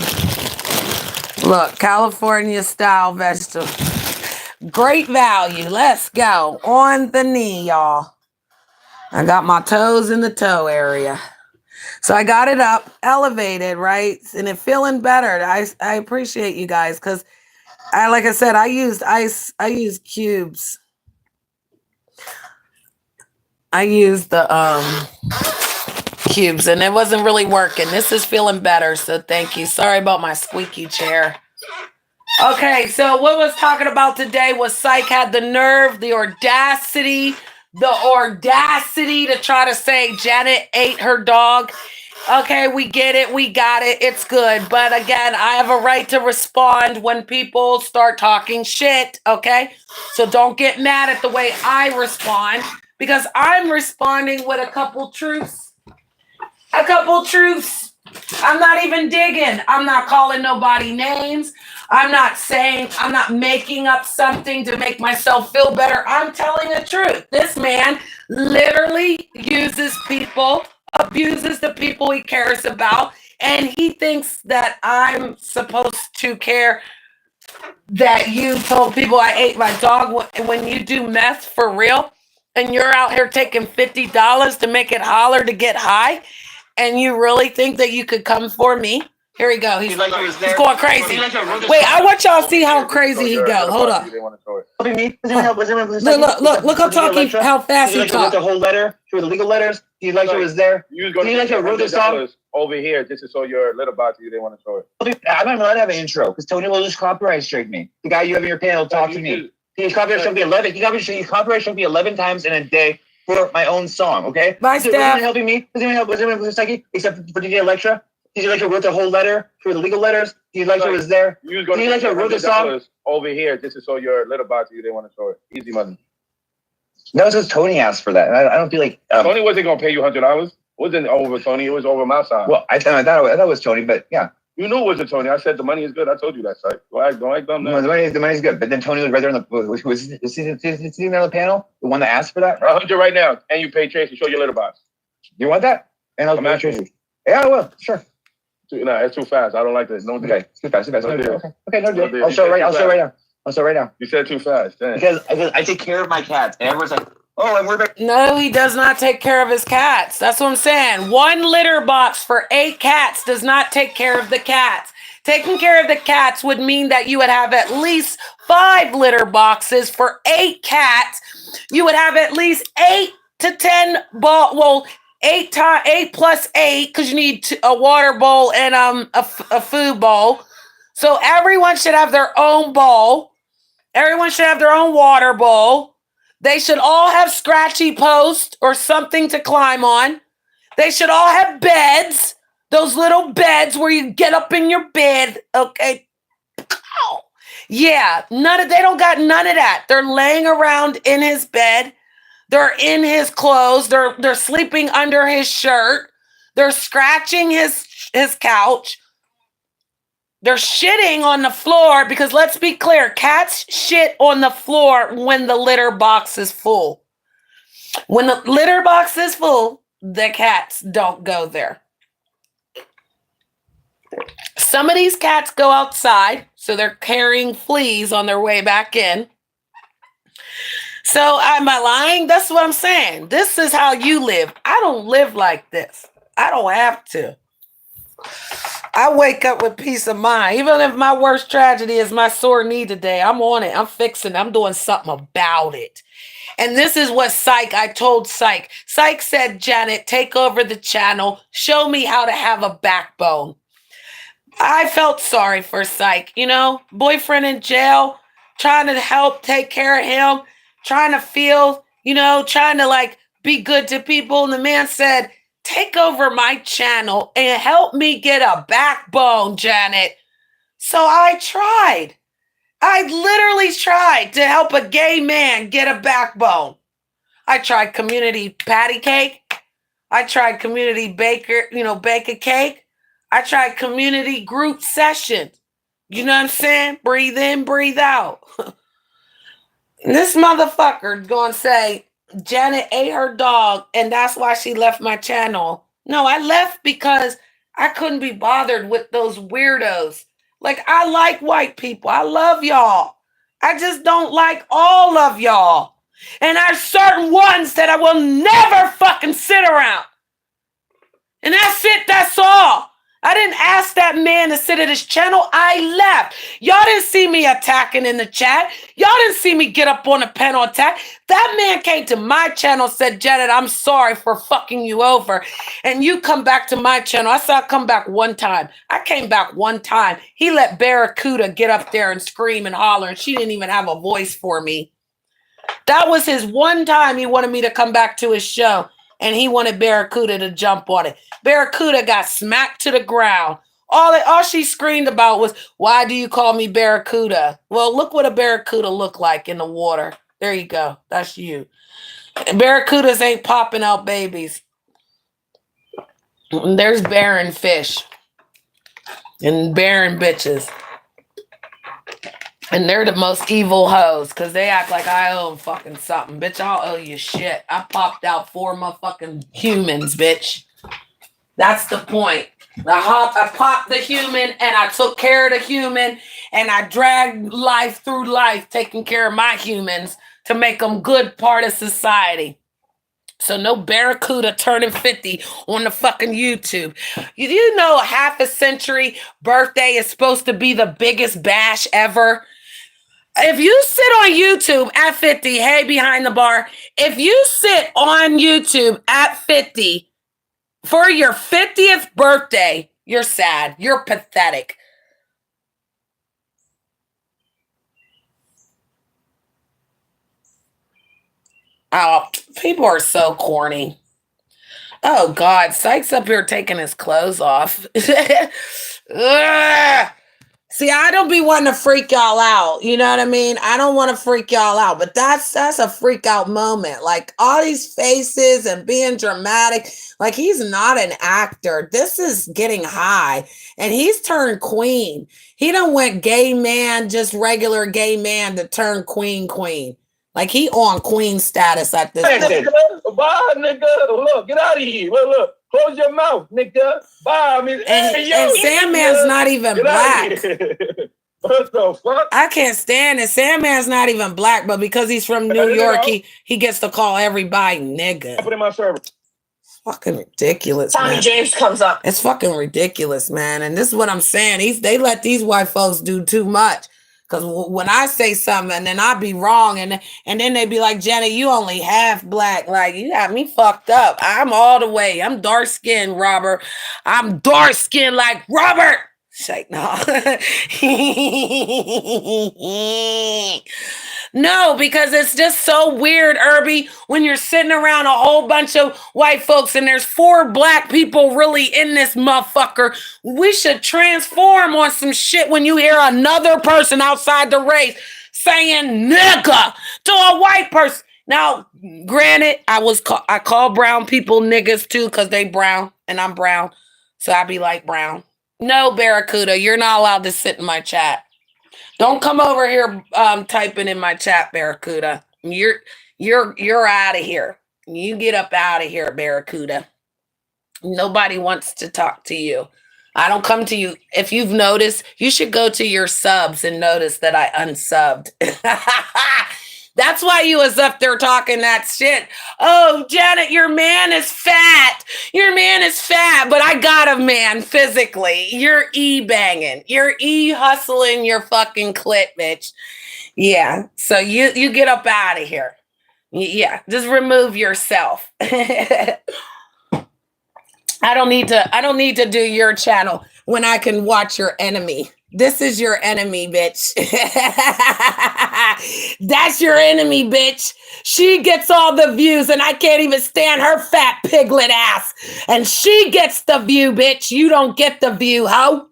Look, California style vegetable. Great value. Let's go. On the knee, y'all. I got my toes in the toe area. So I got it up, elevated, right? And it feeling better. I appreciate you guys because like I said, I used ice, I used cubes. I used the cubes and it wasn't really working. This is feeling better, so thank you. Sorry about my squeaky chair. Okay, so what was talking about today was Psych had the nerve, the audacity to try to say Janet ate her dog. Okay, we get it, we got it, it's good. But again, I have a right to respond when people start talking shit, okay? So don't get mad at the way I respond because I'm responding with a couple truths. A couple truths. I'm not even digging. I'm not calling nobody names. I'm not making up something to make myself feel better. I'm telling the truth. This man literally uses people, abuses the people he cares about, and he thinks that I'm supposed to care that you told people I ate my dog. When you do meth for real and you're out here taking $50 to make it holler to get high, and you really think that you could come for me? Here we go. He's going crazy. Wait, I want y'all to see how crazy he goes. Hold up. Look how fast he talks. The whole letter, through the legal letters. He like it was there. You wrote this song over here. This is so your little box you didn't want to show it. I'm not allowed to have an intro because Tony will just copyright strike me. The guy you have in your panel talk to me. He copyright struck me 11. He copyright struck me 11 times in a day for my own song. Okay. Bye, Steph. Was anyone helping me? Was anyone with Psyche except for DJ Electra? DJ Electra wrote the whole letter through the legal letters. DJ Electra was there. DJ Electra wrote the song over here. This is so your little box you didn't want to show it. Easy money. No, it's just Tony asked for that. I don't feel like Tony wasn't gonna pay you $100. It wasn't over Tony. It was over my side. Well, I thought it was Tony, but yeah. You knew it was a Tony. I said the money is good. I told you that, site. Don't act dumb. No, the money's good. But then Tony was right there on the was sitting there on the panel, the one that asked for that. 100 right now, and you pay Tracy. Show your little box. You want that? And I'll pay Tracy. Yeah, I will. Sure. No, it's too fast. I don't like this. Don't do okay, too fast. No deal. Okay, no deal. I'll show right now. You said too fast. Dang. Because I take care of my cats, and everyone's like, oh, and we're back. No, he does not take care of his cats. That's what I'm saying. One litter box for 8 cats does not take care of the cats. Taking care of the cats would mean that you would have at least 5 litter boxes for 8 cats. You would have at least 8 to 10 ball. 8 plus 8 because you need a water bowl and a food bowl. So everyone should have their own bowl. Everyone should have their own water bowl. They should all have scratchy posts or something to climb on. They should all have beds. Those little beds where you get up in your bed. Okay. Yeah, they don't got none of that. They're laying around in his bed. They're in his clothes. They're sleeping under his shirt. They're scratching his couch. They're shitting on the floor because let's be clear, cats shit on the floor when the litter box is full. When the litter box is full, the cats don't go there. Some of these cats go outside, so they're carrying fleas on their way back in. So am I lying? That's what I'm saying. This is how you live. I don't live like this. I don't have to. I wake up with peace of mind. Even if my worst tragedy is my sore knee today, I'm on it. I'm fixing it. I'm doing something about it. And this is what I told Psych. Psych said, Janet, take over the channel. Show me how to have a backbone. I felt sorry for Psych. Boyfriend in jail, trying to help take care of him. Trying to feel, trying to be good to people. And the man said, take over my channel and help me get a backbone, Janet. So I tried. I literally tried to help a gay man get a backbone. I tried community patty cake. I tried community bake a cake. I tried community group sessions. You know what I'm saying? Breathe in, breathe out. This motherfucker gonna say Janet ate her dog and that's why she left my channel. No, I left because I couldn't be bothered with those weirdos. Like, I like white people. I love y'all. I just don't like all of y'all. And there's certain ones that I will never fucking sit around. And that's it. That's all. I didn't ask that man to sit at his channel. I left. Y'all didn't see me attacking in the chat. Y'all didn't see me get up on a panel attack. That man came to my channel, said, Janet, I'm sorry for fucking you over. And you come back to my channel. I said, I'll come back one time. I came back one time. He let Barracuda get up there and scream and holler, and she didn't even have a voice for me. That was his one time he wanted me to come back to his show. And he wanted Barracuda to jump on it. Barracuda got smacked to the ground. All she screamed about was, why do you call me Barracuda? Well, look what a Barracuda look like in the water. There you go. That's you. And Barracudas ain't popping out babies. And there's barren fish. And barren bitches. And they're the most evil hoes because they act like I owe them fucking something. Bitch, I'll owe you shit. I popped out 4 motherfucking humans, bitch. That's the point. I popped the human and I took care of the human and I dragged life through life taking care of my humans to make them good part of society. So no Barracuda turning 50 on the fucking YouTube. You know, half a century birthday is supposed to be the biggest bash ever. If you sit on YouTube at 50, hey, behind the bar, if you sit on YouTube at 50 for your 50th birthday, you're sad. You're pathetic. Oh, people are so corny. Oh, God. Sykes up here taking his clothes off. See, I don't be wanting to freak y'all out. You know what I mean? I don't want to freak y'all out, but that's a freak out moment. Like all these faces and being dramatic. Like he's not an actor. This is getting high and he's turned queen. He done went gay man, just regular gay man to turn queen. Like he on queen status at this point. Nigga, bye, nigga. Look, get out of here. Look. Close your mouth, nigga. Bye. I mean, and Sandman's not even black. What the fuck? I can't stand it. Sandman's not even black, but because he's from New York, he gets to call everybody nigga. Put in my server. It's fucking ridiculous. Tommy man. James comes up. It's fucking ridiculous, man. And this is what I'm saying. They let these white folks do too much. Because when I say something and then I be wrong and then they be like, Janet, you only half black. Like, you got me fucked up. I'm all the way. I'm dark skinned, Robert. I'm dark skinned like Robert. Shake, no. No, because it's just so weird, Irby, when you're sitting around a whole bunch of white folks and there's 4 black people really in this motherfucker. We should transform on some shit when you hear another person outside the race saying nigga to a white person. Now, granted, I call brown people niggas too because they brown and I'm brown. So I be like brown. No, Barracuda, you're not allowed to sit in my chat. Don't come over here typing in my chat, Barracuda. You're out of here. You get up out of here, Barracuda. Nobody wants to talk to you. I don't come to you. If you've noticed, you should go to your subs and notice that I unsubbed. That's why you was up there talking that shit. Oh, Janet, your man is fat. Your man is fat, but I got a man physically. You're e-banging. You're e-hustling your fucking clit, bitch. Yeah, so you get up out of here. Yeah, just remove yourself. I don't need to do your channel when I can watch your enemy. This is your enemy, bitch. That's your enemy, bitch. She gets all the views and I can't even stand her fat piglet ass. And she gets the view, bitch. You don't get the view, ho.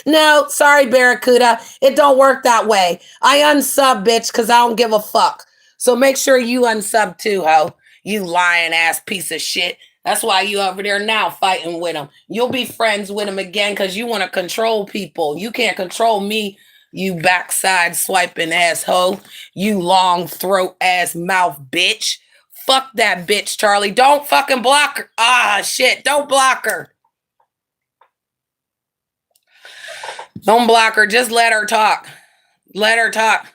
No, sorry, Barracuda. It don't work that way. I unsub, bitch, because I don't give a fuck. So make sure you unsub too, ho. You lying ass piece of shit. That's why you over there now fighting with him. You'll be friends with him again because you want to control people. You can't control me, you backside swiping asshole. You long throat ass mouth bitch. Fuck that bitch, Charlie. Don't fucking block her. Ah, shit. Don't block her. Don't block her. Just let her talk. Let her talk.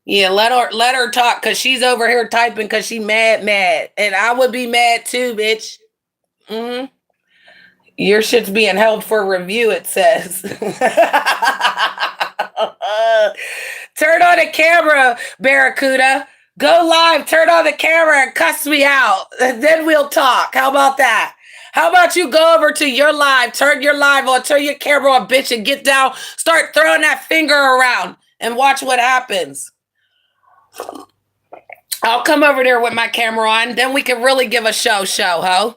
Yeah, let her talk because she's over here typing because she mad. And I would be mad too, bitch. Mm-hmm. Your shit's being held for review, it says. Turn on the camera, Barracuda. Go live, turn on the camera and cuss me out. And then we'll talk. How about that? How about you go over to your live, turn your live on, turn your camera on, bitch, and get down. Start throwing that finger around and watch what happens. I'll come over there with my camera on. Then we can really give a show, ho.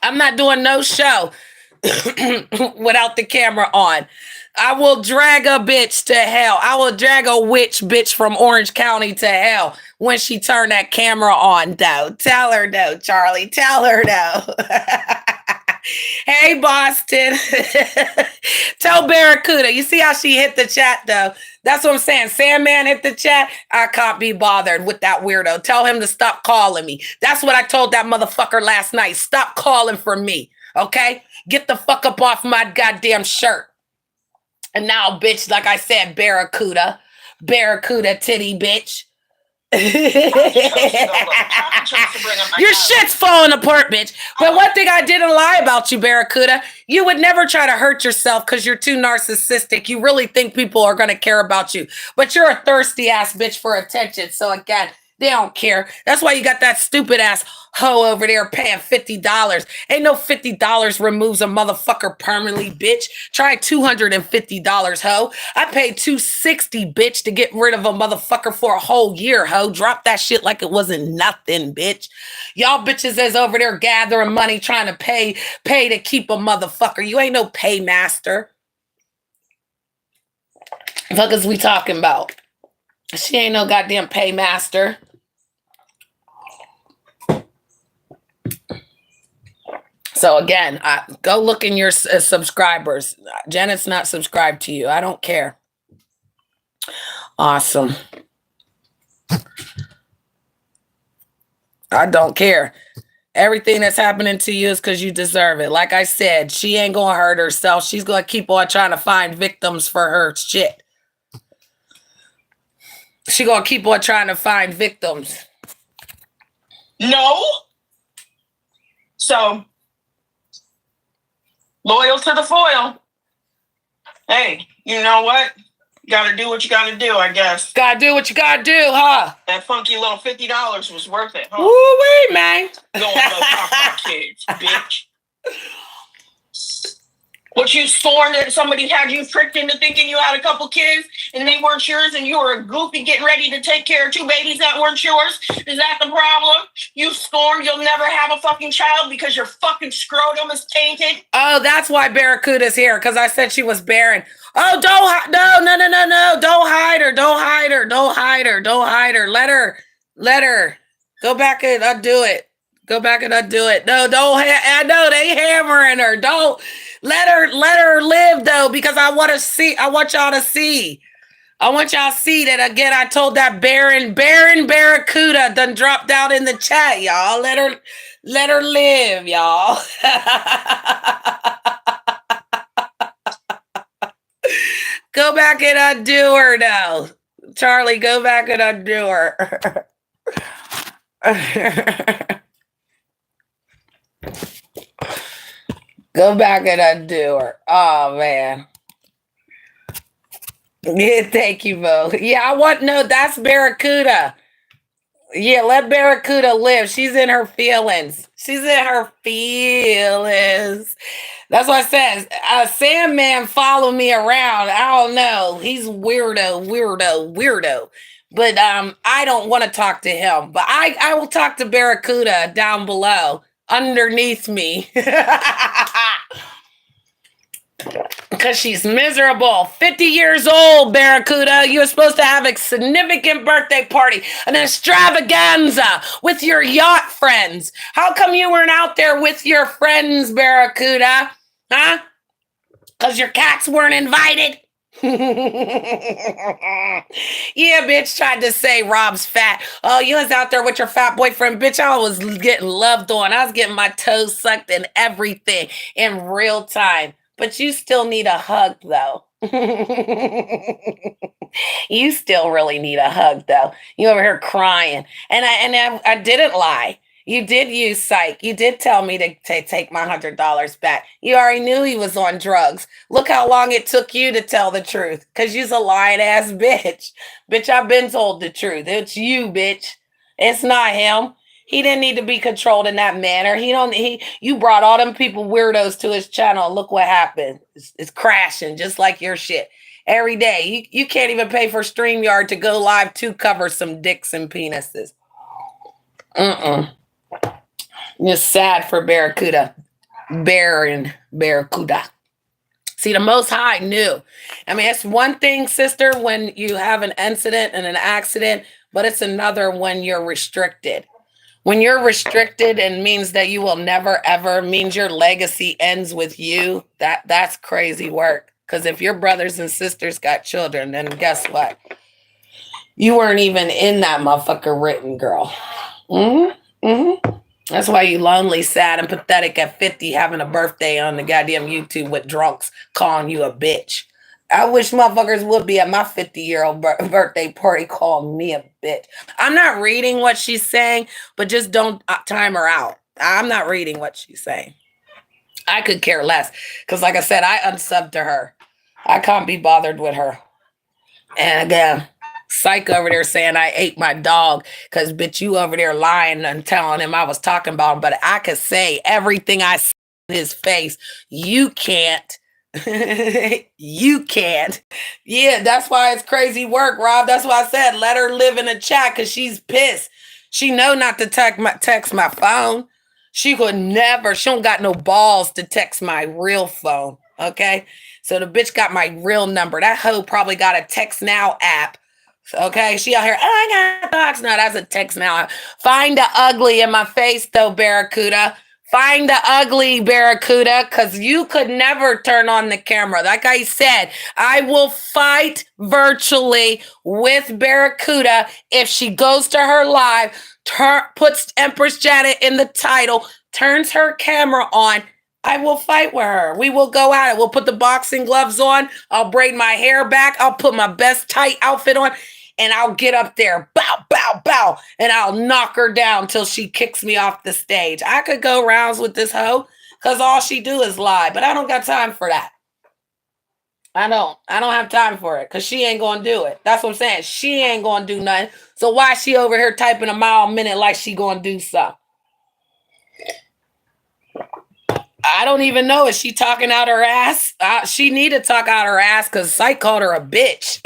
I'm not doing no show without the camera on. I will drag a bitch to hell. I will drag a witch bitch from Orange County to hell when she turn that camera on, though. Tell her no, Charlie. Tell her no. Hey, Boston. Tell Barracuda. You see how she hit the chat, though? That's what I'm saying. Sandman hit the chat. I can't be bothered with that weirdo. Tell him to stop calling me. That's what I told that motherfucker last night. Stop calling for me, okay? Get the fuck up off my goddamn shirt. And now, bitch, like I said, Barracuda. Barracuda titty, bitch. Your shit's falling apart, bitch. But one thing I didn't lie about you, Barracuda, you would never try to hurt yourself because you're too narcissistic. You really think people are going to care about you. But you're a thirsty ass bitch for attention. So again, they don't care. That's why you got that stupid ass hoe over there paying $50. Ain't no $50 removes a motherfucker permanently, bitch. Try $250, hoe. I paid $260, bitch, to get rid of a motherfucker for a whole year, hoe. Drop that shit like it wasn't nothing, bitch. Y'all bitches is over there gathering money trying to pay to keep a motherfucker. You ain't no paymaster. Fuck is we talking about? She ain't no goddamn paymaster. So again, go look in your subscribers. Janet's not subscribed to you. I don't care. Awesome. I don't care. Everything that's happening to you is because you deserve it. Like I said, she ain't going to hurt herself. She's going to keep on trying to find victims for her shit. She going to keep on trying to find victims. No. So, loyal to the foil. Hey, you know what? You gotta do what you gotta do, I guess. Gotta do what you gotta do, huh? That funky little $50 was worth it, huh? Woo-wee, man. Go talk about kids, bitch. What you sworn that somebody had you tricked into thinking you had a couple kids and they weren't yours and you were a goofy getting ready to take care of two babies that weren't yours? Is that the problem? You scorned you'll never have a fucking child because your fucking scrotum is tainted? Oh, that's why Barracuda's here, because I said she was barren. Oh, no. Don't hide her. Don't hide her. Don't hide her. Don't hide her. Let her. Go back and undo it. Go back and undo it. No, don't. I know they hammering her. Don't. Let her live, though, because I want to see. I want y'all to see. I want y'all to see that, again, I told that barren Barracuda done dropped out in the chat, y'all. Let her live, y'all. Go back and undo her now. Charlie, go back and undo her. Go back and undo her. Oh, man. Yeah, thank you, Mo. Yeah, that's Barracuda. Yeah, let Barracuda live. She's in her feelings. That's what I says. Sandman follow me around. I don't know. He's weirdo. But I don't want to talk to him. But I will talk to Barracuda down below, underneath me. Because she's miserable. 50 years old, Barracuda. You're supposed to have a significant birthday party, an extravaganza with your yacht friends. How come you weren't out there with your friends, Barracuda? Huh? Because your cats weren't invited? Yeah, bitch tried to say Rob's fat. Oh, you was out there with your fat boyfriend. Bitch, I was getting loved on. I was getting my toes sucked and everything in real time. But you still need a hug, though. You still really need a hug, though. You over here crying. And I didn't lie. You did use psych. You did tell me to take my $100 back. You already knew he was on drugs. Look how long it took you to tell the truth. Because you's a lying ass bitch. Bitch, I've been told the truth. It's you, bitch. It's not him. He didn't need to be controlled in that manner. You brought all them people weirdos to his channel. Look what happened. It's crashing just like your shit. Every day. You can't even pay for StreamYard to go live to cover some dicks and penises. It's sad for Barracuda. Barracuda. See, the Most High knew. I mean, it's one thing, sister, when you have an incident and an accident, but it's another when you're restricted. When you're restricted and means that you will never ever, means your legacy ends with you, that's crazy work. Because if your brothers and sisters got children, then guess what? You weren't even in that motherfucker written, girl. That's why you lonely, sad, and pathetic at 50 having a birthday on the goddamn YouTube with drunks calling you a bitch. I wish motherfuckers would be at my 50-year-old birthday party calling me a bitch. I'm not reading what she's saying, but just don't time her out. I'm not reading what she's saying. I could care less. Because like I said, I unsubbed to her. I can't be bothered with her. And again, Psych over there saying I ate my dog because, bitch, you over there lying and telling him I was talking about him. But I could say everything I see in his face. You can't. You can't. Yeah, that's why it's crazy work, Rob. That's why I said let her live in a chat because she's pissed. She know not to text my phone. She could never. She don't got no balls to text my real phone. Okay? So the bitch got my real number. That hoe probably got a Text Now app. Okay, she out here, oh, I got dogs. No, that's a Text Now. Find the ugly in my face, though, Barracuda. Find the ugly, Barracuda, because you could never turn on the camera. Like I said, I will fight virtually with Barracuda if she goes to her live, puts Empress Janet in the title, turns her camera on. I will fight with her. We will go at it. We'll put the boxing gloves on. I'll braid my hair back. I'll put my best tight outfit on. And I'll get up there, bow, bow, bow, and I'll knock her down till she kicks me off the stage. I could go rounds with this hoe because all she do is lie, but I don't got time for that. I don't have time for it because she ain't going to do it. That's what I'm saying. She ain't going to do nothing. So why is she over here typing a mile a minute like she going to do something? I don't even know. Is she talking out her ass? She need to talk out her ass because Psych called her a bitch.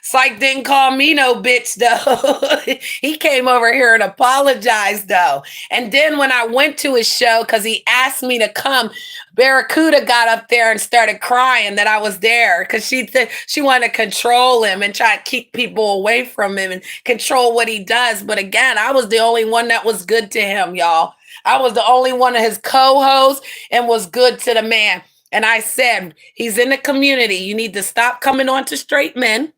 Psych didn't call me no bitch, though. He came over here and apologized, though. And then when I went to his show, because he asked me to come, Barracuda got up there and started crying that I was there because she wanted to control him and try to keep people away from him and control what he does. But again, I was the only one that was good to him, y'all. I was the only one of his co-hosts and was good to the man. And I said, he's in the community. You need to stop coming on to straight men.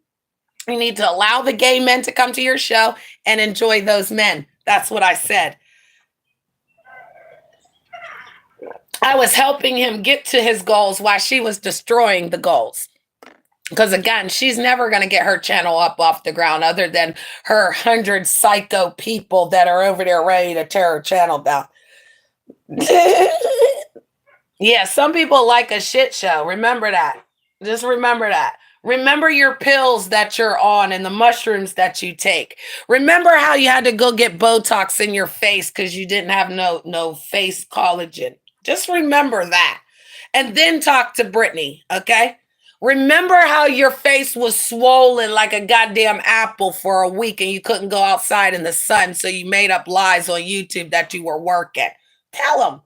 You need to allow the gay men to come to your show and enjoy those men. That's what I said. I was helping him get to his goals while she was destroying the goals. Because again, she's never going to get her channel up off the ground other than her 100 psycho people that are over there ready to tear her channel down. Yeah, some people like a shit show. Remember that. Just remember that. Remember your pills that you're on and the mushrooms that you take. Remember how you had to go get Botox in your face because you didn't have no face collagen. Just remember that. And then talk to Brittany, okay? Remember how your face was swollen like a goddamn apple for a week and you couldn't go outside in the sun, so you made up lies on YouTube that you were working. Tell them.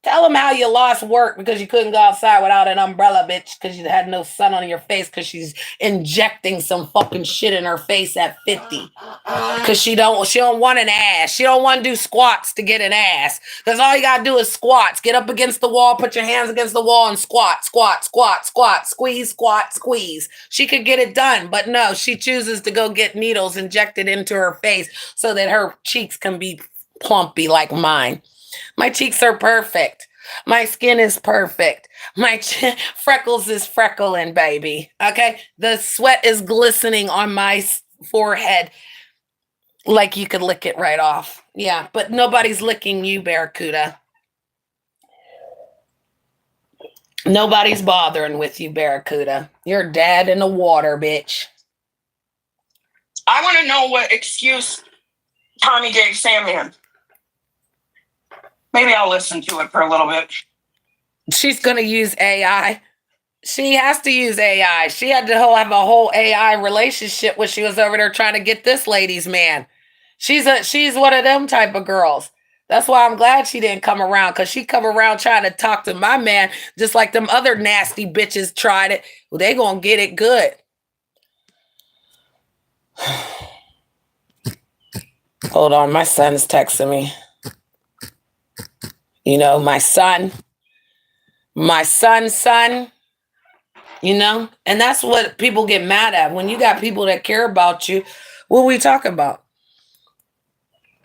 Tell them how you lost work because you couldn't go outside without an umbrella, bitch, because you had no sun on your face because she's injecting some fucking shit in her face at 50. Because she don't want an ass. She don't want to do squats to get an ass. Because all you got to do is squats. Get up against the wall, put your hands against the wall and squat, squat, squat, squat, squeeze, squat, squeeze. She could get it done, but no, she chooses to go get needles injected into her face so that her cheeks can be plumpy like mine. My cheeks are perfect. My skin is perfect. My freckles is freckling, baby. Okay? The sweat is glistening on my forehead like you could lick it right off. Yeah, but nobody's licking you, Barracuda. Nobody's bothering with you, Barracuda. You're dead in the water, bitch. I want to know what excuse Tommy gave Sandman. Maybe I'll listen to it for a little bit. She's going to use AI. She has to use AI. She had to have a whole AI relationship when she was over there trying to get this lady's man. She's one of them type of girls. That's why I'm glad she didn't come around, because she come around trying to talk to my man just like them other nasty bitches tried it. Well, they going to get it good. Hold on. My son's texting me. You know, my son's son, you know, and that's what people get mad at. When you got people that care about you, what we talk about?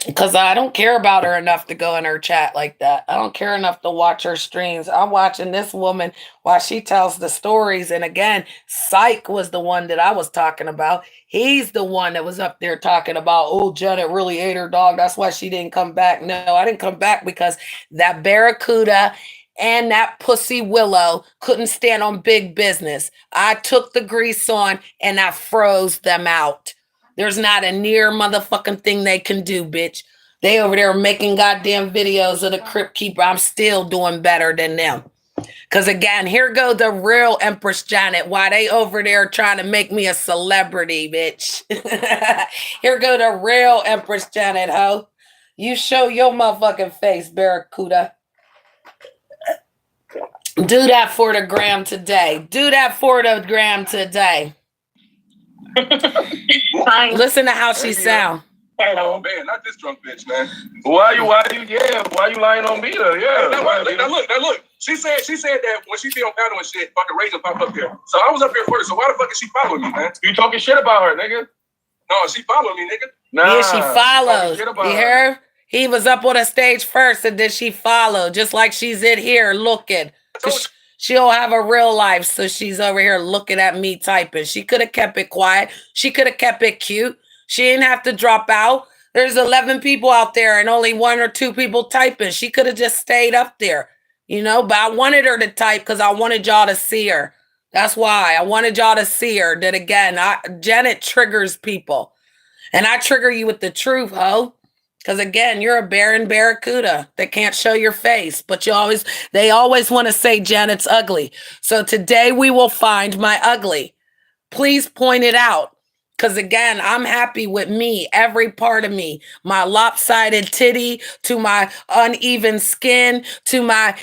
Because I don't care about her enough to go in her chat like that. I don't care enough to watch her streams. I'm watching this woman while she tells the stories. And again, Psych was the one that I was talking about. He's the one that was up there talking about, oh, Janet really ate her dog. That's why she didn't come back. No, I didn't come back because that Barracuda and that pussy Willow couldn't stand on big business. I took the grease on and I froze them out. There's not a near motherfucking thing they can do, bitch. They over there making goddamn videos of the Crypt Keeper. I'm still doing better than them. Because again, here go the real Empress Janet. Why they over there trying to make me a celebrity, bitch. Here go the real Empress Janet, ho. You show your motherfucking face, Barracuda. Do that for the gram today. Do that for the gram today. Listen to how she sound. Oh man, not this drunk bitch, man. Why you lying on me though? Yeah. Now look. She said that when she be on panel and shit, fucking Rachel pop up there. So I was up here first. So why the fuck is she following me, man? You talking shit about her, nigga? No, she following me, nigga. Nah, yeah, she follows. You heard? He was up on the stage first, and then she followed, just like she's in here looking. She don't have a real life, so she's over here looking at me typing. She could have kept it quiet. She could have kept it cute. She didn't have to drop out. There's 11 people out there and only 1 or 2 people typing. She could have just stayed up there, you know, but I wanted her to type because I wanted y'all to see her. That's why I wanted y'all to see her. That again, Janet triggers people, and I trigger you with the truth, ho. Because again, you're a barren barracuda that can't show your face, but they always want to say Janet's ugly. So today we will find my ugly. Please point it out. Because again, I'm happy with me, every part of me, my lopsided titty, to my uneven skin, to my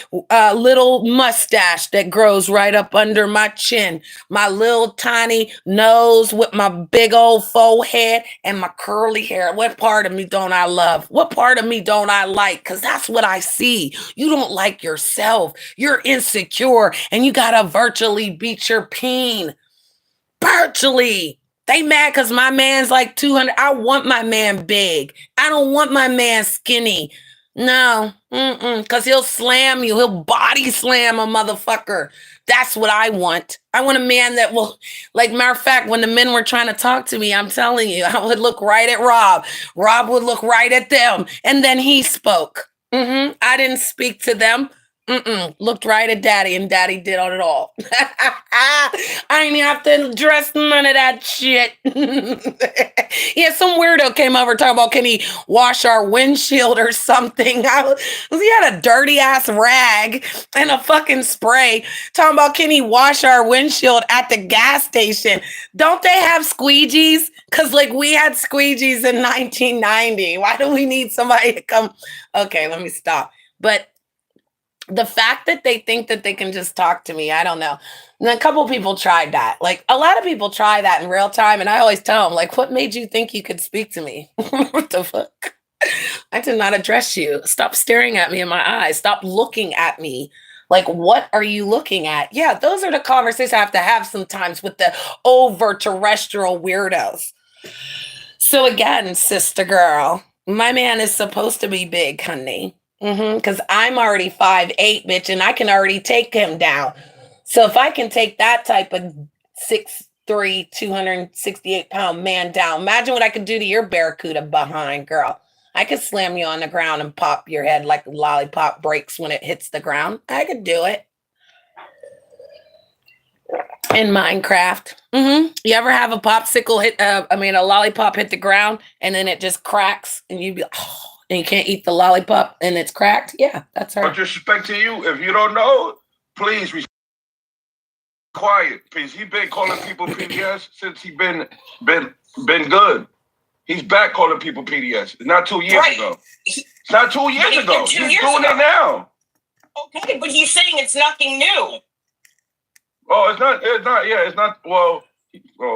little mustache that grows right up under my chin, my little tiny nose with my big old forehead and my curly hair. What part of me don't I love? What part of me don't I like? Because that's what I see. You don't like yourself. You're insecure and you got to virtually beat your peen. Virtually. They mad because my man's like 200. I want my man big. I don't want my man skinny. No, because he'll slam you. He'll body slam a motherfucker. That's what I want. I want a man that will, like, matter of fact, when the men were trying to talk to me, I'm telling you, I would look right at Rob. Rob would look right at them. And then he spoke. I didn't speak to them. Looked right at daddy and daddy did on it all. I ain't even have to address none of that shit. Yeah, some weirdo came over talking about, can he wash our windshield or something? He had a dirty ass rag and a fucking spray talking about, can he wash our windshield at the gas station? Don't they have squeegees? Because like we had squeegees in 1990. Why do we need somebody to come? Okay, let me stop. But the fact that they think that they can just talk to me, I don't know. And a couple people tried that. Like a lot of people try that in real time. And I always tell them, like, what made you think you could speak to me? What the fuck? I did not address you. Stop staring at me in my eyes. Stop looking at me. Like, what are you looking at? Yeah, those are the conversations I have to have sometimes with the over terrestrial weirdos. So again, sister girl, my man is supposed to be big, honey. Because I'm already 5'8", bitch, and I can already take him down. So if I can take that type of 6'3", 268-pound man down, imagine what I could do to your barracuda behind, girl. I could slam you on the ground and pop your head like a lollipop breaks when it hits the ground. I could do it. In Minecraft. You ever have a popsicle hit, a lollipop hit the ground and then it just cracks and you be like, oh, and you can't eat the lollipop and it's cracked? Yeah, that's her. With respect to you, if you don't know, please be quiet. Please, he been calling people PDS since he been good. He's back calling people PDS. It's not 2 years ago. It's not 2 years ago. He's doing it now. Okay, but he's saying it's nothing new. Oh, it's not. Yeah, it's not. Well,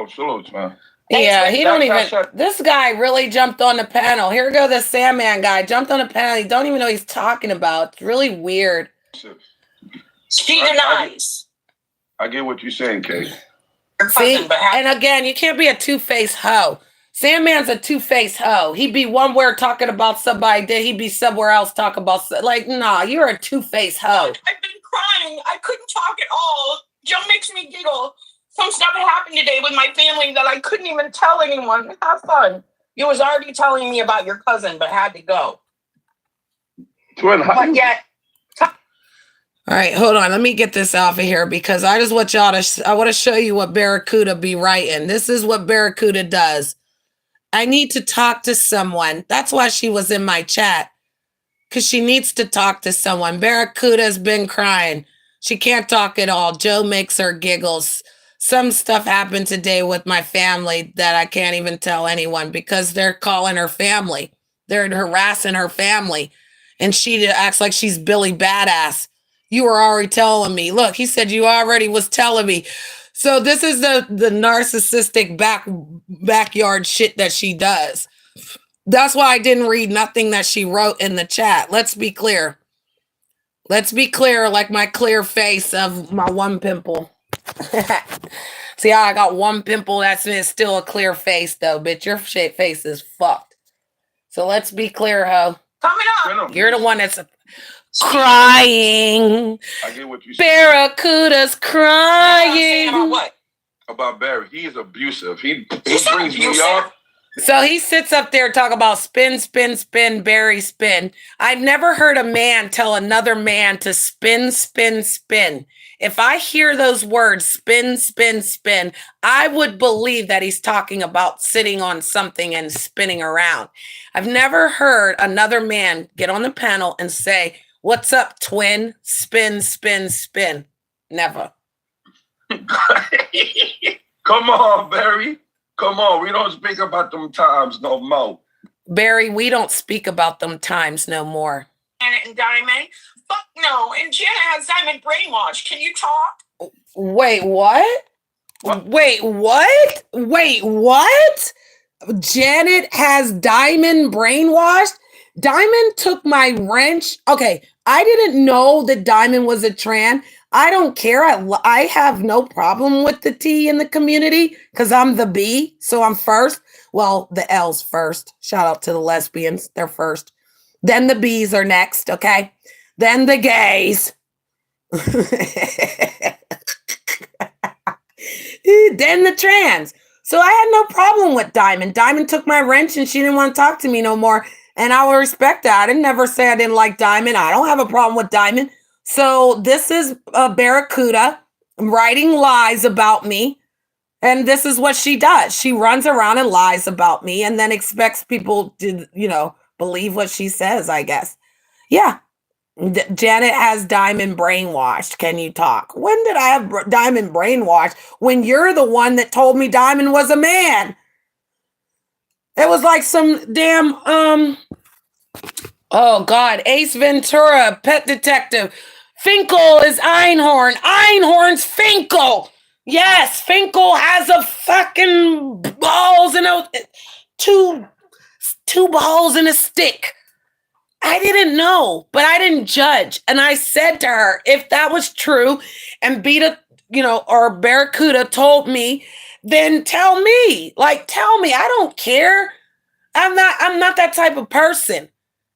salutes, man. Yeah, he don't even. This guy really jumped on the panel. Here go the Sandman guy. Jumped on the panel. He don't even know what he's talking about. It's really weird. She denies. I get what you're saying, Kate. See, and again, you can't be a two-faced hoe. Sandman's a two-faced hoe. He'd be one word talking about somebody, then he'd be somewhere else talking about, like, nah, you're a two-faced hoe. I've been crying. I couldn't talk at all. Joe makes me giggle. Some stuff happened today with my family that I couldn't even tell anyone. Have fun. You was already telling me about your cousin, but had to go. But yet. All right, hold on. Let me get this off of here because I just want y'all to, I want to show you what Barracuda be writing. This is what Barracuda does. I need to talk to someone. That's why she was in my chat. Because she needs to talk to someone. Barracuda's been crying. She can't talk at all. Joe makes her giggles. Some stuff happened today with my family that I can't even tell anyone because they're calling her family. They're harassing her family. And she acts like she's Billy Badass. You were already telling me. Look, he said you already was telling me. So this is the narcissistic backyard shit that she does. That's why I didn't read nothing that she wrote in the chat. Let's be clear. Let's be clear, like my clear face of my one pimple. See how I got one pimple? That's still a clear face, though, bitch. Your face is fucked. So let's be clear, ho. Coming up. You're the one that's crying. I get what you said. Barracuda's crying. About what? About Barry. He is abusive. He He's not brings me abusive. up. So he sits up there talking about spin, spin, spin, Barry, spin. I've never heard a man tell another man to spin, spin, spin. If I hear those words, spin, spin, spin, I would believe that he's talking about sitting on something and spinning around. I've never heard another man get on the panel and say, "What's up, twin? Spin, spin, spin." Never. Come on, Barry. Come on. We don't speak about them times no more. Barry, we don't speak about them times no more. Janet and Diamond. Fuck no. And Janet has Diamond brainwashed. Can you talk? Wait, what? Wait, what? Wait, what? Janet has Diamond brainwashed? Diamond took my wrench. Okay, I didn't know that Diamond was a tran. I don't care. I have no problem with the T in the community because I'm the B, so I'm first. Well, the L's first. Shout out to the lesbians. They're first. Then the B's are next, okay? Then the gays. Then the trans. So I had no problem with Diamond. Diamond took my wrench and she didn't want to talk to me no more. And I will respect that. I didn't never say I didn't like Diamond. I don't have a problem with Diamond. So this is Barracuda writing lies about me. And this is what she does. She runs around and lies about me and then expects people to, believe what she says, I guess. Yeah. Janet has Diamond brainwashed. Can you talk? When did I have Diamond brainwashed? When you're the one that told me Diamond was a man. It was like some damn, oh God, Ace Ventura, Pet Detective. Finkel is Einhorn. Einhorn's Finkel. Yes, Finkel has a fucking balls and two balls and a stick. I didn't know, but I didn't judge. And I said to her, if that was true and Beta, or Barracuda told me, then tell me. Like, tell me. I don't care. I'm not that type of person.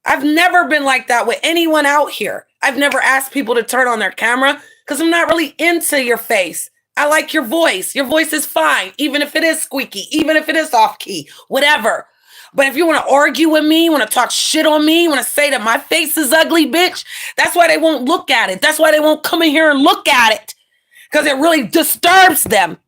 I've never been like that with anyone out here. I've never asked people to turn on their camera because I'm not really into your face. I like your voice. Your voice is fine, even if it is squeaky, even if it is off key, whatever. But if you want to argue with me, want to talk shit on me, want to say that my face is ugly, bitch, that's why they won't look at it. That's why they won't come in here and look at it, because it really disturbs them.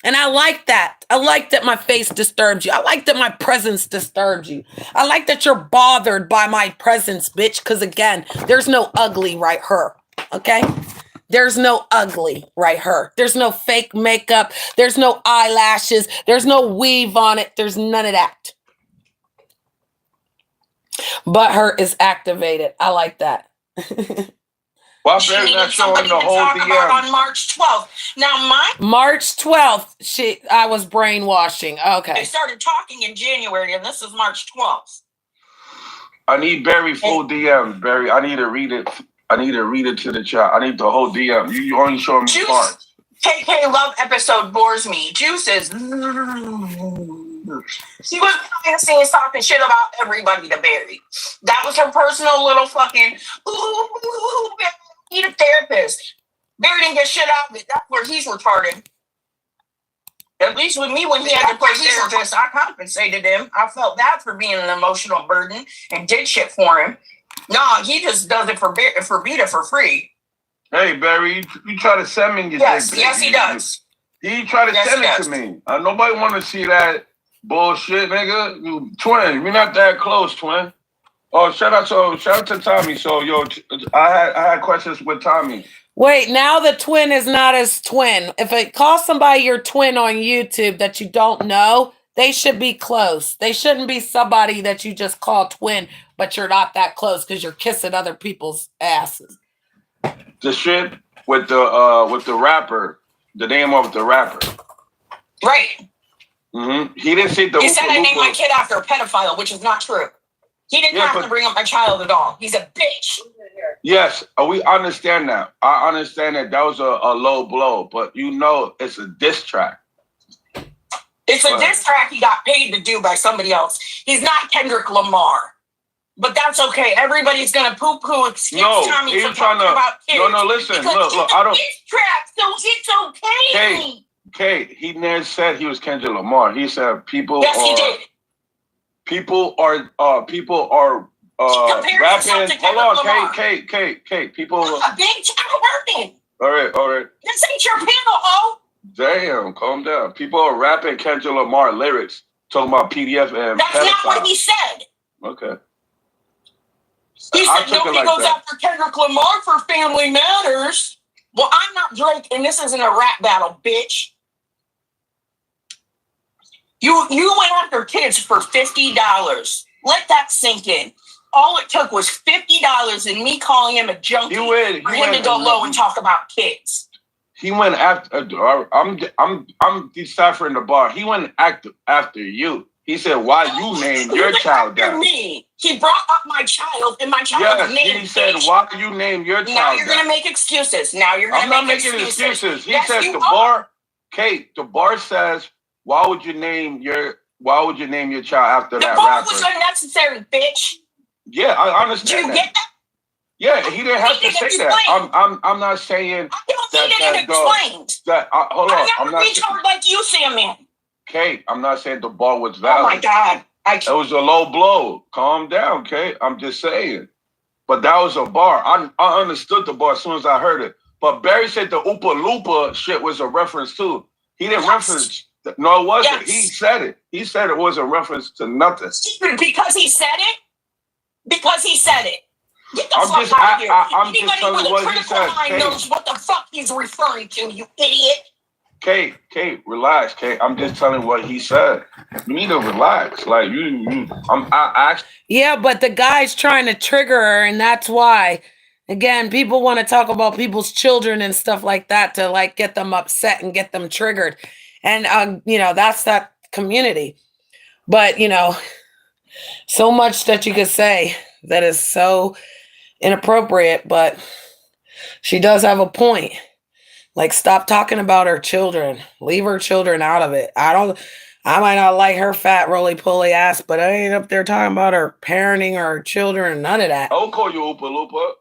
And I like that. I like that my face disturbs you. I like that my presence disturbs you. I like that you're bothered by my presence, bitch, because again, there's no ugly right here, okay? There's no ugly right here. There's no fake makeup. There's no eyelashes. There's no weave on it. There's none of that. But her is activated. I like that. Why She Barry's needed not showing somebody the to whole talk about DM? on March 12th. Now, March 12th, I was brainwashing. I Okay. started talking in January, and this is March 12th. I need Barry full DM. Barry, I need to read it. I need to read it to the chat. I need the whole DM. You only show me part. KK Love episode bores me. Juice is... She was behind the scenes talking shit about everybody to Barry. That was her personal little fucking... Ooh, need a therapist. Barry didn't get shit out of it. That's where he's retarded. At least with me, when he had to play therapist, I compensated him. I felt bad for being an emotional burden and did shit for him. No, he just does it for Beta for free. Hey, Barry, you try to send me your Yes, dick, yes, he does. He tried to send it to me. Nobody want to see that bullshit, nigga. You, twin, we're not that close, twin. Oh, shout out to Tommy. So, yo, I had questions with Tommy. Wait, now the twin is not as twin. If it calls somebody your twin on YouTube that you don't know, they should be close. They shouldn't be somebody that you just call twin, but you're not that close because you're kissing other people's asses. The shit with the rapper, the name of the rapper. Right. Mm-hmm. He didn't say the. He said I named my kid after a pedophile, which is not true. He didn't have to bring up my child at all. He's a bitch. Yes, we understand that. I understand that was a low blow, but it's a diss track. It's a diss track he got paid to do by somebody else. He's not Kendrick Lamar. But that's okay. Everybody's gonna poo-poo excuse Tommy for talking about kids. No, listen, look, I don't. Diss track, so it's okay. Okay, he never said he was Kendrick Lamar. He said people. Yes, he did. People are rapping. Hold on, Kate. People. Bitch, I'm working. All right. This ain't your panel, oh. Damn, calm down. People are rapping Kendrick Lamar lyrics, talking about PDF and. That's not what he said. Okay. He said nobody goes after Kendrick Lamar for Family Matters. Well, I'm not Drake, and this isn't a rap battle, bitch. You went after kids for $50. Let that sink in. All it took was $50 and me calling him a junkie for him to go low and talk about kids. He went after. I'm deciphering the bar. He went after you. He said, "Why you named your child that?" Me. He brought up my child, and my child was named. He said, "Why you named your child?" Now you're gonna make excuses. I'm not making excuses. He said the bar. Kate, the bar says, "Why would you name your child after that rapper?" The bar was unnecessary, bitch. Yeah, I understand. Did you get that? Yeah, he didn't have to say that. I'm not saying I don't need it explained. Hold on. I'm not retard like you, Sam. Kate, I'm not saying the bar was valid. Oh my God. It was a low blow. Calm down, Kate. I'm just saying. But that was a bar. I understood the bar as soon as I heard it. But Barry said the Oopa Loopa shit was a reference too. He didn't reference. No, it wasn't. Yes. He said it. He said it was a reference to nothing. Because he said it? Because he said it. Get the I'm fuck just- out of here. I'm just Anybody telling with a what he critical said. mind Kate. knows what the fuck he's referring to, you idiot. Kate, relax, Kate. I'm just telling what he said. You need to relax. Like I actually. Yeah, but the guy's trying to trigger her, and that's why. Again, people want to talk about people's children and stuff like that to like get them upset and get them triggered. And you know, that's that community. But you know, so much that you could say that is so inappropriate, but she does have a point. Like, stop talking about her children. Leave her children out of it. I might not like her fat roly-poly ass, but I ain't up there talking about her parenting or her children, none of that. I'll call you Oopa Loopa.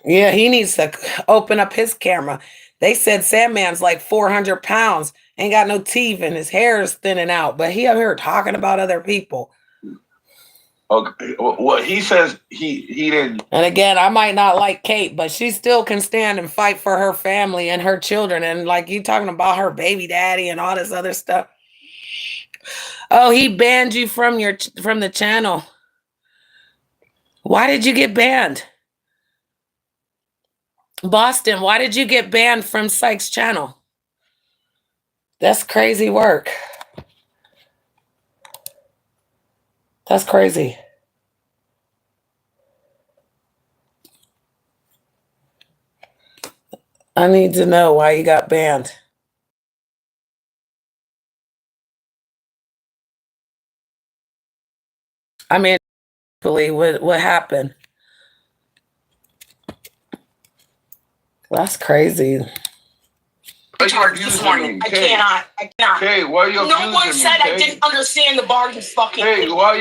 Yeah, he needs to open up his camera. They said Sandman's like 400 pounds, ain't got no teeth, and his hair is thinning out, but he up here talking about other people. Okay, well, he says he didn't. And again, I might not like Kate, but she still can stand and fight for her family and her children. And like you talking about her baby daddy and all this other stuff. Oh, he banned you from the channel. Why did you get banned? Boston, why did you get banned from Sykes' channel? That's crazy work. That's crazy. I need to know why you got banned. I mean, what happened? That's crazy. This morning. I cannot. Hey, why are you abusing me? No one said I Kate? didn't understand the bar, you fucking Hey, idiot. why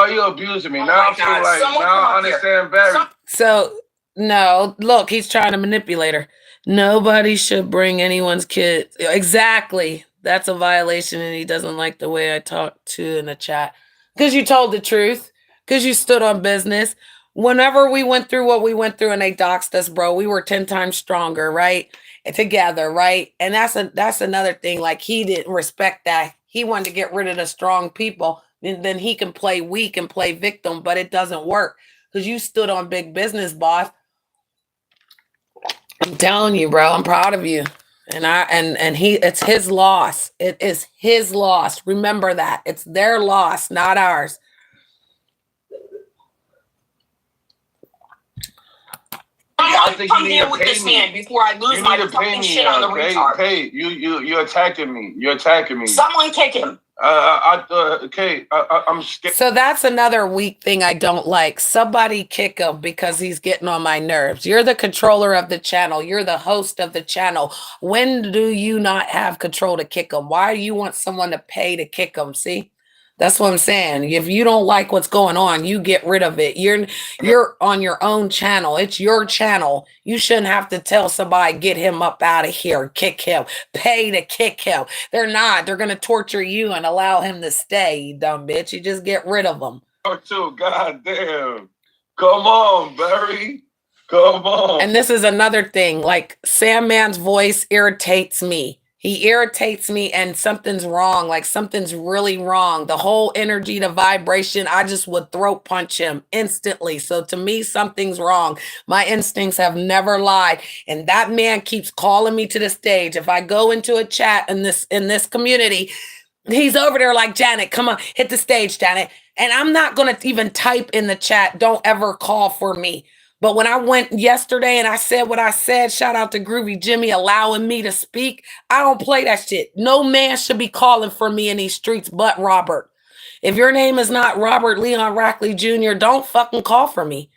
you abusing me? Oh Now my I feel God, like someone now come I up here. understand Barry. So, no, look, he's trying to manipulate her. Nobody should bring anyone's kid. Exactly. That's a violation, and he doesn't like the way I talk to in the chat. Because you told the truth. Because you stood on business. Whenever we went through what we went through and they doxed us, bro, we were 10 times stronger, right? Together, right? And that's another thing. Like, he didn't respect that. He wanted to get rid of the strong people. And then he can play weak and play victim, but it doesn't work. Because you stood on big business, boss. I'm telling you, bro, I'm proud of you. And it's his loss. It is his loss. Remember that. It's their loss, not ours. I think come you need here to with pay this me. man before I lose You my need to pay fucking me. shit on the retard. Kate, you're attacking me. You're attacking me. Someone kick him. Kate, I'm scared. So that's another weak thing I don't like. Somebody kick him because he's getting on my nerves. You're the controller of the channel. You're the host of the channel. When do you not have control to kick him? Why do you want someone to pay to kick him? See? That's what I'm saying. If you don't like what's going on, you get rid of it. You're on your own channel. It's your channel. You shouldn't have to tell somebody, get him up out of here, kick him, pay to kick him. They're not. They're going to torture you and allow him to stay, you dumb bitch. You just get rid of him. Too. God damn. Come on, Barry. Come on. And this is another thing. Like, Sandman's voice irritates me. He irritates me, and something's wrong. Like, something's really wrong. The whole energy, the vibration, I just would throat punch him instantly. So to me, something's wrong. My instincts have never lied. And that man keeps calling me to the stage. If I go into a chat in this community, he's over there like, Janet, come on, hit the stage, Janet. And I'm not going to even type in the chat, don't ever call for me. But when I went yesterday and I said what I said, shout out to Groovy Jimmy allowing me to speak. I don't play that shit. No man should be calling for me in these streets but Robert. If your name is not Robert Leon Rackley Jr., don't fucking call for me.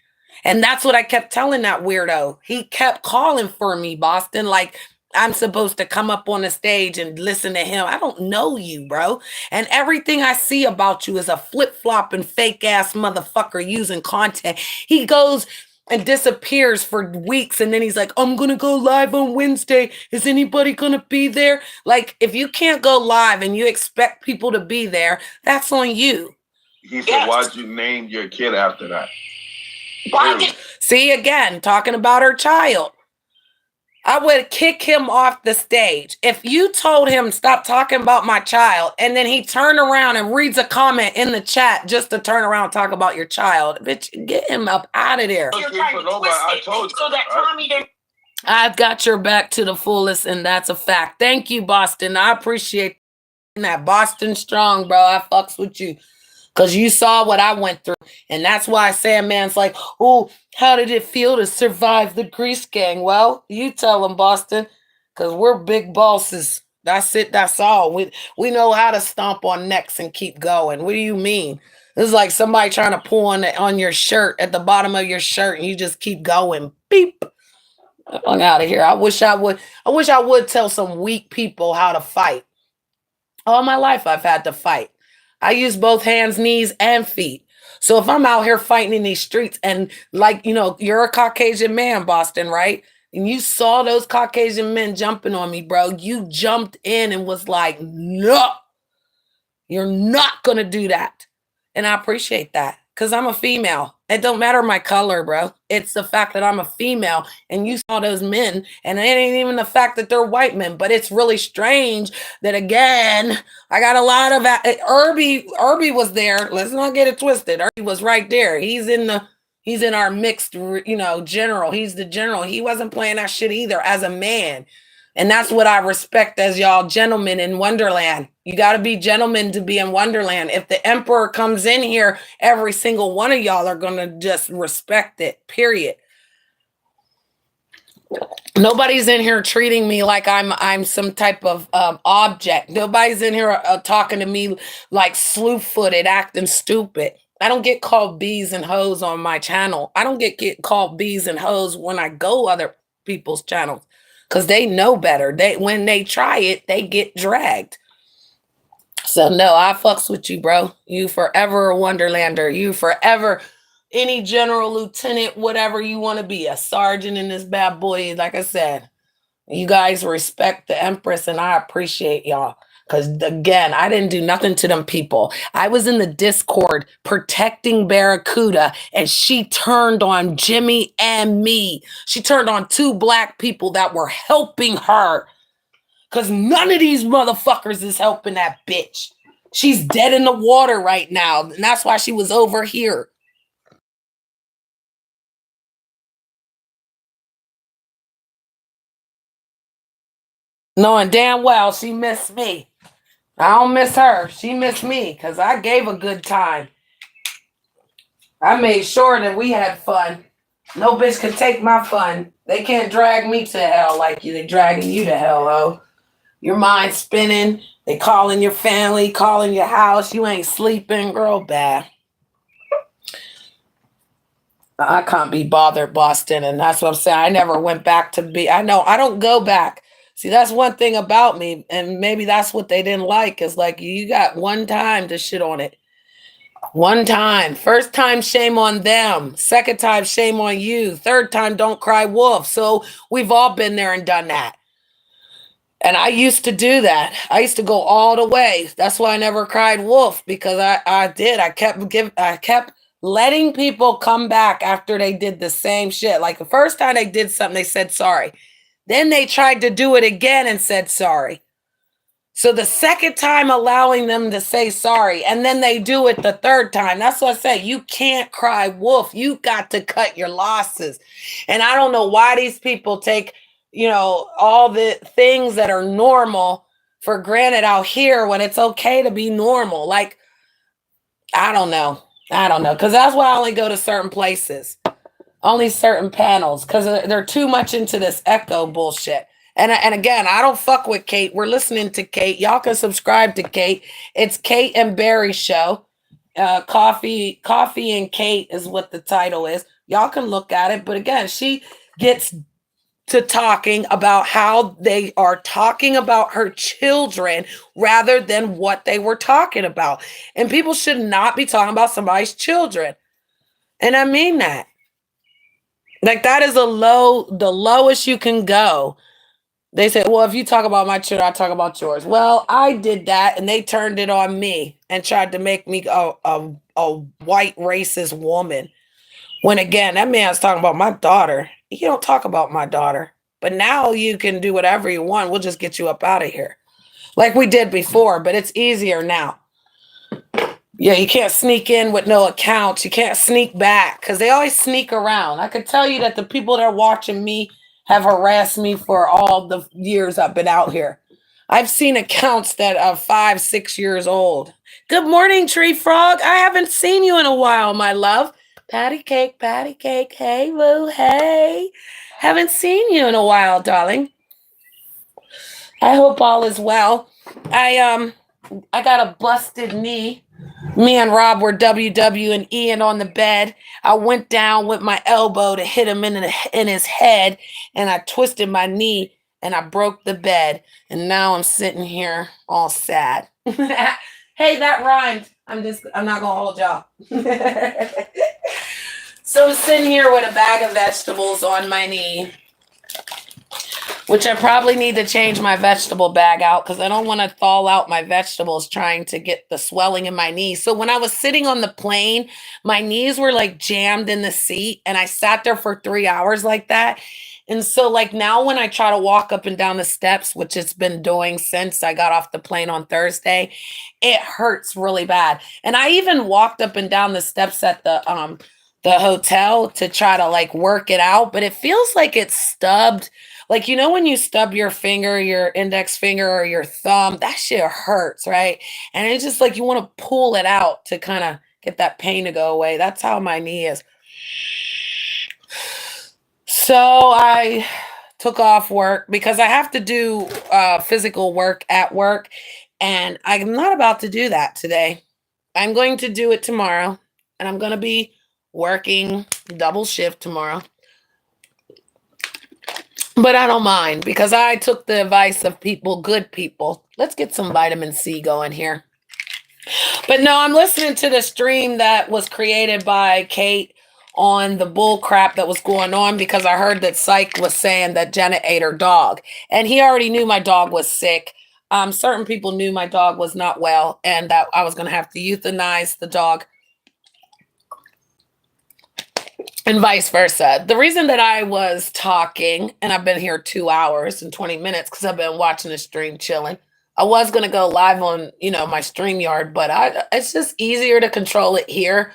And that's what I kept telling that weirdo. He kept calling for me, Boston, like I'm supposed to come up on the stage and listen to him. I don't know you, bro. And everything I see about you is a flip-flopping fake-ass motherfucker using content. He goes and disappears for weeks, and then he's like, I'm gonna go live on Wednesday. Is anybody gonna be there? Like, if you can't go live and you expect people to be there, that's on you. He said, why'd you name your kid after that? Why did See, again, talking about her child. I would kick him off the stage. If you told him stop talking about my child, and then he turned around and reads a comment in the chat just to turn around and talk about your child, bitch, get him up out of there. you're trying to twist it so that Tommy didn't? I've got your back to the fullest, and that's a fact. Thank you, Boston. I appreciate that. Boston strong, bro. I fucks with you. Because you saw what I went through. And that's why Sandman's like, oh, how did it feel to survive the Grease Gang? Well, you tell them, Boston, because we're big bosses. That's it. That's all. We know how to stomp on necks and keep going. What do you mean? This is like somebody trying to pull on your shirt, at the bottom of your shirt, and you just keep going. Beep. I'm out of here. I wish I would tell some weak people how to fight. All my life I've had to fight. I use both hands, knees, and feet. So if I'm out here fighting in these streets, and like, you're a Caucasian man, Boston, right? And you saw those Caucasian men jumping on me, bro. You jumped in and was like, no, you're not going to do that. And I appreciate that because I'm a female. It don't matter my color, bro. It's the fact that I'm a female, and you saw those men, and it ain't even the fact that they're white men, but it's really strange that, again, I got a lot of Irby was there. Let's not get it twisted. Irby was right there. He's in our mixed, general. He's the general. He wasn't playing that shit either as a man. And that's what I respect as y'all gentlemen in Wonderland. You got to be gentlemen to be in Wonderland. If the emperor comes in here, every single one of y'all are going to just respect it, period. Nobody's in here treating me like I'm some type of object. Nobody's in here talking to me like slew-footed, acting stupid. I don't get called bees and hoes on my channel. I don't get called bees and hoes when I go other people's channels. Because they know better. When they try it, they get dragged. So no, I fucks with you, bro. You forever a Wonderlander. You forever any general, lieutenant, whatever you want to be. A sergeant in this bad boy. Like I said, you guys respect the Empress, and I appreciate y'all. Because, again, I didn't do nothing to them people. I was in the Discord protecting Barracuda, and she turned on Jimmy and me. She turned on 2 black people that were helping her. Because none of these motherfuckers is helping that bitch. She's dead in the water right now, and that's why she was over here. Knowing damn well she missed me. I don't miss her. She missed me because I gave a good time. I made sure that we had fun. No bitch can take my fun. They can't drag me to hell like you. They dragging you to hell, ho. Your mind spinning. They calling your family, calling your house. You ain't sleeping, girl, bad. I can't be bothered, Boston. And that's what I'm saying. I never went back to be. I know I don't go back. See, that's one thing about me, and maybe that's what they didn't like, is like, you got one time to shit on it. One time. First time, shame on them. Second time, shame on you. Third time, don't cry wolf. So we've all been there and done that. And I used to do that. I used to go all the way. That's why I never cried wolf, because I did. I kept letting people come back after they did the same shit. Like the first time they did something, they said sorry. Then they tried to do it again and said sorry. So the second time, allowing them to say sorry, and then they do it the third time. That's what I say. You can't cry wolf. You got to cut your losses. And I don't know why these people take, all the things that are normal for granted out here when it's okay to be normal. Like, I don't know. Because that's why I only go to certain places. Only certain panels, because they're too much into this echo bullshit. And again, I don't fuck with Kate. We're listening to Kate. Y'all can subscribe to Kate. It's Kate and Barry Show. Coffee and Kate is what the title is. Y'all can look at it. But again, she gets to talking about how they are talking about her children rather than what they were talking about. And people should not be talking about somebody's children. And I mean that. Like, that is the lowest you can go. They said, well, if you talk about my children, I talk about yours. Well, I did that, and they turned it on me and tried to make me a white racist woman. When again, that man's talking about my daughter. You don't talk about my daughter. But now you can do whatever you want. We'll just get you up out of here. Like we did before, but it's easier now. Yeah, you can't sneak in with no accounts. You can't sneak back because they always sneak around. I could tell you that the people that are watching me have harassed me for all the years I've been out here. I've seen accounts that are 5, 6 years old. Good morning, Tree Frog. I haven't seen you in a while, my love. Patty cake, patty cake. Hey, boo, hey. Haven't seen you in a while, darling. I hope all is well. I got a busted knee. Me and Rob were WW and Ian on the bed. I went down with my elbow to hit him in his head, and I twisted my knee and I broke the bed. And now I'm sitting here all sad. Hey, that rhymed. I'm not gonna hold y'all. So I'm sitting here with a bag of vegetables on my knee, which I probably need to change my vegetable bag out because I don't want to thaw out my vegetables trying to get the swelling in my knees. So when I was sitting on the plane, my knees were like jammed in the seat and I sat there for 3 hours like that. And so like now when I try to walk up and down the steps, which it's been doing since I got off the plane on Thursday, it hurts really bad. And I even walked up and down the steps at the hotel to try to like work it out, but it feels like it's stubbed. Like, you know, when you stub your finger, your index finger or your thumb, that shit hurts, right? And it's just like you want to pull it out to kind of get that pain to go away. That's how my knee is. So I took off work because I have to do physical work at work. And I'm not about to do that today. I'm going to do it tomorrow. And I'm going to be working double shift tomorrow. But I don't mind because I took the advice of people, good people. Let's get some vitamin C going here. But no, I'm listening to the stream that was created by Kate on the bull crap that was going on because I heard that Psych was saying that Janet ate her dog. And he already knew my dog was sick. Certain people knew my dog was not well and that I was going to have to euthanize the dog. And vice versa. The reason that I was talking, and I've been here 2 hours and 20 minutes because I've been watching the stream chilling. I was going to go live on, my StreamYard, but it's just easier to control it here.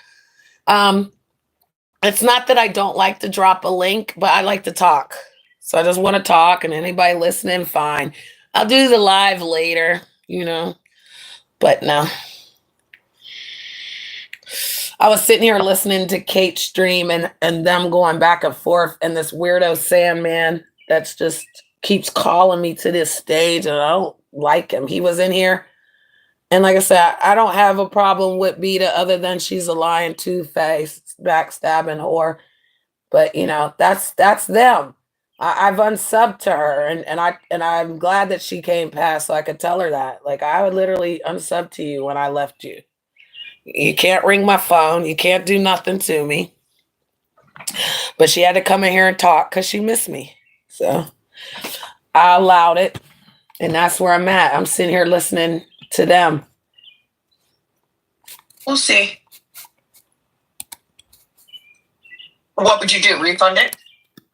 It's not that I don't like to drop a link, but I like to talk. So I just want to talk, and anybody listening, fine. I'll do the live later, but no. I was sitting here listening to Kate's stream and them going back and forth, and this weirdo Sandman that's just keeps calling me to this stage, and I don't like him. He was in here, and like I said, I don't have a problem with Beta other than she's a lying, two-faced, backstabbing whore. But that's them. I've unsubbed to her, and I'm glad that she came past so I could tell her that. Like, I would literally unsub to you when I left you. You can't ring my phone. You can't do nothing to me. But she had to come in here and talk because she missed me. So I allowed it. And that's where I'm at. I'm sitting here listening to them. We'll see. What would you do? Refund it?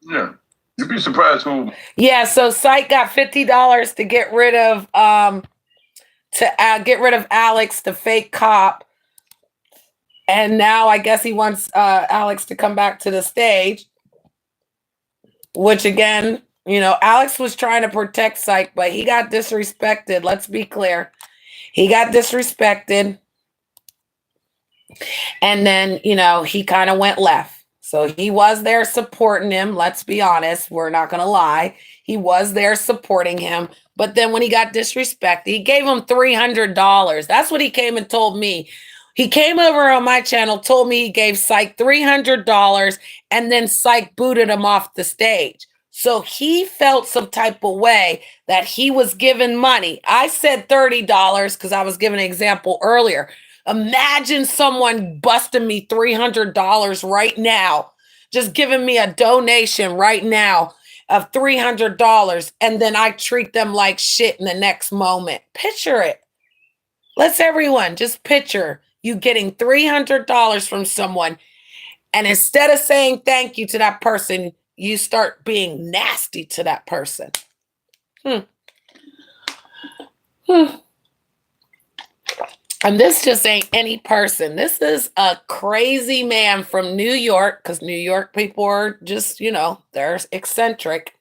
Yeah. You'd be surprised who. Yeah, so Psych got $50 to get rid of Alex, the fake cop. And now I guess he wants Alex to come back to the stage, which again, Alex was trying to protect Psych, but he got disrespected. Let's be clear. He got disrespected. And then, he kind of went left. So he was there supporting him. Let's be honest. We're not going to lie. He was there supporting him. But then when he got disrespected, he gave him $300. That's what he came and told me. He came over on my channel, told me he gave Psych $300, and then Psych booted him off the stage. So he felt some type of way that he was given money. I said $30 because I was giving an example earlier. Imagine someone busting me $300 right now, just giving me a donation right now of $300, and then I treat them like shit in the next moment. Picture it. Let's everyone just picture you getting $300 from someone, And instead of saying thank you to that person, you start being nasty to that person. And this just ain't any person. This is a crazy man from New York, because New York people are just, they're eccentric.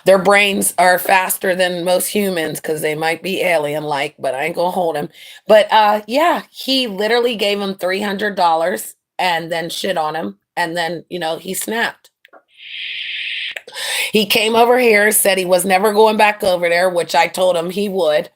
Their brains are faster than most humans because they might be alien-like, but I ain't gonna hold him. But yeah, he literally gave him $300 and then shit on him. And then, he snapped. He came over here, said he was never going back over there, which I told him he would.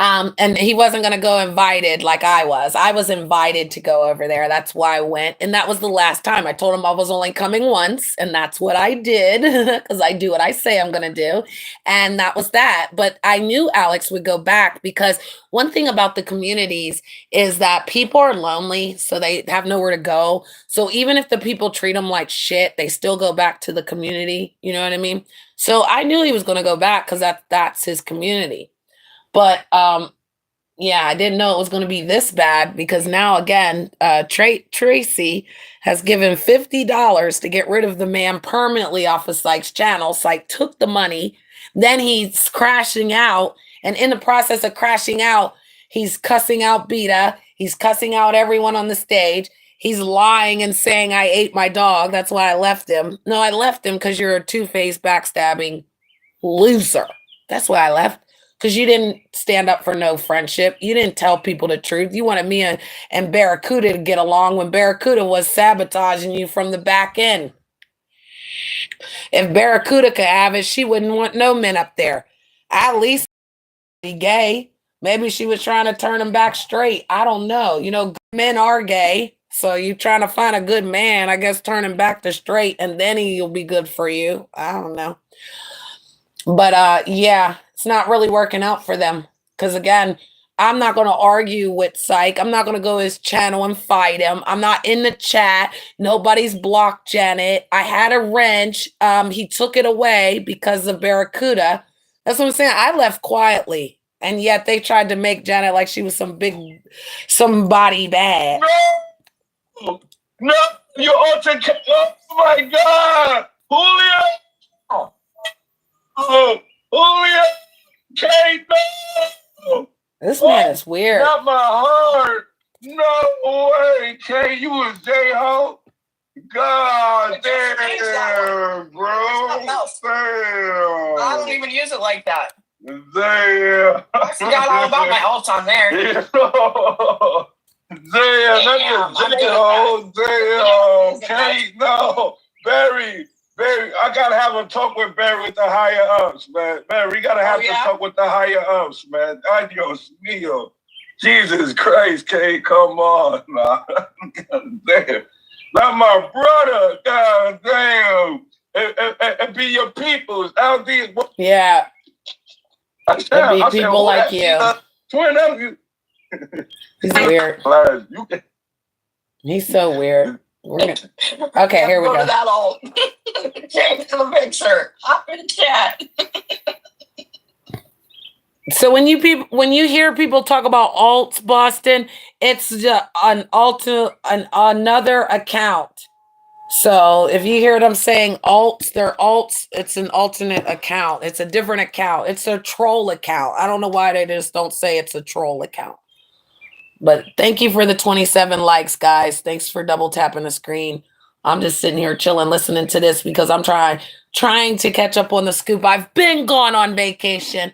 And he wasn't going to go invited like I was. I was invited to go over there. That's why I went. And that was the last time. I told him I was only coming once. And that's what I did, because I do what I say I'm going to do. And that was that. But I knew Alex would go back, because one thing about the communities is that people are lonely, so they have nowhere to go. So even if the people treat them like shit, they still go back to the community. You know what I mean? So I knew he was going to go back, because that's his community. But yeah, I didn't know it was going to be this bad, because now again, Tracy has given $50 to get rid of the man permanently off of Psych's channel. Psych took the money. Then he's crashing out. And in the process of crashing out, he's cussing out Beta. He's cussing out everyone on the stage. He's lying and saying, I ate my dog. That's why I left him. No, I left him because you're a two-faced backstabbing loser. That's why I left. Because you didn't stand up for no friendship. You didn't tell people the truth. You wanted me and Barracuda to get along when Barracuda was sabotaging you from the back end. If Barracuda could have it, she wouldn't want no men up there. At least be gay. Maybe she was trying to turn him back straight. I don't know. Men are gay. So you trying to find a good man, I guess turn him back to straight, and then he'll be good for you. I don't know. But yeah. It's not really working out for them, because again, I'm not going to argue with Psych. I'm not going to go his channel and fight him. I'm not in the chat. Nobody's blocked Janet. I had a wrench. He took it away because of Barracuda. That's what I'm saying. I left quietly, and yet they tried to make Janet like she was somebody bad. No, you altercation. Oh my God, Julio. Julio. Kate, no. This man is weird. Not my heart. No way, Kate. You was J-Ho. God damn, bro. Damn. I don't even use it like that. Damn. I forgot all about my alt on there. Damn, that's a J-Ho. Damn. Kate, no. Barry, I gotta have a talk with Barry with the higher ups, man. Barry, we gotta have to talk with the higher ups, man. Adios mio. Jesus Christ, Kate, come on, nah. Damn. Not my brother, god damn. And be your peoples. Yeah. It'd be people like you. Twin of you. He's weird. He's so weird. Okay, here we go. That all. Change the picture. Hop in the chat. So when you hear people talk about alts, Boston, it's another account. So if you hear them saying alts, they're alts. It's an alternate account. It's a different account. It's a troll account. I don't know why they just don't say it's a troll account. But thank you for the 27 likes, guys. Thanks for double tapping the screen. I'm just sitting here chilling, listening to this because I'm trying to catch up on the scoop. I've been gone on vacation.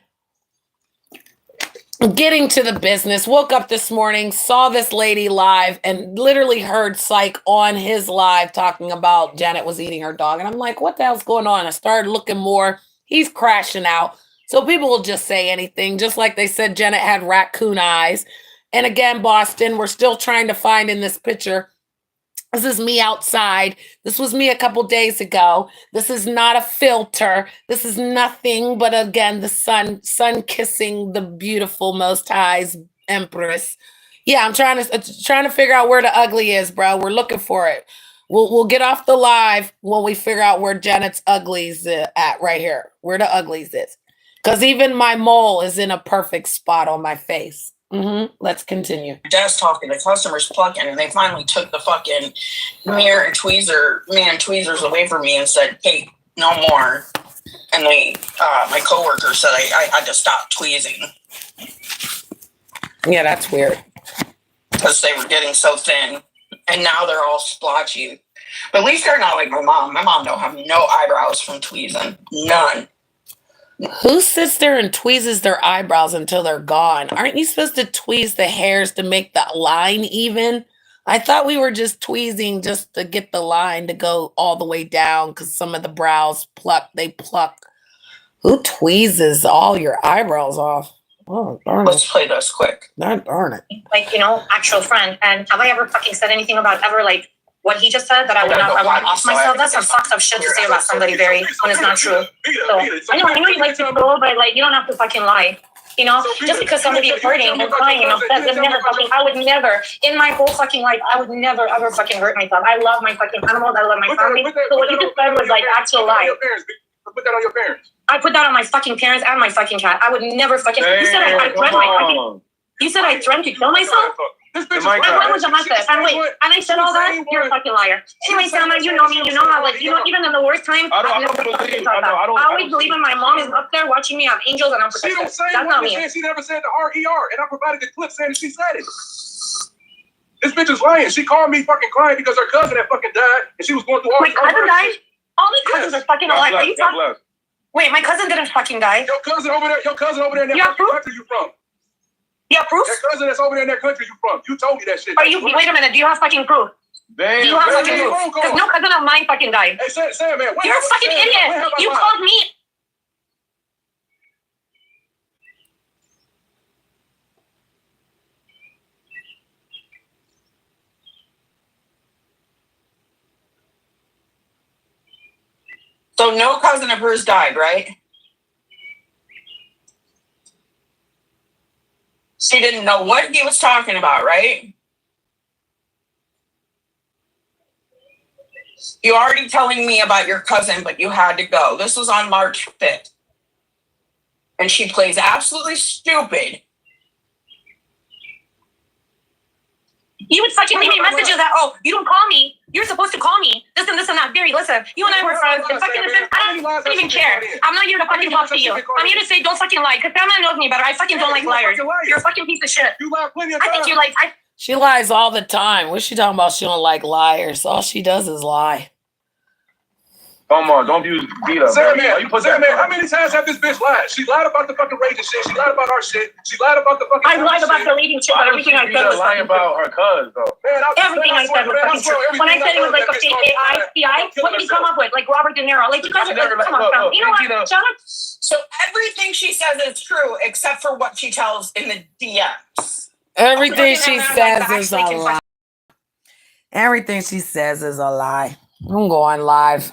Getting to the business. Woke up this morning, saw this lady live, and literally heard Psych on his live talking about Janet was eating her dog. And I'm like, what the hell's going on? I started looking more. He's crashing out. So people will just say anything, just like they said Janet had raccoon eyes. And again, Boston, we're still trying to find in this picture. This is me outside. This was me a couple days ago. This is not a filter. This is nothing but, again, the sun kissing the beautiful Most High's Empress. Yeah, I'm trying to figure out where the ugly is, bro. We're looking for it. We'll get off the live when we figure out where Janet's uglies at right here, where the uglies is. Because even my mole is in a perfect spot on my face. Let's continue. Desktop and the customers plugging, and they finally took the fucking mirror and tweezers away from me and said, "Hey, no more." And they, my coworker said I had to stop tweezing. Yeah, that's weird. Because they were getting so thin, and now they're all splotchy. But at least they're not like my mom. My mom don't have no eyebrows from tweezing. None. Who sits there and tweezes their eyebrows until they're gone? Aren't you supposed to tweeze the hairs to make the line even? I thought we were just tweezing just to get the line to go all the way down because some of the brows pluck. Who tweezes all your eyebrows off? Oh, darn it. Let's play this quick. Darn it. Like, actual friend. And have I ever fucking said anything about ever, like, what he just said, that I would off myself? That's some fucked up shit to say about somebody when it's not true. So I know you like to troll, but like you don't have to fucking lie. Just because somebody is hurting and crying and upset, I would never, in my whole fucking life, I would never ever fucking hurt myself. I love my fucking animals, I love my family. So what you just said was like actual lie. Put that on your parents. I put that on my fucking parents and my fucking cat. I would never fucking. You said I threatened my fucking. You said I threatened to kill myself. This bitch is What was the message? And wait, and I said all that? You're a fucking liar. Anyway, Selma, you know me. You know how, like, even in the worst time, I always believe in my mom is up there watching me. I have angels and I'm protected. She don't say That's not me. She never said the R-E-R, and I provided the clip saying that she said it. This bitch is lying. She called me fucking crying because her cousin had fucking died, and she was going through all My cousin died? All my cousins are fucking alive. Are you talking? Wait, my cousin didn't fucking die. Your cousin over there in that country you from. Yeah, proof? That cousin that's over there in that country you from. You told me that shit. Wait a minute, do you have fucking proof? Damn, do you have fucking proof? Because no cousin of mine fucking died. Hey, Sam, man. You're a fucking idiot. You called me. So no cousin of hers died, right? She didn't know what he was talking about, right? You're already telling me about your cousin, but you had to go. This was on March 5th. And she plays absolutely stupid. You would fucking leave me messages that, you don't call me. You're supposed to call me. This and that. Barry, listen, you and I were friends. And fucking listen, I don't even care. I'm not here to fucking talk to you. I'm here to say don't fucking lie. Because Pamela knows me better. I fucking don't like liars. You're a fucking piece of shit. You lie plenty of times. I think you like. She lies all the time. What's she talking about? She don't like liars. All she does is lie. Come on, don't use beat up. Sarah, man, how many times have this bitch lied? She lied about the fucking raging shit. She lied about our shit. She lied about the fucking. I lied about the leading shit, but everything I said was lying about her cuz though. Man, everything I said was fucking true. When I said it was like a fake AI, what did you come up with? Like Robert De Niro? Like you guys are like, come on, you know what? Shut up. So everything she says is true, except for what she tells in the DMs. Everything she says is a lie. Everything she says is a lie. I'm going live.